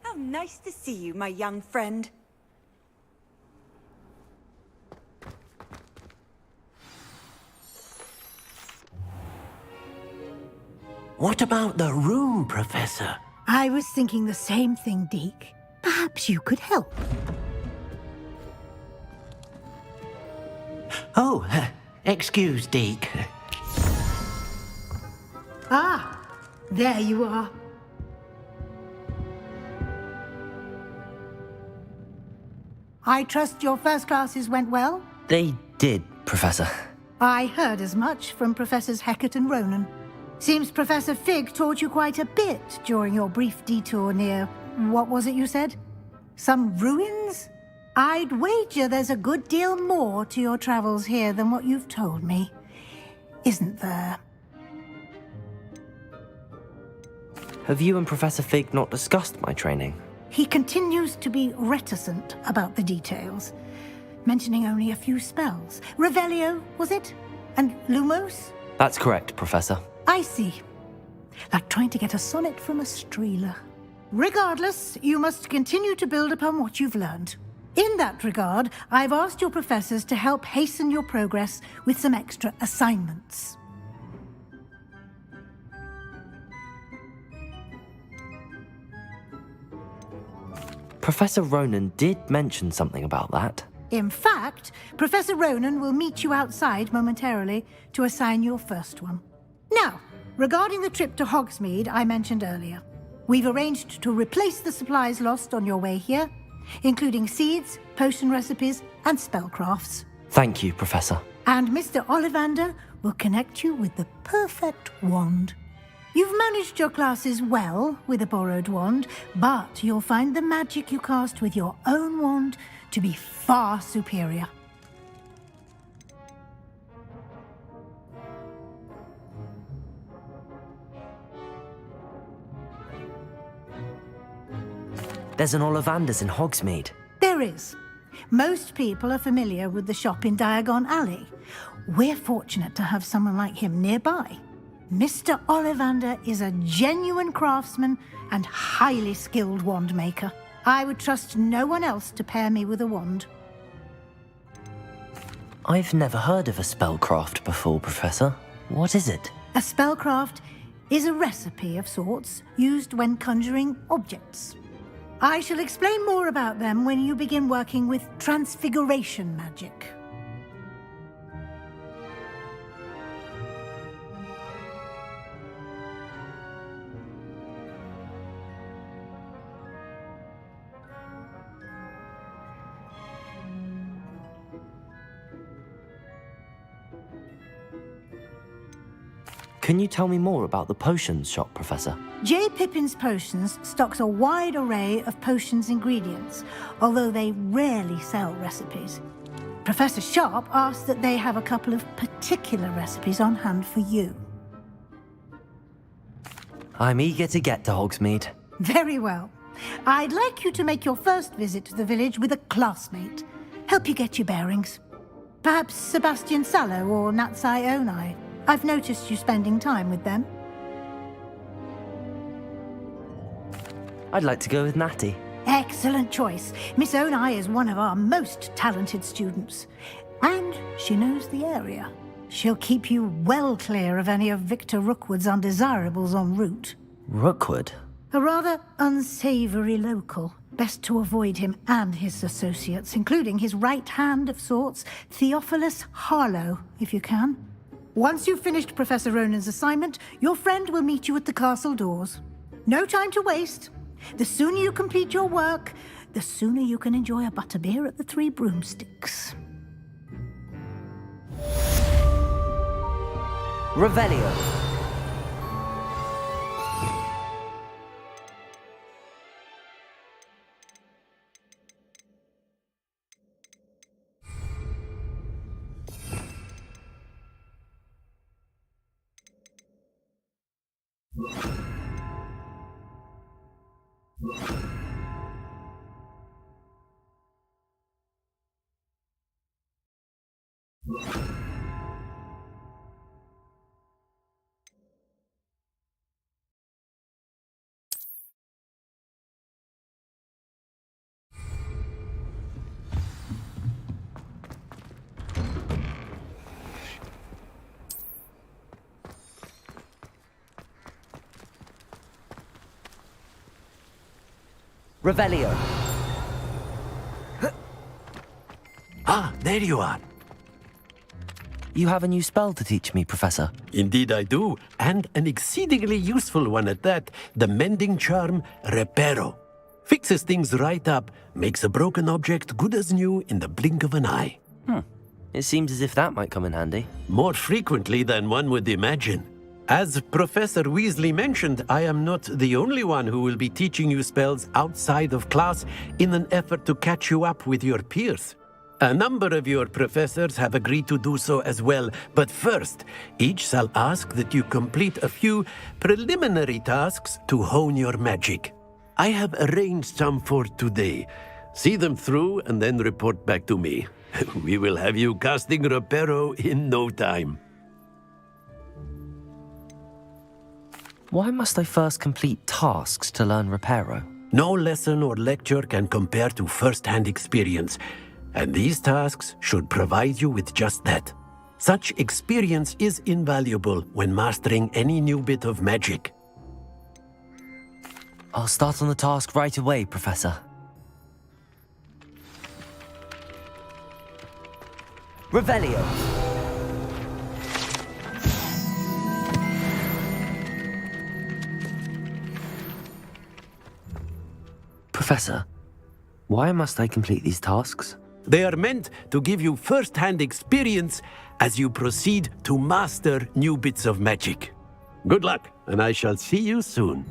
How nice to see you, my young friend. What about the room, Professor? I was thinking the same thing, Deke. Perhaps you could help. Oh, excuse, Deke. Ah, there you are. I trust your first classes went well? They did, Professor. I heard as much from Professors Hecat and Ronan. Seems Professor Fig taught you quite a bit during your brief detour near... what was it you said? Some ruins? I'd wager there's a good deal more to your travels here than what you've told me. Isn't there? Have you and Professor Fig not discussed my training? He continues to be reticent about the details, mentioning only a few spells. Revelio, was it? And Lumos? That's correct, Professor. I see. Like trying to get a sonnet from a streeler. Regardless, you must continue to build upon what you've learned. In that regard, I've asked your professors to help hasten your progress with some extra assignments. Professor Ronan did mention something about that. In fact, Professor Ronan will meet you outside momentarily to assign your first one. Now, regarding the trip to Hogsmeade I mentioned earlier, we've arranged to replace the supplies lost on your way here, including seeds, potion recipes, and spellcrafts. Thank you, Professor. And Mr. Ollivander will connect you with the perfect wand. You've managed your classes well with a borrowed wand, but you'll find the magic you cast with your own wand to be far superior. There's an Ollivander's in Hogsmeade. There is. Most people are familiar with the shop in Diagon Alley. We're fortunate to have someone like him nearby. Mr. Ollivander is a genuine craftsman and highly skilled wand maker. I would trust no one else to pair me with a wand. I've never heard of a spellcraft before, Professor. What is it? A spellcraft is a recipe of sorts used when conjuring objects. I shall explain more about them when you begin working with transfiguration magic. Can you tell me more about the potions shop, Professor? J. Pippin's Potions stocks a wide array of potions ingredients, although they rarely sell recipes. Professor Sharp asked that they have a couple of particular recipes on hand for you. I'm eager to get to Hogsmeade. Very well. I'd like you to make your first visit to the village with a classmate. Help you get your bearings. Perhaps Sebastian Sallow or Natsai Onai. I've noticed you spending time with them. I'd like to go with Natty. Excellent choice. Miss Onai is one of our most talented students. And she knows the area. She'll keep you well clear of any of Victor Rookwood's undesirables en route. Rookwood? A rather unsavory local. Best to avoid him and his associates, including his right hand of sorts, Theophilus Harlow, if you can. Once you've finished Professor Ronan's assignment, your friend will meet you at the castle doors. No time to waste. The sooner you complete your work, the sooner you can enjoy a butterbeer at the Three Broomsticks. Revelio. Revelio. Ah, there you are. You have a new spell to teach me, Professor. Indeed I do, and an exceedingly useful one at that. The mending charm, Reparo. Fixes things right up, makes a broken object good as new in the blink of an eye. It seems as if that might come in handy. More frequently than one would imagine. As Professor Weasley mentioned, I am not the only one who will be teaching you spells outside of class in an effort to catch you up with your peers. A number of your professors have agreed to do so as well, but first, each shall ask that you complete a few preliminary tasks to hone your magic. I have arranged some for today. See them through and then report back to me. We will have you casting Reparo in no time. Why must I first complete tasks to learn Reparo? No lesson or lecture can compare to first-hand experience, and these tasks should provide you with just that. Such experience is invaluable when mastering any new bit of magic. I'll start on the task right away, Professor. Revelio. Professor, why must I complete these tasks? They are meant to give you first-hand experience as you proceed to master new bits of magic. Good luck, and I shall see you soon.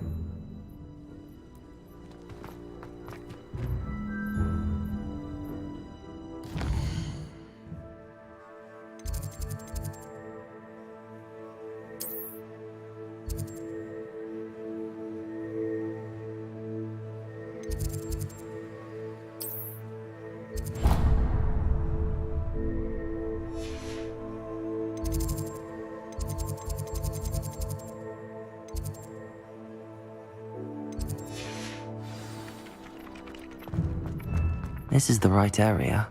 This is the right area.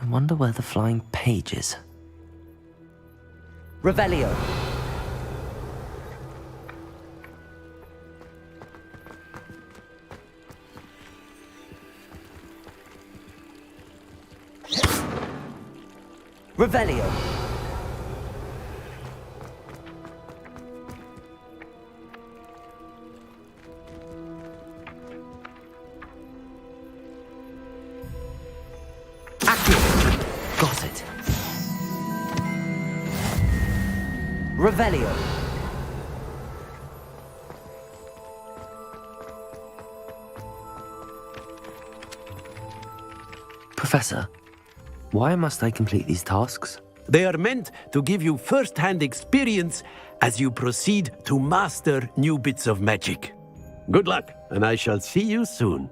I wonder where the flying page is. Revelio. Revelio. Got it. Revelio. Professor, why must I complete these tasks? They are meant to give you first-hand experience as you proceed to master new bits of magic. Good luck, and I shall see you soon.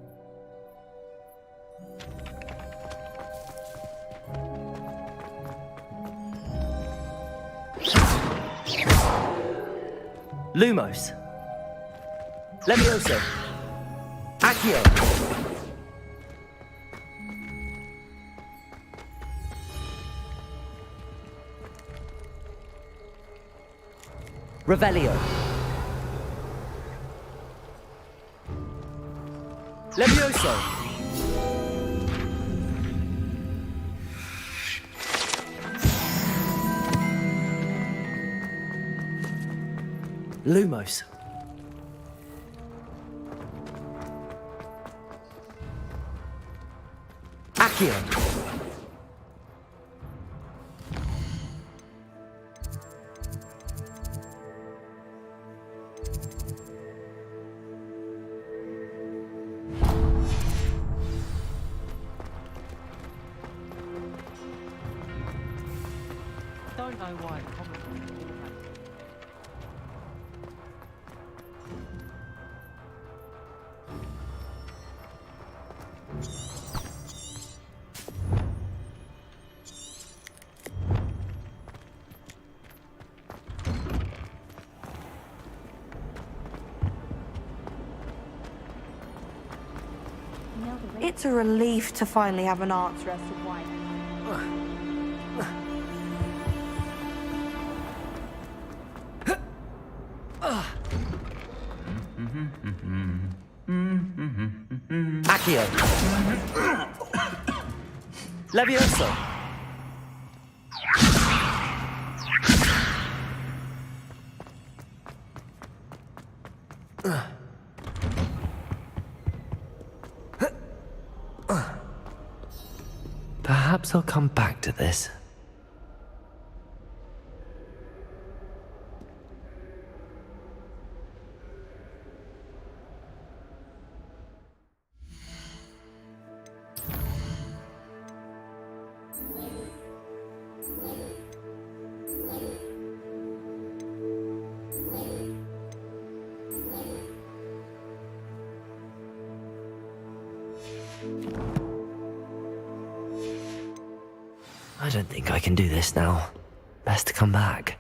Lumos. Levioso. Accio. Revelio. Levioso. Lumos. Accio. Don't know why. It's a relief to finally have an answer as to why. Accio. Levioso. Perhaps I'll come back to this. I don't think I can do this now. Best to come back.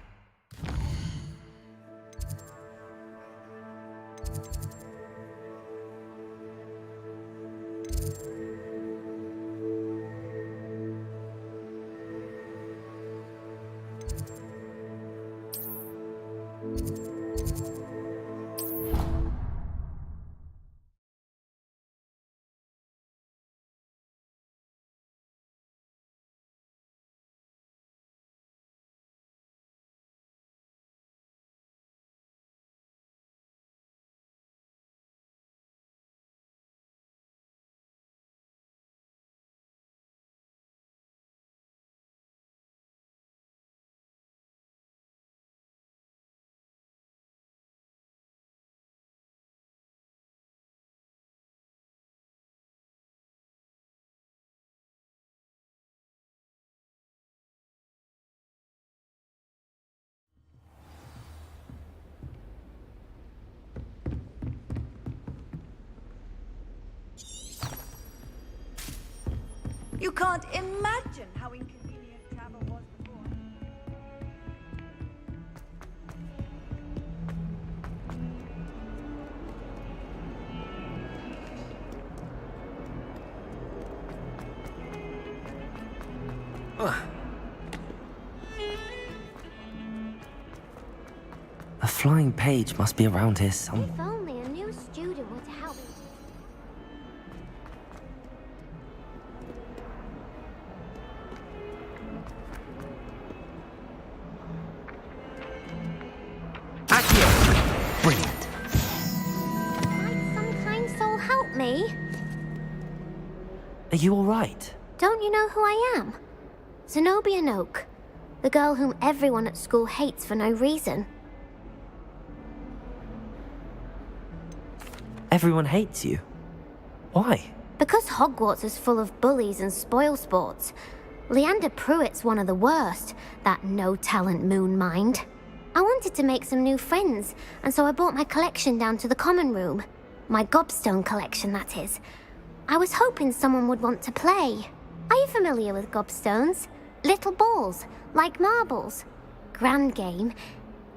You can't imagine how inconvenient travel was before. A flying page must be around here somewhere. If only a new student were to help. Brilliant. Might some kind soul help me? Are you alright? Don't you know who I am? Zenobia Noak, the girl whom everyone at school hates for no reason. Everyone hates you. Why? Because Hogwarts is full of bullies and spoilsports. Leander Pruitt's one of the worst, that no-talent moon mind. I wanted to make some new friends, and so I brought my collection down to the common room. My gobstone collection, that is. I was hoping someone would want to play. Are you familiar with gobstones? Little balls, like marbles. Grand game.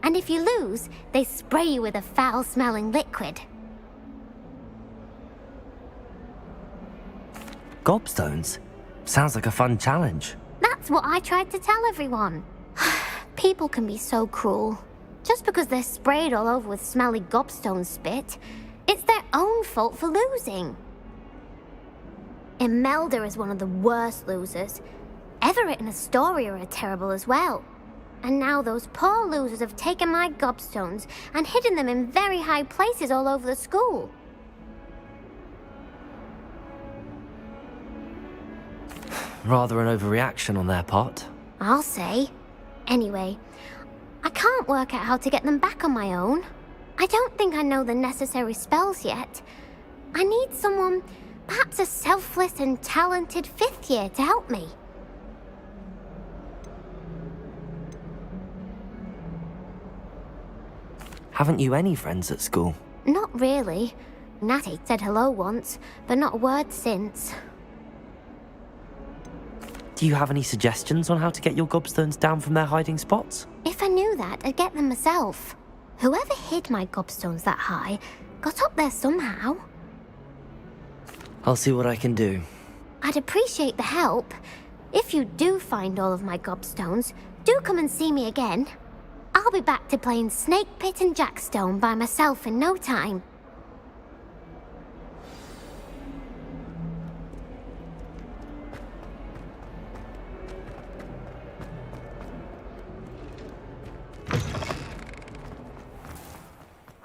And if you lose, they spray you with a foul-smelling liquid. Gobstones? Sounds like a fun challenge. That's what I tried to tell everyone. People can be so cruel. Just because they're sprayed all over with smelly gobstone spit, it's their own fault for losing. Imelda is one of the worst losers. Everett and Astoria are terrible as well. And now those poor losers have taken my gobstones and hidden them in very high places all over the school. Rather an overreaction on their part. I'll say. Anyway, I can't work out how to get them back on my own. I don't think I know the necessary spells yet. I need someone, perhaps a selfless and talented fifth year to help me. Haven't you any friends at school? Not really. Natty said hello once, but not a word since. Do you have any suggestions on how to get your gobstones down from their hiding spots? If I knew that, I'd get them myself. Whoever hid my gobstones that high got up there somehow. I'll see what I can do. I'd appreciate the help. If you do find all of my gobstones, do come and see me again. I'll be back to playing Snake Pit and Jackstone by myself in no time.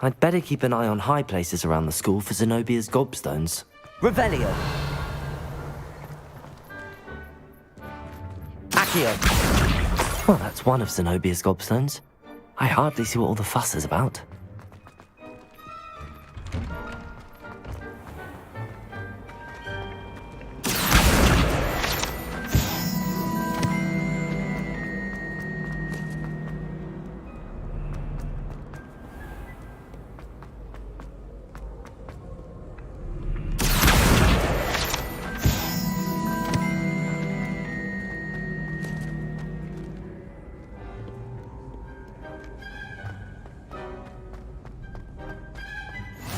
I'd better keep an eye on high places around the school for Zenobia's gobstones. Revelio. Accio. Well, that's one of Zenobia's gobstones. I hardly see what all the fuss is about.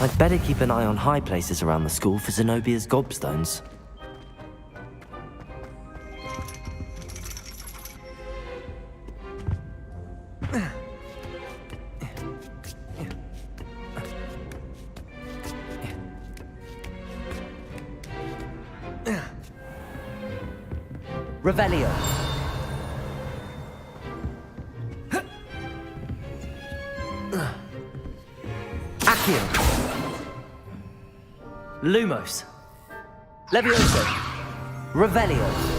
I'd better keep an eye on high places around the school for Zenobia's gobstones. Revelio. Accio. Lumos. Levioso. Revelio.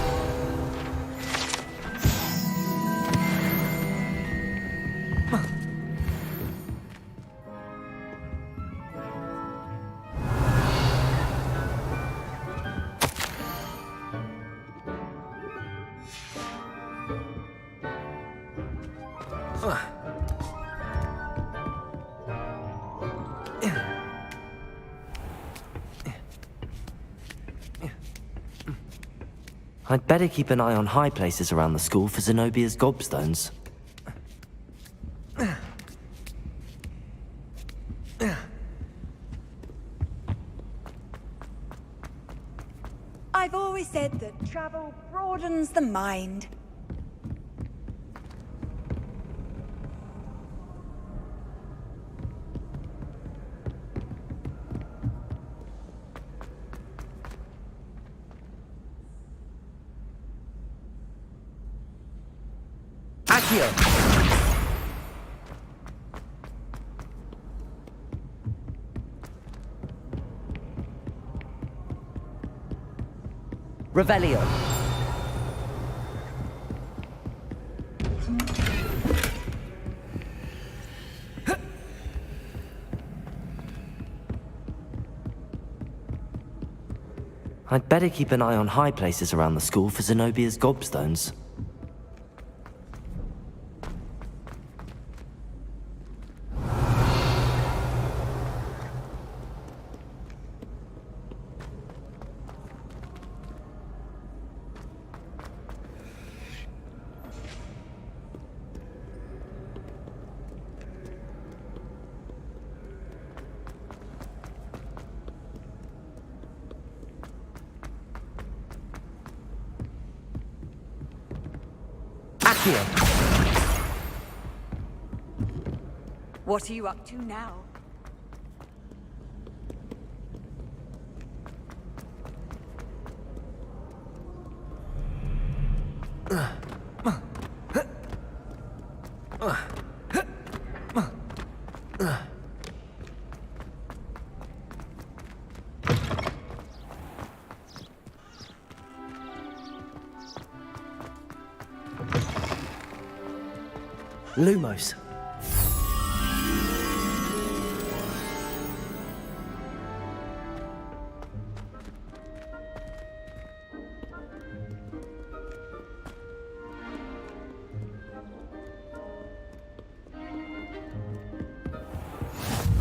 I'd better keep an eye on high places around the school for Zenobia's gobstones. I've always said that travel broadens the mind. Accio. Revelio. I'd better keep an eye on high places around the school for Zenobia's gobstones. What are you up to now? Lumos.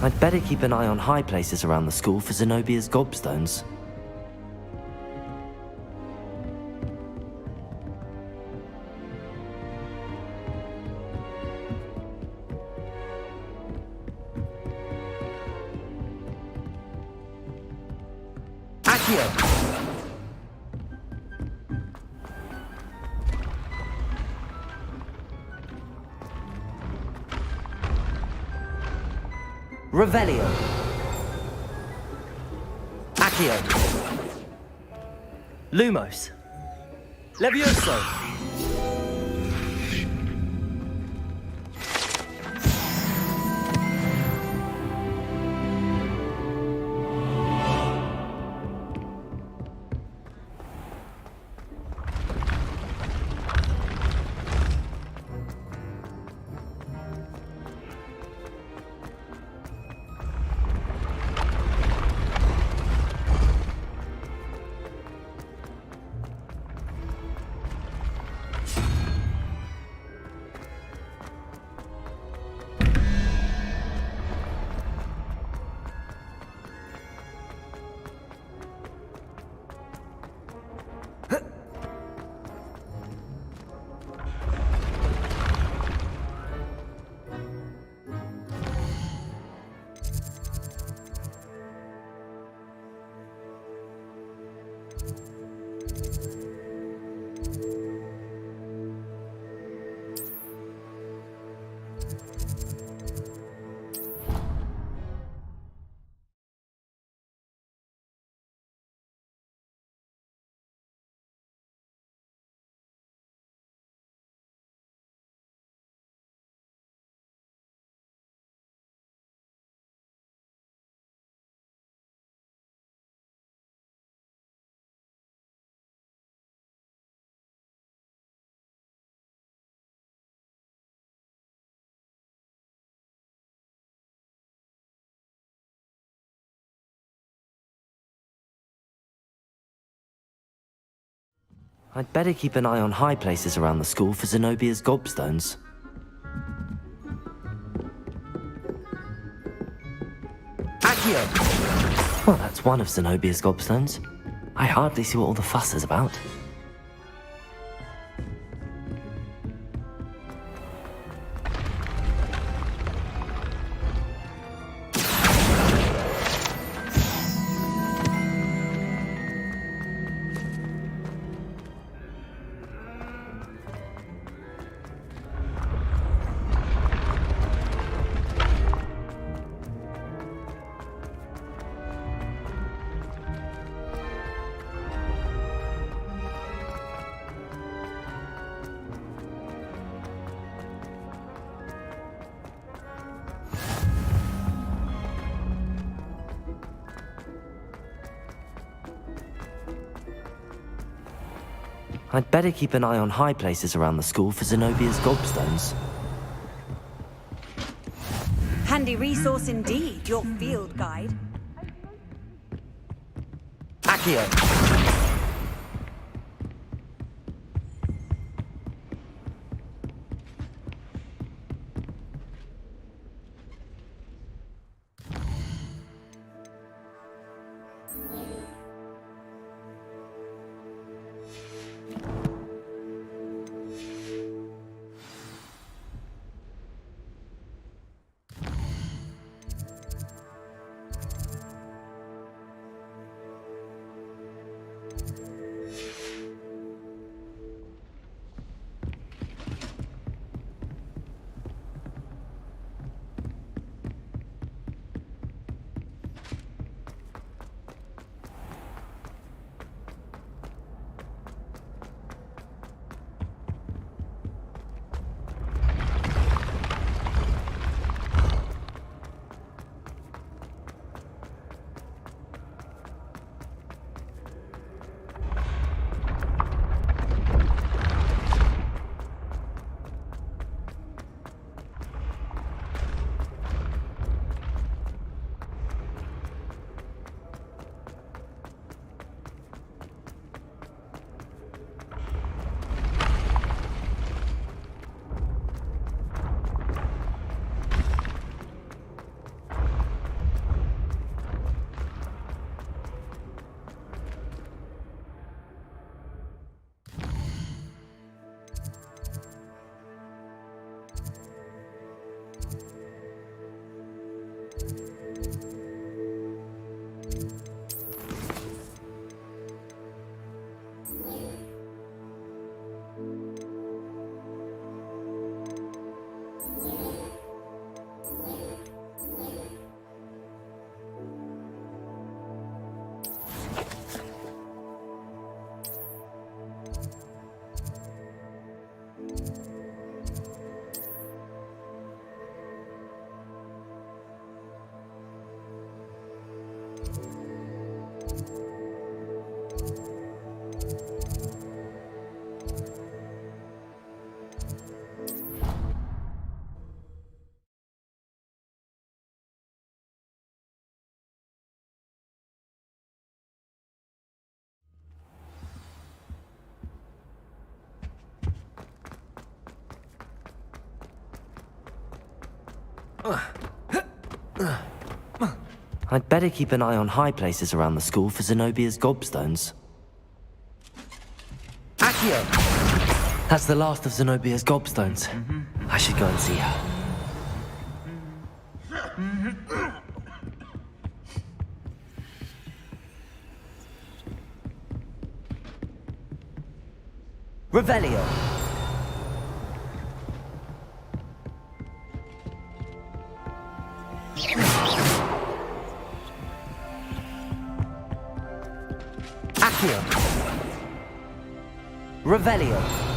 I'd better keep an eye on high places around the school for Zenobia's gobstones. Revelio. Accio. Lumos. Levioso. I'd better keep an eye on high places around the school for Zenobia's gobstones. Accio! Well, that's one of Zenobia's gobstones. I hardly see what all the fuss is about. I'd better keep an eye on high places around the school for Zenobia's gobstones. Handy resource indeed, your field guide. Accio! I'd better keep an eye on high places around the school for Zenobia's gobstones. Accio! That's the last of Zenobia's gobstones. I should go and see her. Revelio! Accio! Revelio!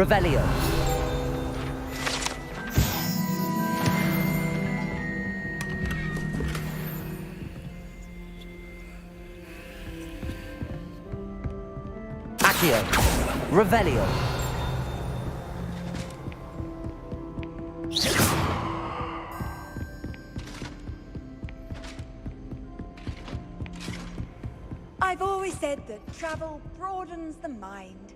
Revelio. Accio. Revelio. I've always said that travel broadens the mind.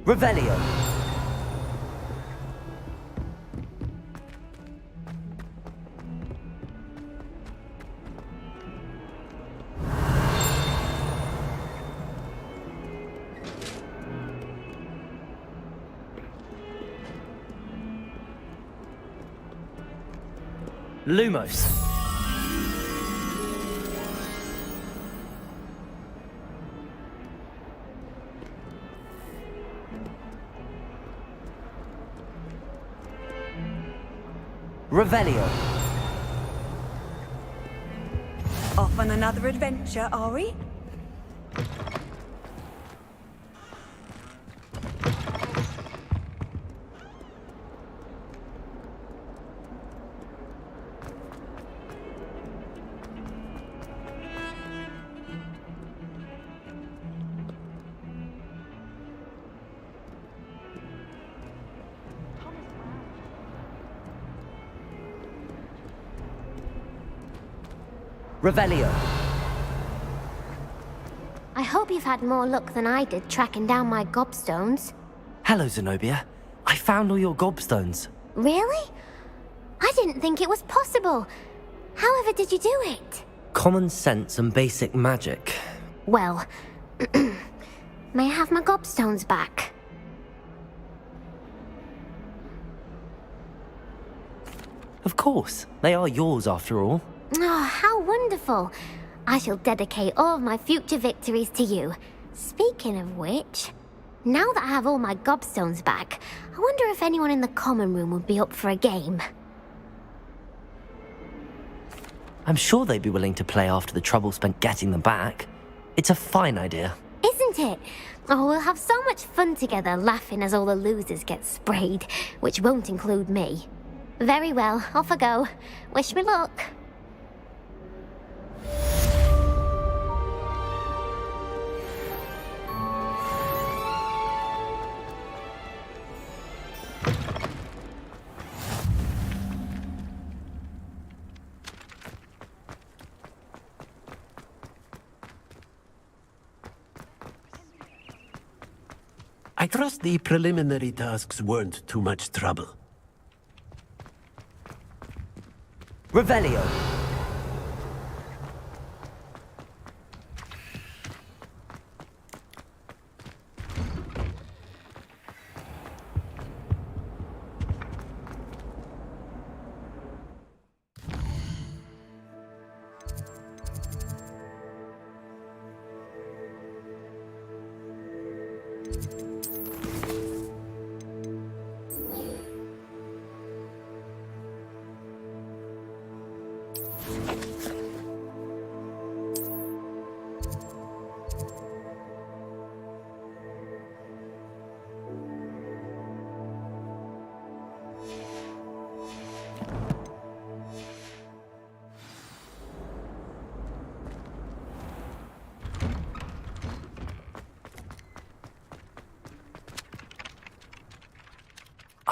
Revelio. Lumos. Revelio. Off on another adventure, are we? Revelio. I hope you've had more luck than I did tracking down my gobstones. Hello, Zenobia. I found all your gobstones. Really? I didn't think it was possible. However did you do it? Common sense and basic magic. Well, may I have my gobstones back? Of course. They are yours after all. Oh, how wonderful. I shall dedicate all of my future victories to you. Speaking of which, now that I have all my gobstones back, I wonder if anyone in the common room would be up for a game. I'm sure they'd be willing to play after the trouble spent getting them back. It's a fine idea. Isn't it? Oh, we'll have so much fun together laughing as all the losers get sprayed, which won't include me. Very well, off I go. Wish me luck. I trust the preliminary tasks weren't too much trouble. Revelio.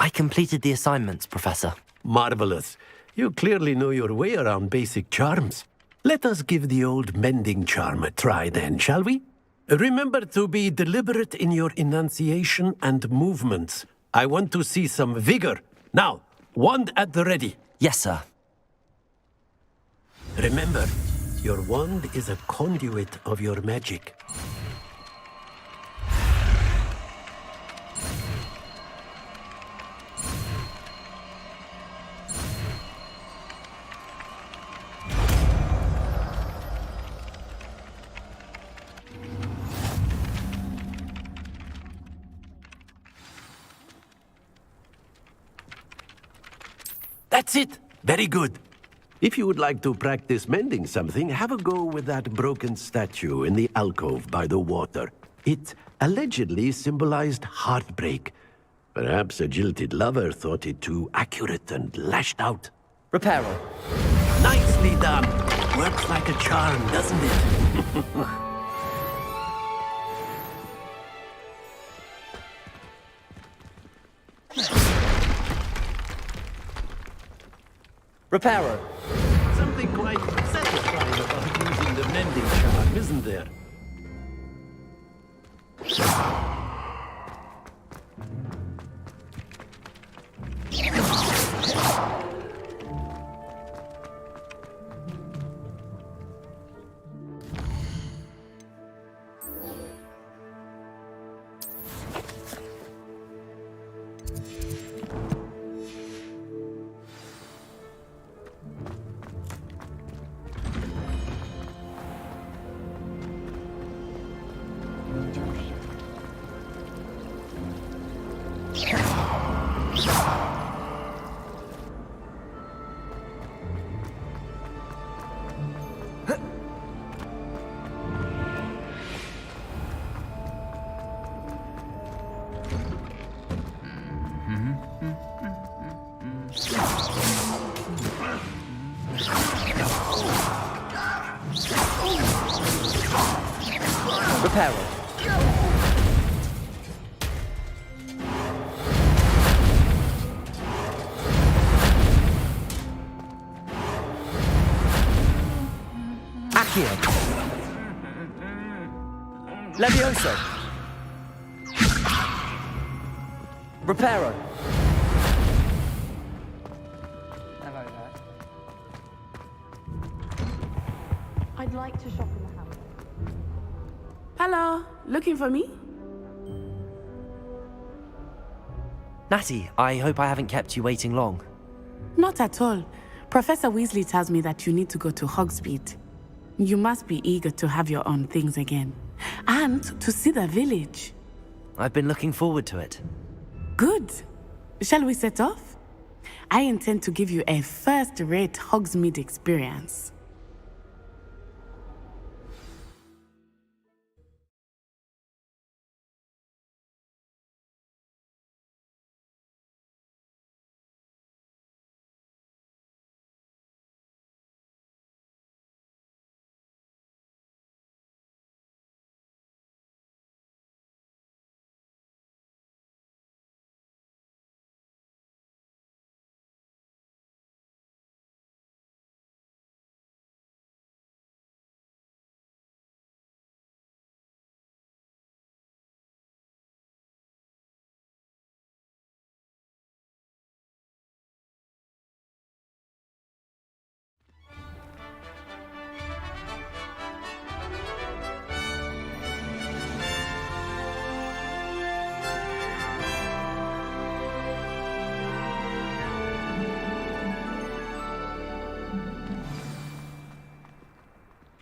I completed the assignments, Professor. Marvelous. You clearly know your way around basic charms. Let us give the old mending charm a try then, shall we? Remember to be deliberate in your enunciation and movements. I want to see some vigor. Now, wand at the ready. Yes, sir. Remember, your wand is a conduit of your magic. That's it. Very good. If you would like to practice mending something, have a go with that broken statue in the alcove by the water. It allegedly symbolized heartbreak. Perhaps a jilted lover thought it too accurate and lashed out. Reparo. Nicely done. Works like a charm, doesn't it? Reparo. Something quite satisfying about using the mending charm, isn't there? Reparo. Accio. Levioso. Reparo. I'd like to shop in the house. Hello, looking for me? Natty, I hope I haven't kept you waiting long. Not at all. Professor Weasley tells me that you need to go to Hogsmeade. You must be eager to have your own things again. And to see the village. I've been looking forward to it. Good. Shall we set off? I intend to give you a first-rate Hogsmeade experience.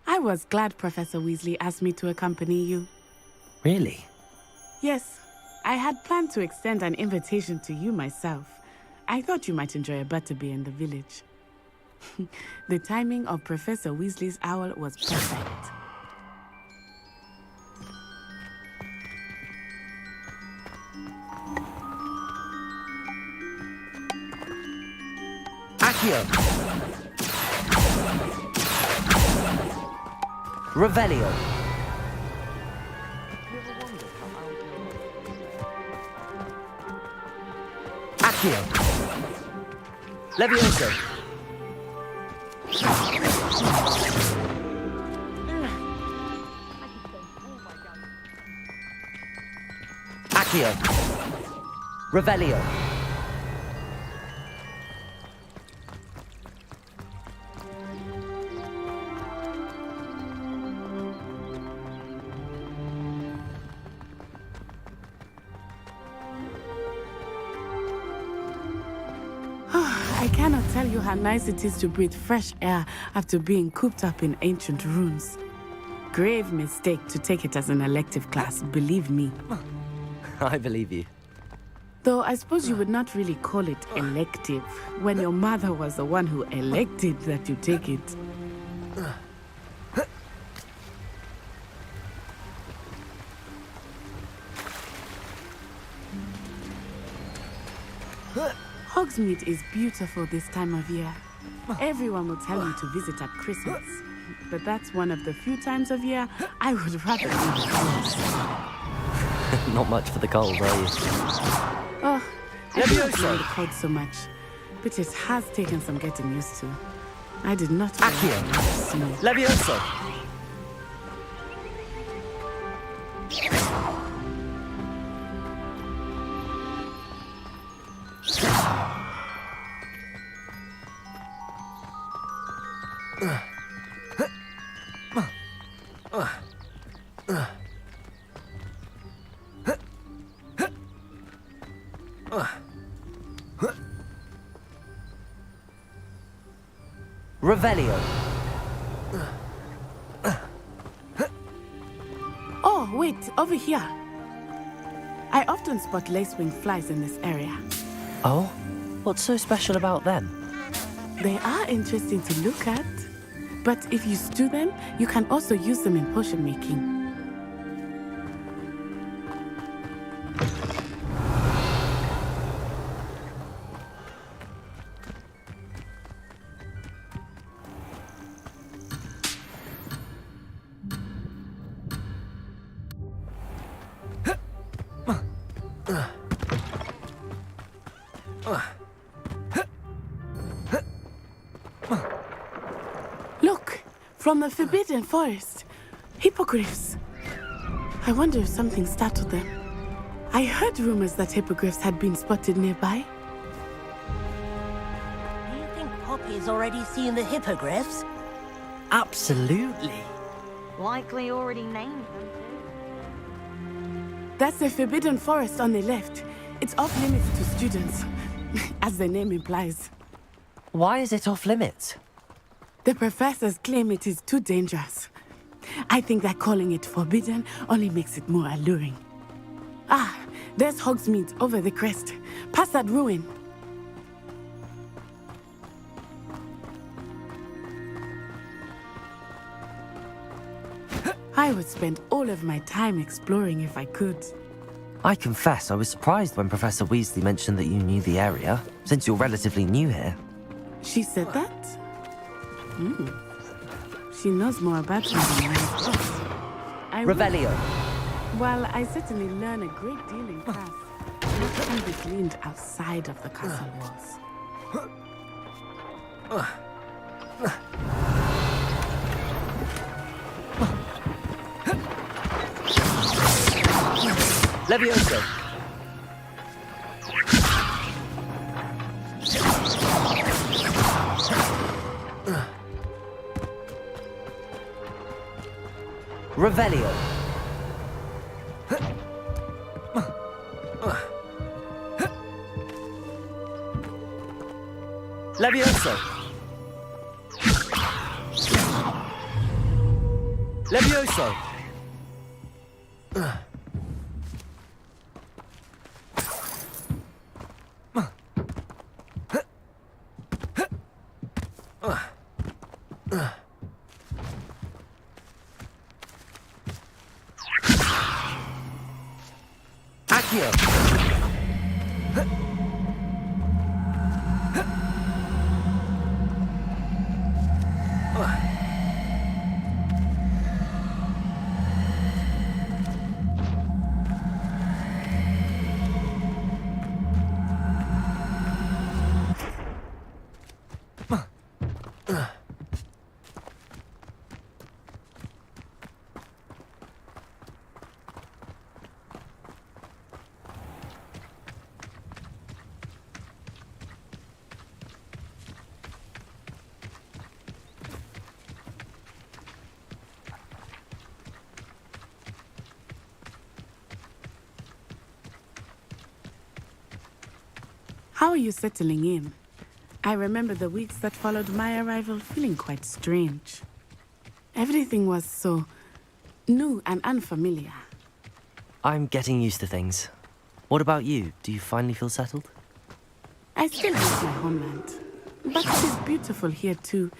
I was glad Professor Weasley asked me to accompany you. Really? Yes, I had planned to extend an invitation to you myself. I thought you might enjoy a butterbeer in the village. The timing of Professor Weasley's owl was perfect. Accio. Revelio. Accio. Levioso. Accio. Revelio. I cannot tell you how nice it is to breathe fresh air after being cooped up in ancient ruins. Grave mistake to take it as an elective class, believe me. I believe you. Though I suppose you would not really call it elective when your mother was the one who elected that you take it. Hogsmeade is beautiful this time of year. Everyone will tell you to visit at Christmas. But that's one of the few times of year I would rather be indoors. Not much for the cold, are you? Oh, I don't mind the cold so much. But it has taken some getting used to. I did not Accio. snow. Levioso. Revelio. Oh, wait, over here. I often spot lacewing flies in this area. Oh? What's so special about them? They are interesting to look at. But if you stew them, you can also use them in potion making. Look, from the Forbidden Forest. Hippogriffs. I wonder if something startled them. I heard rumors that hippogriffs had been spotted nearby. Do you think Poppy's already seen the hippogriffs? Absolutely. Likely already named them. That's the Forbidden Forest on the left. It's off limits to students, as the name implies. Why is it off limits? The professors claim it is too dangerous. I think that calling it forbidden only makes it more alluring. Ah, there's Hogsmeade over the crest. Past that ruin. I would spend all of my time exploring if I could. I confess I was surprised when Professor Weasley mentioned that you knew the area, since you're relatively new here. She said that? She knows more about me than I thought. Revelio. While I certainly learn a great deal in class, what can be gleaned outside of the castle walls? Levioso. Revelio. Levioso. Levioso. Accio. How are you settling in? I remember the weeks that followed my arrival feeling quite strange. Everything was so new and unfamiliar. I'm getting used to things. What about you? Do you finally feel settled? I still miss my homeland. But it is beautiful here too.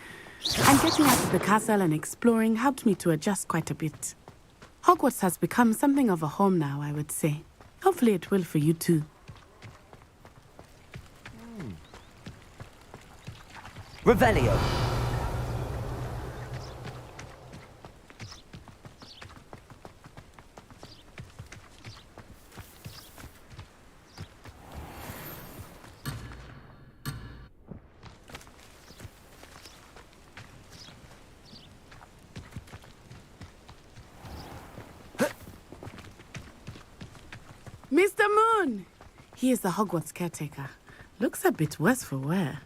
And getting out of the castle and exploring helped me to adjust quite a bit. Hogwarts has become something of a home now, I would say. Hopefully it will for you too. Revelio. Mr. Moon! He is the Hogwarts caretaker. Looks a bit worse for wear.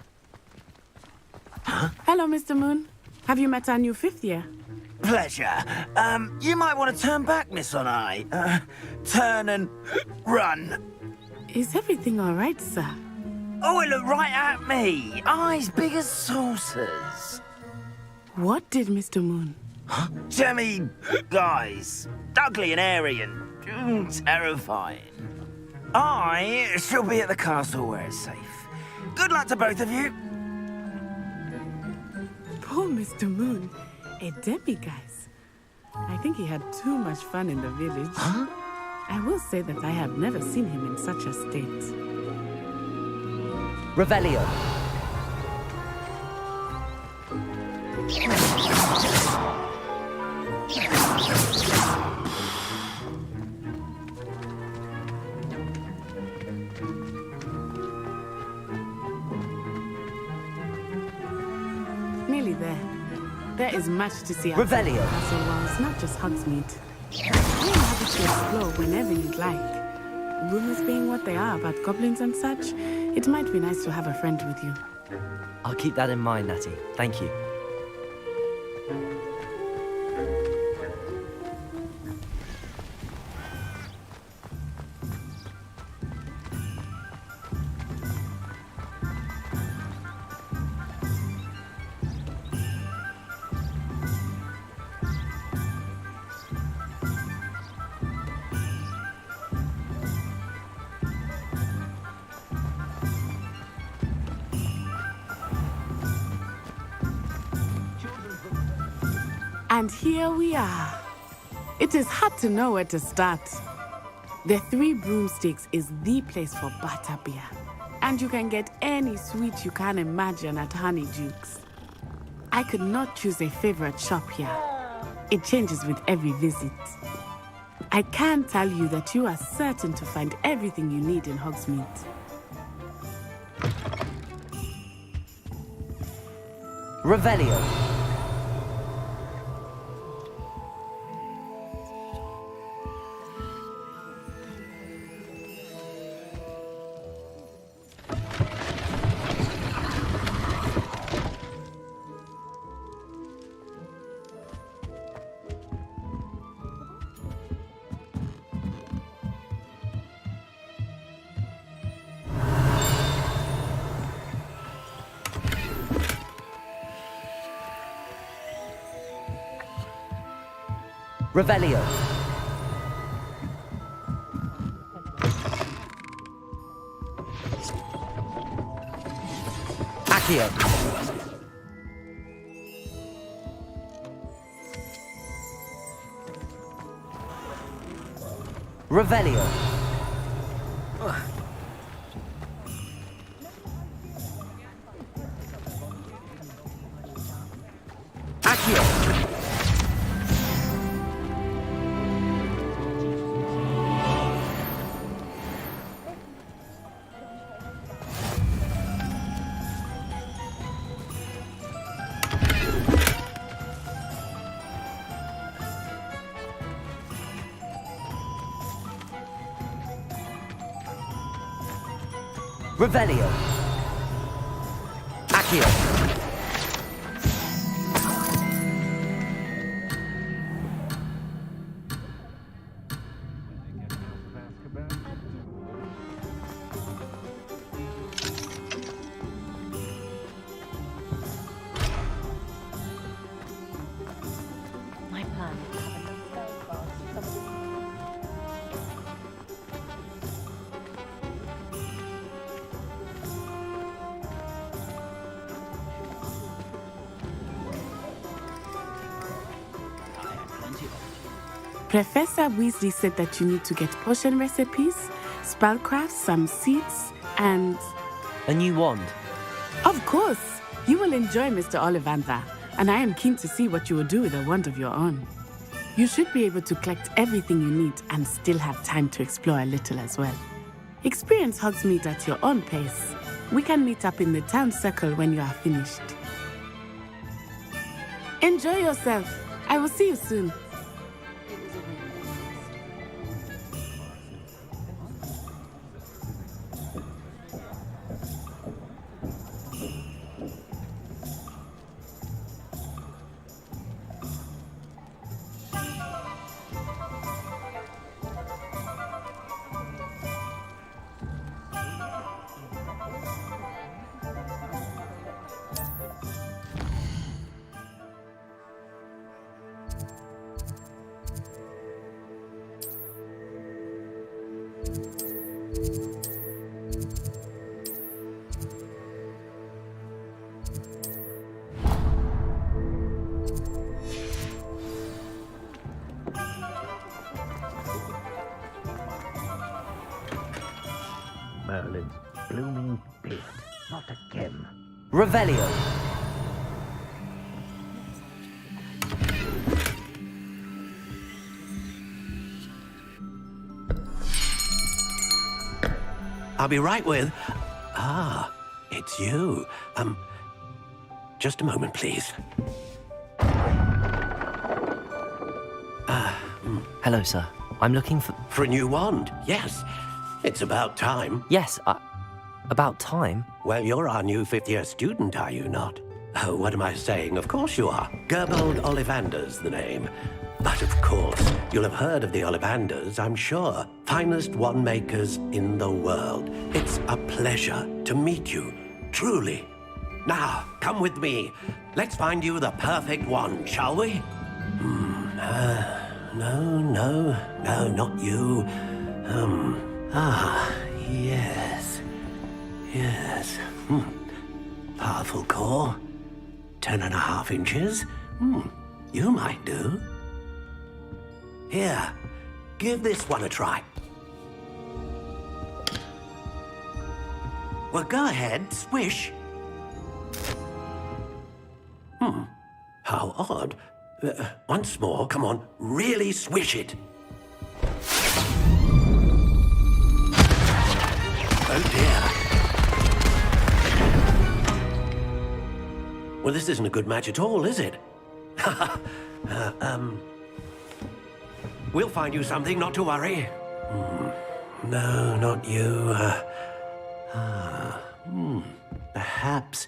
Hello, Mr. Moon. Have you met our new 5th year? Pleasure. You might want to turn back, Miss Onai. Turn and run. Is everything all right, sir? Oh, it looked right at me. Eyes big as saucers. What did Mr. Moon? Jemmy, guys. Ugly and airy and terrifying. I shall be at the castle where it's safe. Good luck to both of you. Poor Mr. Moon. A demi-guise. I think he had too much fun in the village. I will say that I have never seen him in such a state. Revelio. Nearly there. There is much to see outside the castle walls, not just Hogsmeade. You're happy to explore whenever you'd like. Rumors being what they are about goblins and such, it might be nice to have a friend with you. I'll keep that in mind, Natty. Thank you. And here we are. It is hard to know where to start. The Three Broomsticks is the place for butterbeer. And you can get any sweet you can imagine at Honeydukes. I could not choose a favorite shop here. It changes with every visit. I can tell you that you are certain to find everything you need in Hogsmeade. Revelio. Revelio. Accio. Revelio. Accio. Revelio. Accio. My plan is to have a very fast Professor Weasley said that you need to get potion recipes, spellcraft, some seeds, and... A new wand. Of course! You will enjoy Mr. Ollivander, and I am keen to see what you will do with a wand of your own. You should be able to collect everything you need and still have time to explore a little as well. Experience Hogsmeade at your own pace. We can meet up in the town circle when you are finished. Enjoy yourself. I will see you soon. Merlin's blooming beard. Not again. Revelio. I'll be right with... Ah, it's you. Just a moment, please. Hello, sir. I'm looking for... For a new wand, yes. It's about time. Yes, about time? Well, you're our new fifth-year student, are you not? Oh, what am I saying? Of course you are. Gerbold Ollivander's the name. But of course, you'll have heard of the Ollivanders, I'm sure. Finest wand makers in the world. It's a pleasure to meet you, truly. Now, come with me. Let's find you the perfect wand, shall we? No, not you. Yes. Powerful core. 10.5 inches. You might do. Here, give this one a try. Well, go ahead, swish. How odd. Once more, come on, really swish it. Oh dear. Well, this isn't a good match at all, is it? We'll find you something, not to worry. No, not you. Perhaps...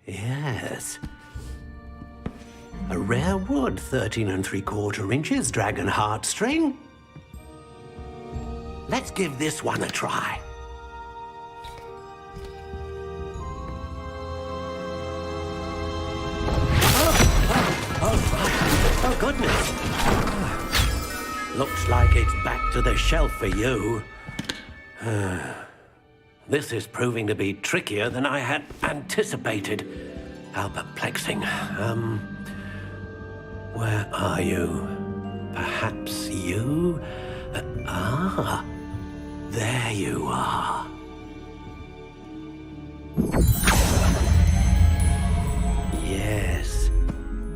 Yes. A rare wood, 13 3/4 inches, dragon heartstring. Let's give this one a try. Oh, goodness. Looks like it's back to the shelf for you. This is proving to be trickier than I had anticipated. How perplexing. Where are you? Perhaps you? There you are. Yes,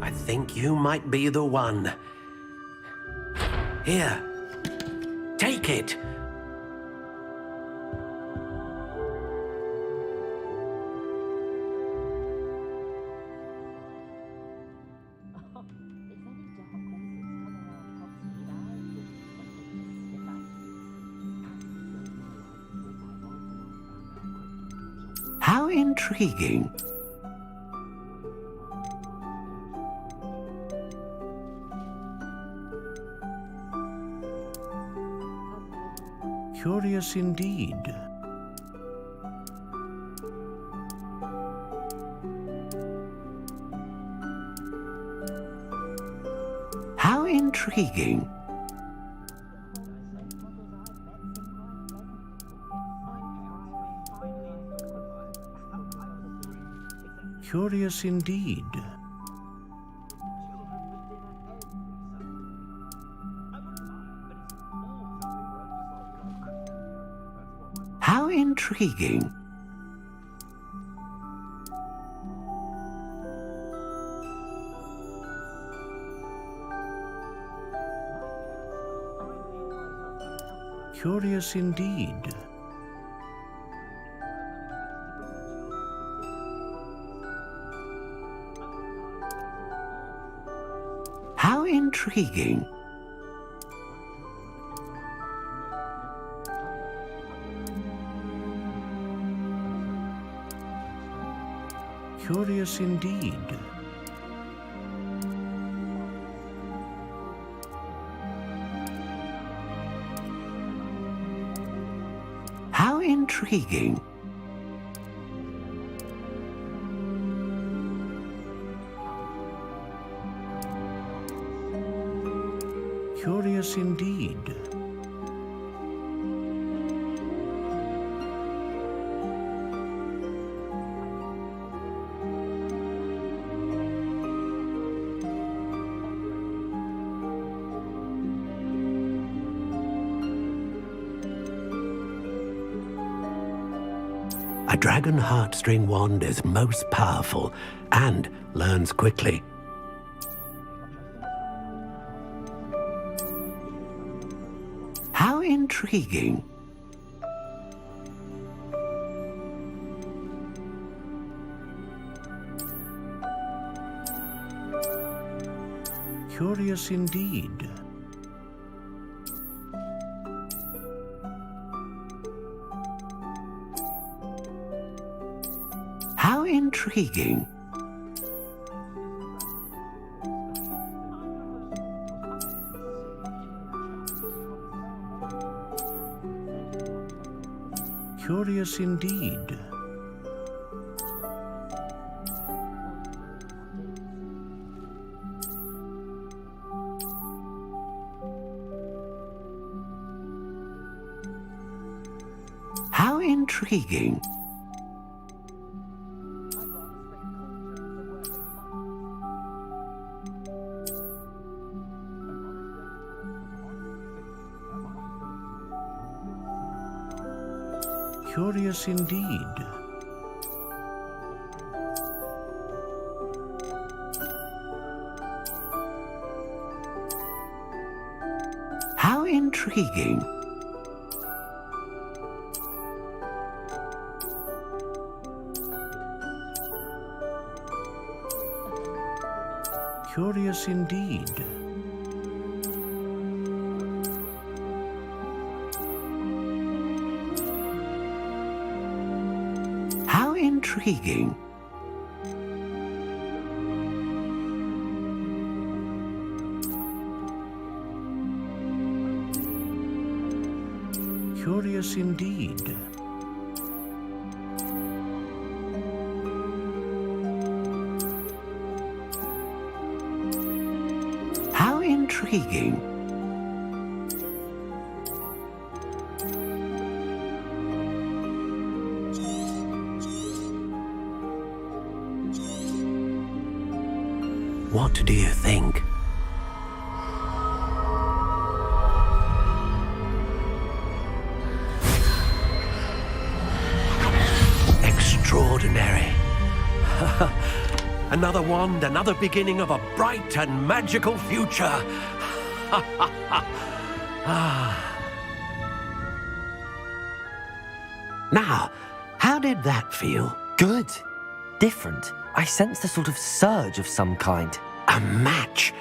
I think you might be the one. Here, take it. How intriguing. Curious indeed. How intriguing. Curious indeed. intriguing. Curious indeed. How intriguing. Curious indeed. How intriguing. Curious indeed. A dragon heartstring wand is most powerful and learns quickly. How intriguing. Curious indeed. How intriguing. Curious indeed. How intriguing. Curious indeed. How intriguing. Curious indeed. How intriguing. Curious indeed. How intriguing. What do you think? Extraordinary. Another wand, another beginning of a bright and magical future. Now, how did that feel? Good. Different. I sensed a sort of surge of some kind. A match.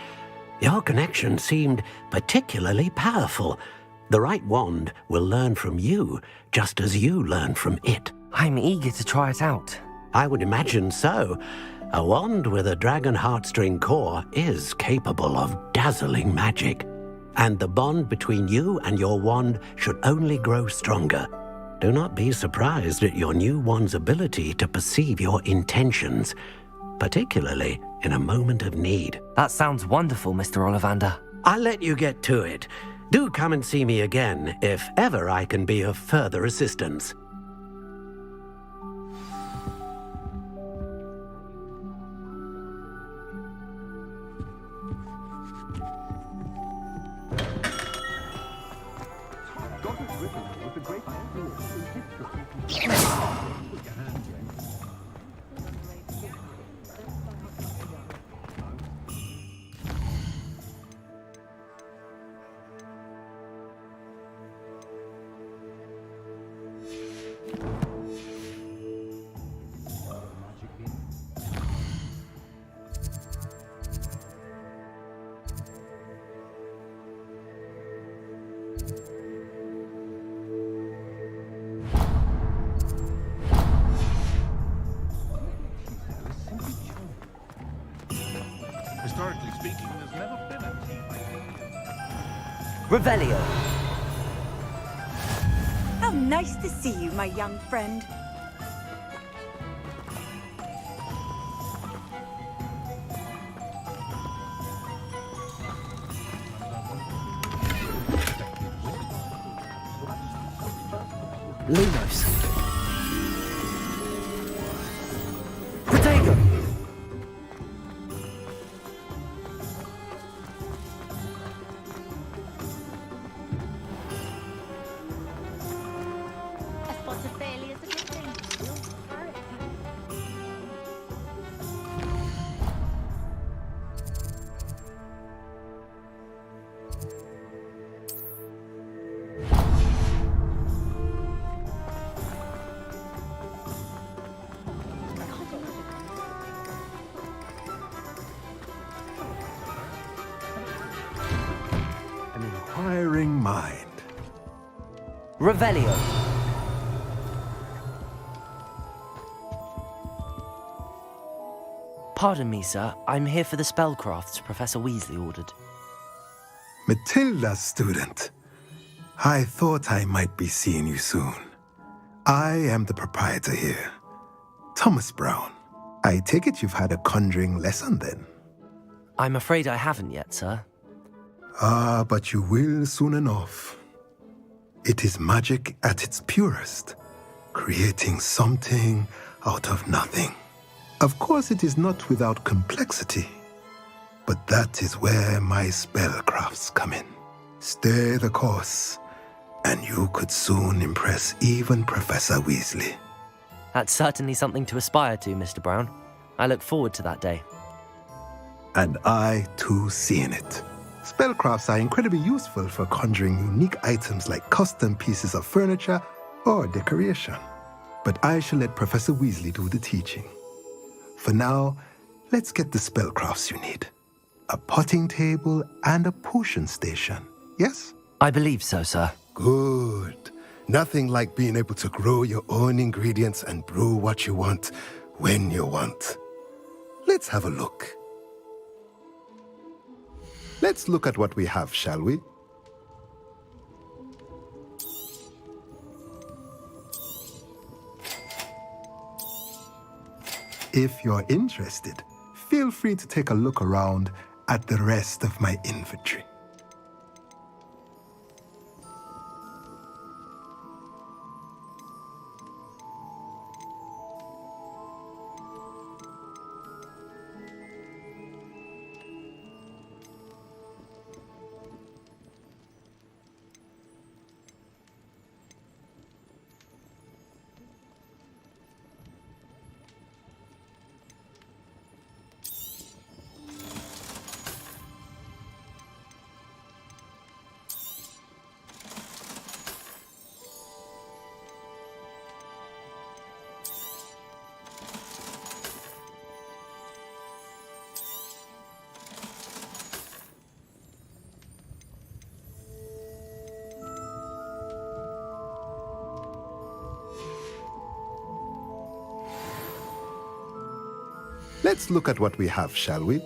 Your connection seemed particularly powerful. The right wand will learn from you, just as you learn from it. I'm eager to try it out. I would imagine so. A wand with a dragon heartstring core is capable of dazzling magic. And the bond between you and your wand should only grow stronger. Do not be surprised at your new wand's ability to perceive your intentions, particularly in a moment of need. That sounds wonderful, Mr. Ollivander. I'll let you get to it. Do come and see me again if ever I can be of further assistance. Revelio. How nice to see you, my young friend. Lumos. Protego. A spot of failure is a good thing. An inquiring mind. Revelio. Pardon me, sir. I'm here for the spellcrafts Professor Weasley ordered. Matilda's student. I thought I might be seeing you soon. I am the proprietor here, Thomas Brown. I take it you've had a conjuring lesson then? I'm afraid I haven't yet, sir. Ah, but you will soon enough. It is magic at its purest, creating something out of nothing. Of course, it is not without complexity, but that is where my spellcrafts come in. Stay the course, and you could soon impress even Professor Weasley. That's certainly something to aspire to, Mr. Brown. I look forward to that day. And I, too, seeing it. Spellcrafts are incredibly useful for conjuring unique items like custom pieces of furniture or decoration. But I shall let Professor Weasley do the teaching. For now, let's get the spellcrafts you need. A potting table and a potion station, yes? I believe so, sir. Good. Nothing like being able to grow your own ingredients and brew what you want, when you want. Let's have a look. Let's look at what we have, shall we? If you're interested, feel free to take a look around at the rest of my inventory. Let's look at what we have, shall we?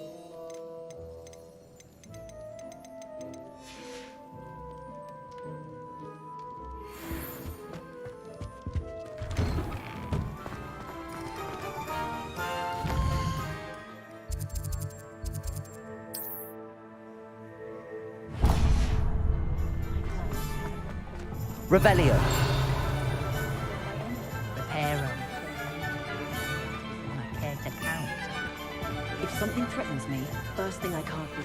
Revelio. Reparo. I care to count. If something threatens me, first thing I can't do.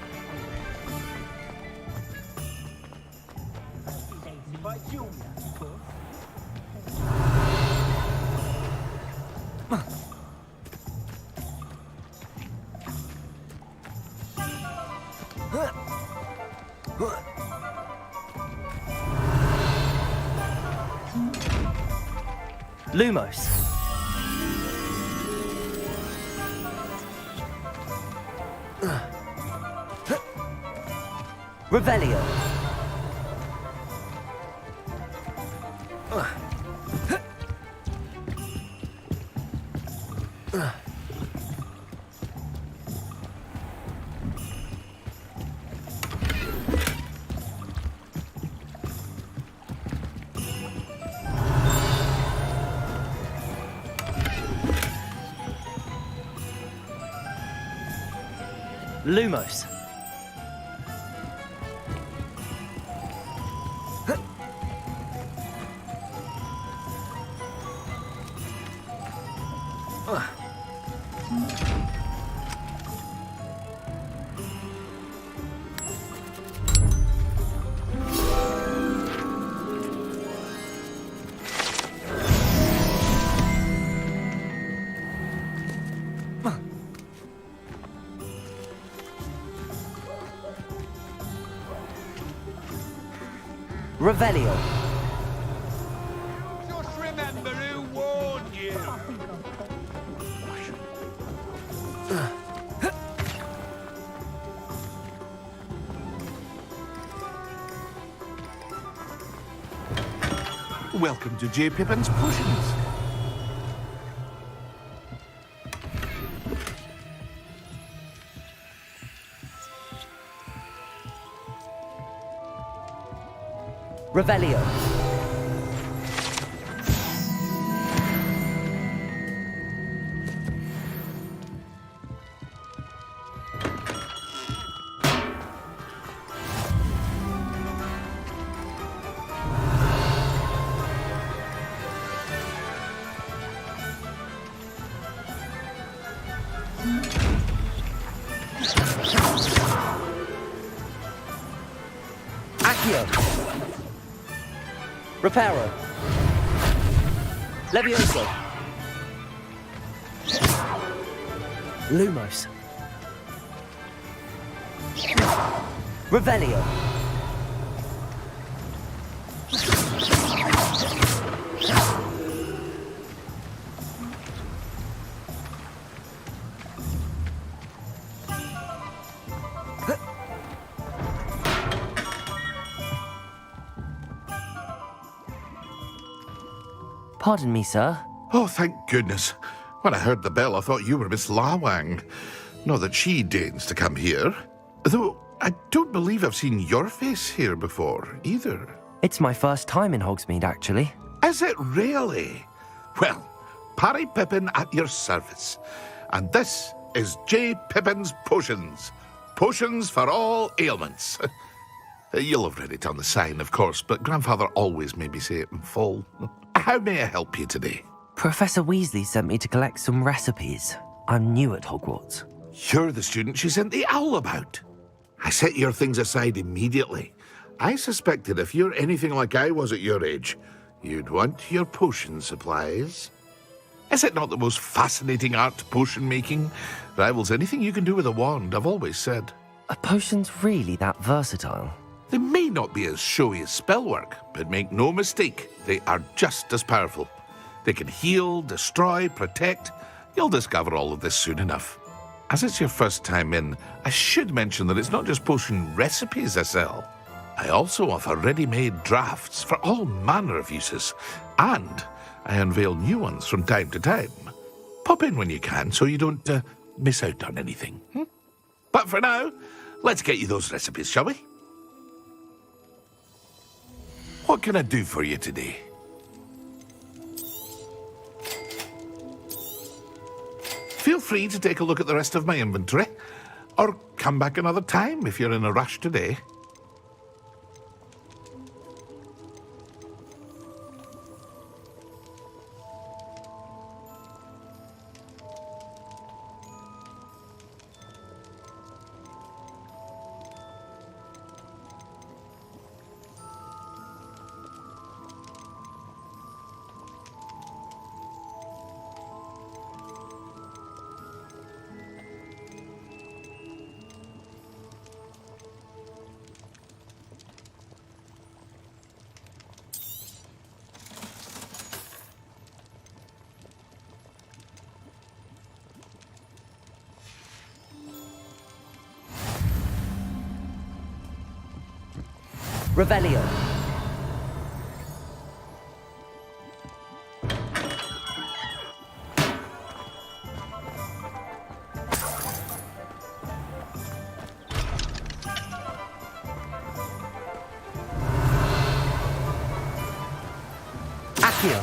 Lumos. Revelio. Lumos. Revelio. Just remember who warned you. Welcome to J. Pippin's Potions. Revelio. Accio. Reparo. Levioso. Lumos. Revelio. Pardon me, sir. Oh, thank goodness. When I heard the bell, I thought you were Miss Lawang. Not that she deigns to come here. Though I don't believe I've seen your face here before, either. It's my first time in Hogsmeade, actually. Is it really? Well, Parry Pippin at your service. And this is J. Pippin's Potions. Potions for all ailments. You'll have read it on the sign, of course, but Grandfather always made me say it in full. How may I help you today? Professor Weasley sent me to collect some recipes. I'm new at Hogwarts. You're the student she sent the owl about. I set your things aside immediately. I suspected if you're anything like I was at your age, you'd want your potion supplies. Is it not the most fascinating art, potion making? Rivals anything you can do with a wand, I've always said. Are potions really that versatile? They may not be as showy as spellwork, but make no mistake, they are just as powerful. They can heal, destroy, protect. You'll discover all of this soon enough. As it's your first time in, I should mention that it's not just potion recipes I sell. I also offer ready-made drafts for all manner of uses, and I unveil new ones from time to time. Pop in when you can so you don't miss out on anything. But for now, let's get you those recipes, shall we? What can I do for you today? Feel free to take a look at the rest of my inventory, or come back another time if you're in a rush today. Revelio. Accio.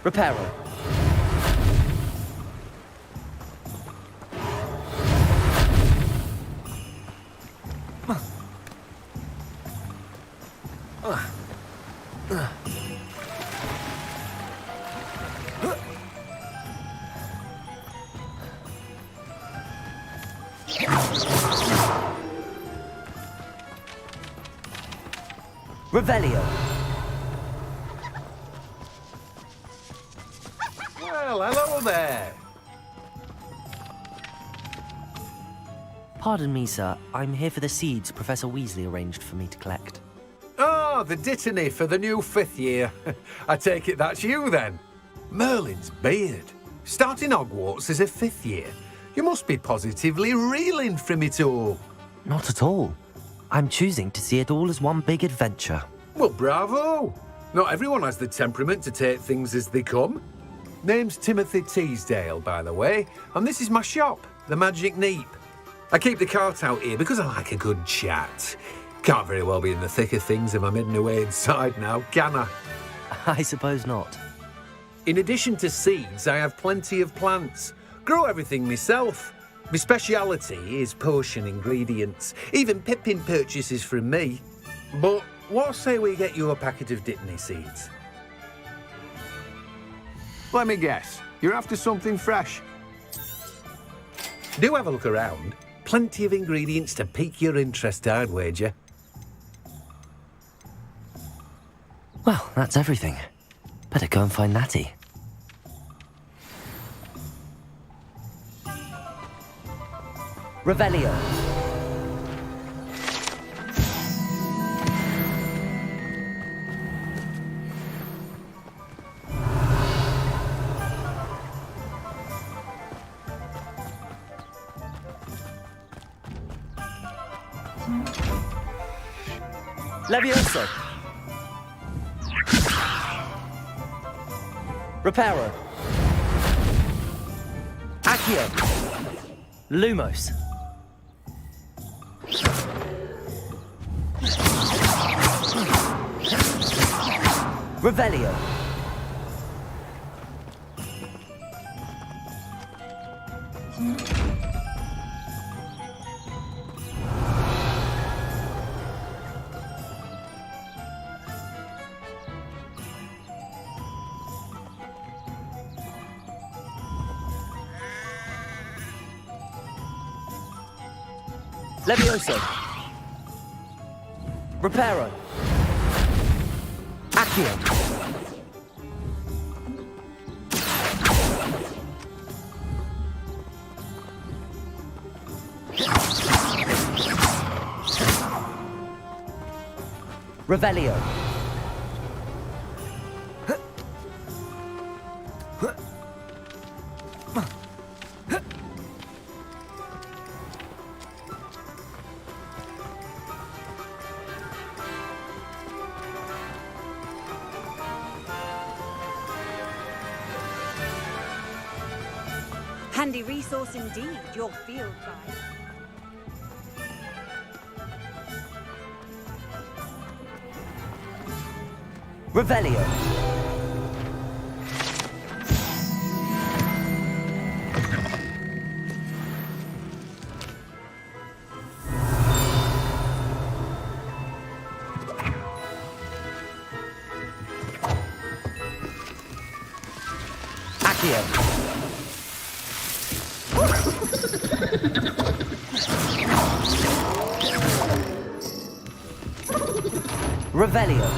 Reparo. Revelio. Well, hello there. Pardon me, sir. I'm here for the seeds Professor Weasley arranged for me to collect. Oh, the dittany for the new 5th year. I take it that's you, then. Merlin's beard. Starting Hogwarts as a 5th year. You must be positively reeling from it all. Not at all. I'm choosing to see it all as one big adventure. Well, bravo. Not everyone has the temperament to take things as they come. Name's Timothy Teasdale, by the way, and this is my shop, the Magic Neep. I keep the cart out here because I like a good chat. Can't very well be in the thick of things if I'm hidden away inside now, can I? I suppose not. In addition to seeds, I have plenty of plants. Grow everything myself. My speciality is potion ingredients. Even Pippin purchases from me. But what say we get you a packet of Dittany seeds? Let me guess. You're after something fresh. Do have a look around. Plenty of ingredients to pique your interest, I'd wager. Well, that's everything. Better go and find Natty. Revelio. Levioso. Reparo. Accio. Lumos. Revelio. Levioso. Reparo. Accio. Revelio. Handy resource indeed, your field guide. Revelio. Accio. Revelio.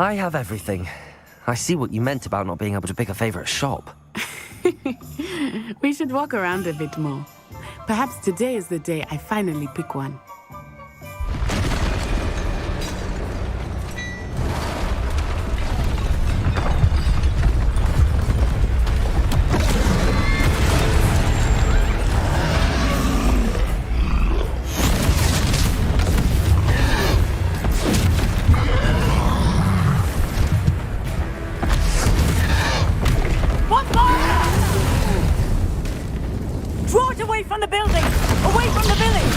I have everything. I see what you meant about not being able to pick a favorite shop. We should walk around a bit more. Perhaps today is the day I finally pick one. Draw it away from the building! Away from the village!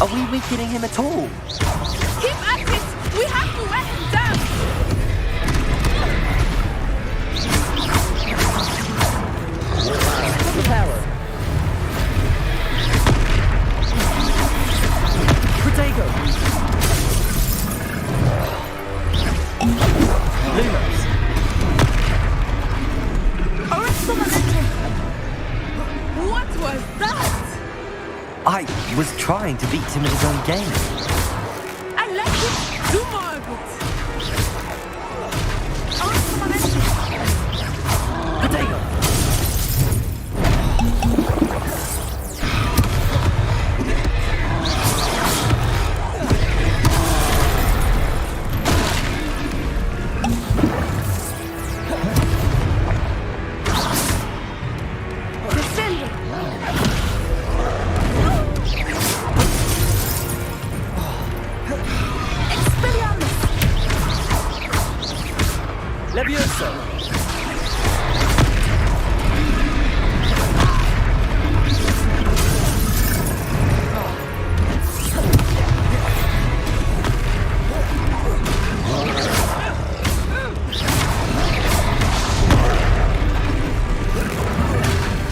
Are we weakening him at all? Keep at it! We have to wear him down! The power. Protego. Lumos. Arrest the momentum! What was that? I was trying to beat him at his own game. I let him do more of it! Arrest the momentum! Protego. Levioso!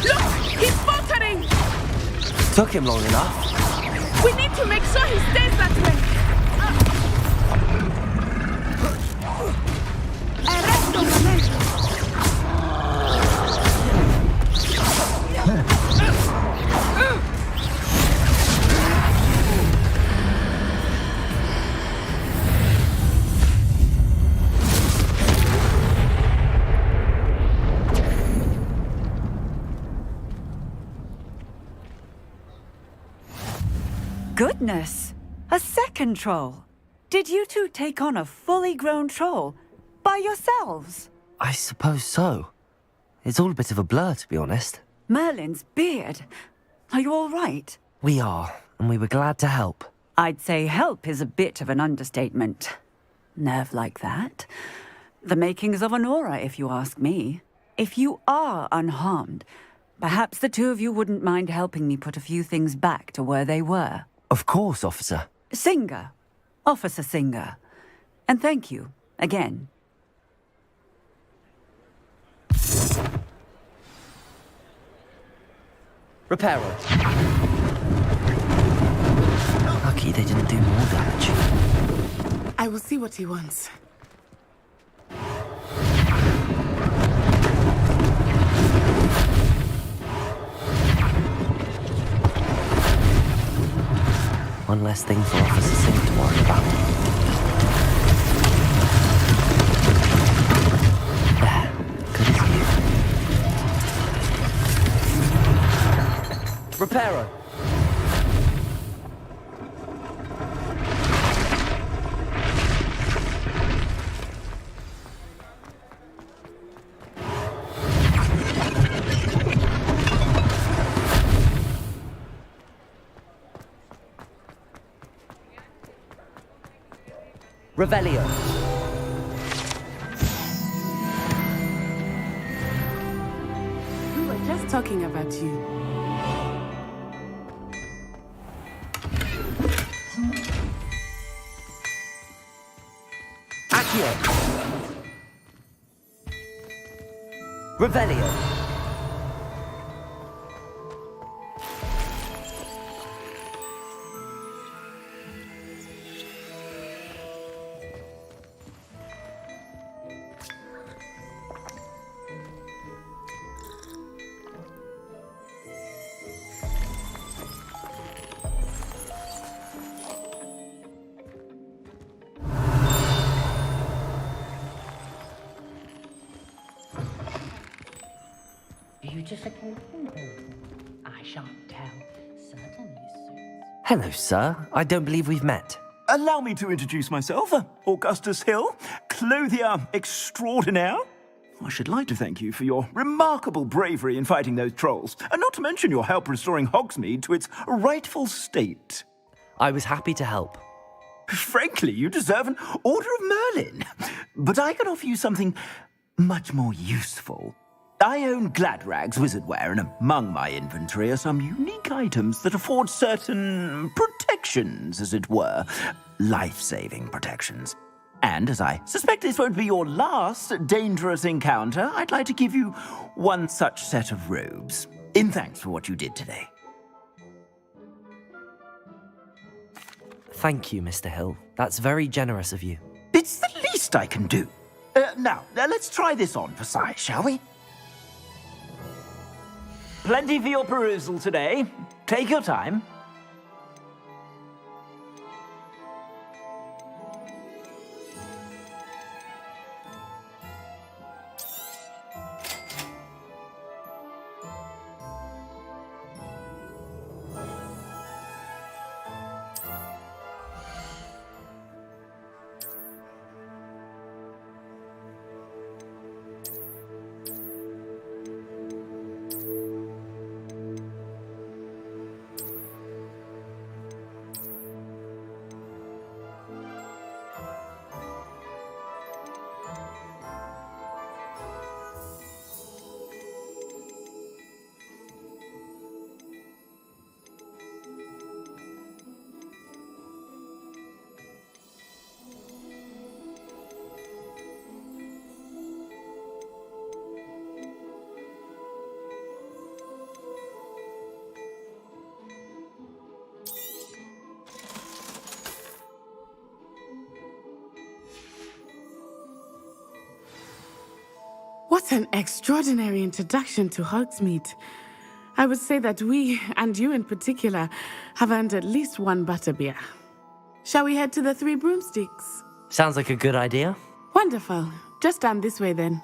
Look! He's faltering! Took him long enough. We need to make sure he stays that way! Arresto momentum! Goodness! A second troll! Did you two take on a fully grown troll? By yourselves? I suppose so. It's all a bit of a blur, to be honest. Merlin's beard. Are you all right? We are, and we were glad to help. I'd say help is a bit of an understatement. Nerve like that. The makings of an aura, if you ask me. If you are unharmed, perhaps the two of you wouldn't mind helping me put a few things back to where they were. Of course, officer. Singer. Officer Singer. And thank you, again. Reparo. Lucky they didn't do more damage. I will see what he wants. One less thing for Officer Singer to worry about. There. Good as new. Reparo. Revelio. We were just talking about you. Accio. Revelio. Beautification? I shan't tell. Certainly, sir. Hello, sir. I don't believe we've met. Allow me to introduce myself, Augustus Hill, clothier extraordinaire. I should like to thank you for your remarkable bravery in fighting those trolls, and not to mention your help restoring Hogsmeade to its rightful state. I was happy to help. Frankly, you deserve an Order of Merlin. But I can offer you something much more useful. I own Gladrag's wizardware, and among my inventory are some unique items that afford certain protections, as it were. Life-saving protections. And as I suspect this won't be your last dangerous encounter, I'd like to give you one such set of robes, in thanks for what you did today. Thank you, Mr. Hill. That's very generous of you. It's the least I can do. Now, let's try this on for size, shall we? Plenty for your perusal today. Take your time. What an extraordinary introduction to Hogsmeade. I would say that we, and you in particular, have earned at least one butterbeer. Shall we head to the Three Broomsticks? Sounds like a good idea. Wonderful. Just down this way then.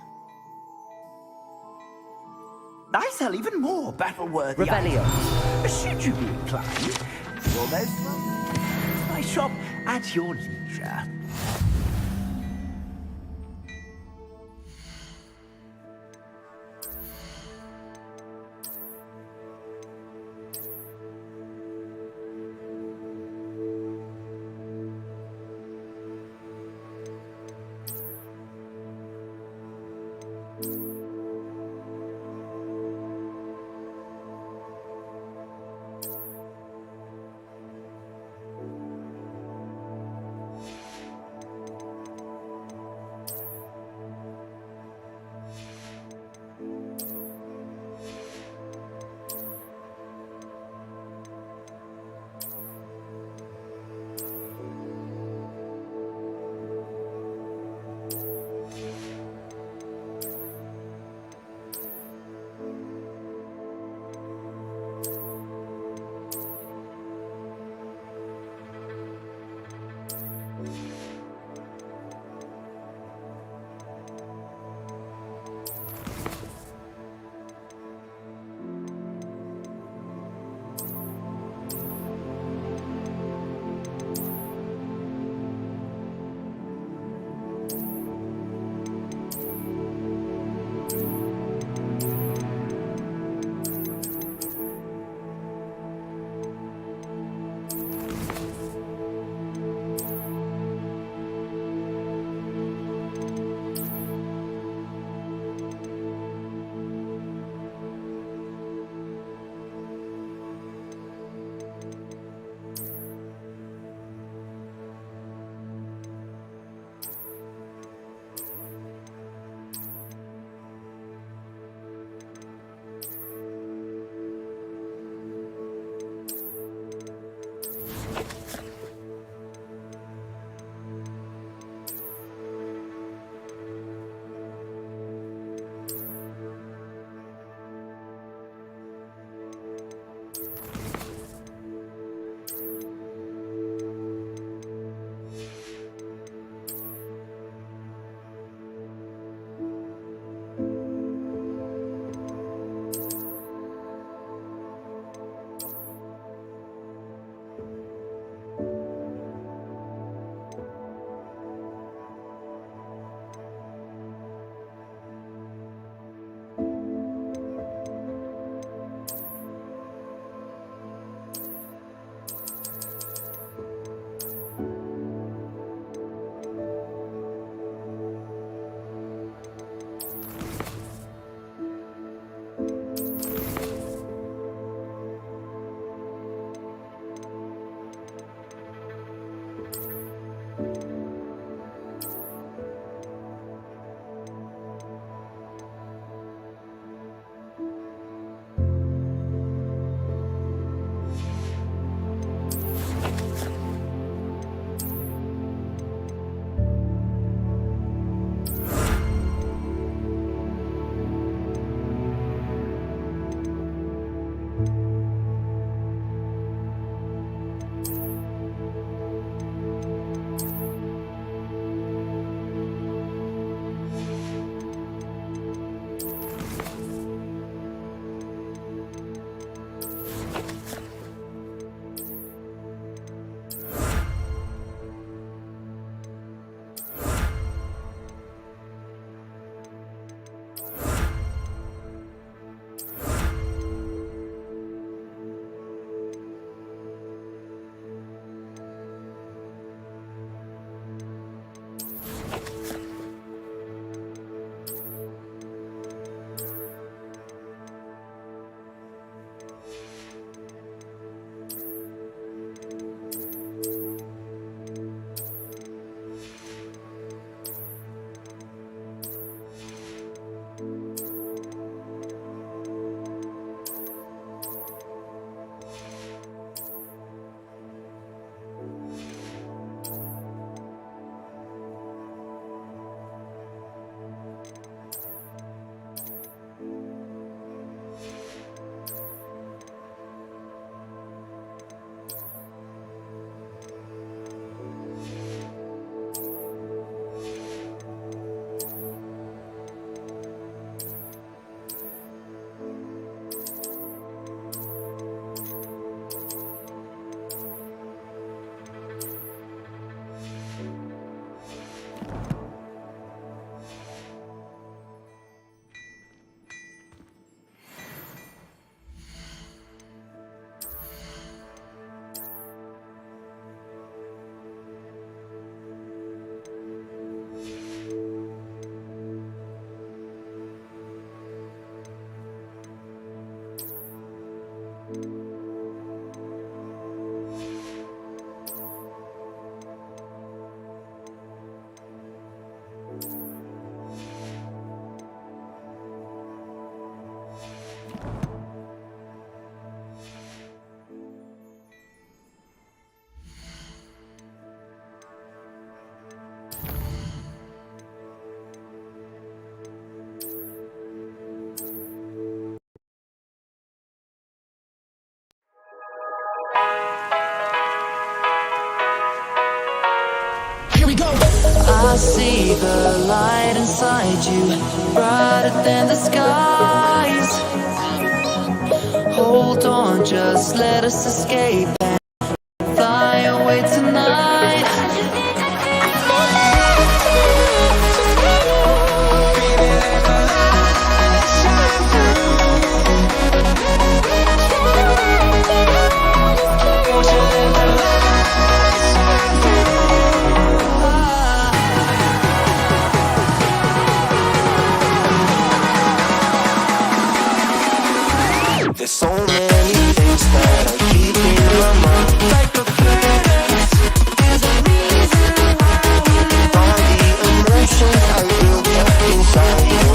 I sell even more battle-worthy Revelio. items. Should you be inclined, you're most welcome to my shop at your leisure. inside you, brighter than the skies. Hold on, just let us escape and fly away tonight. There's so many things that I keep in my mind. Like a past, there's a reason why we all the emotions I built up inside you.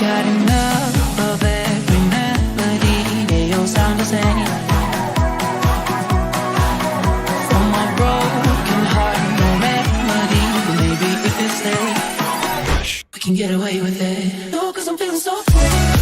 Got enough of every melody, they all sound the same. From my broken heart, no remedy, but maybe if we stay, we can get away with it. No, 'cause I'm feeling so free.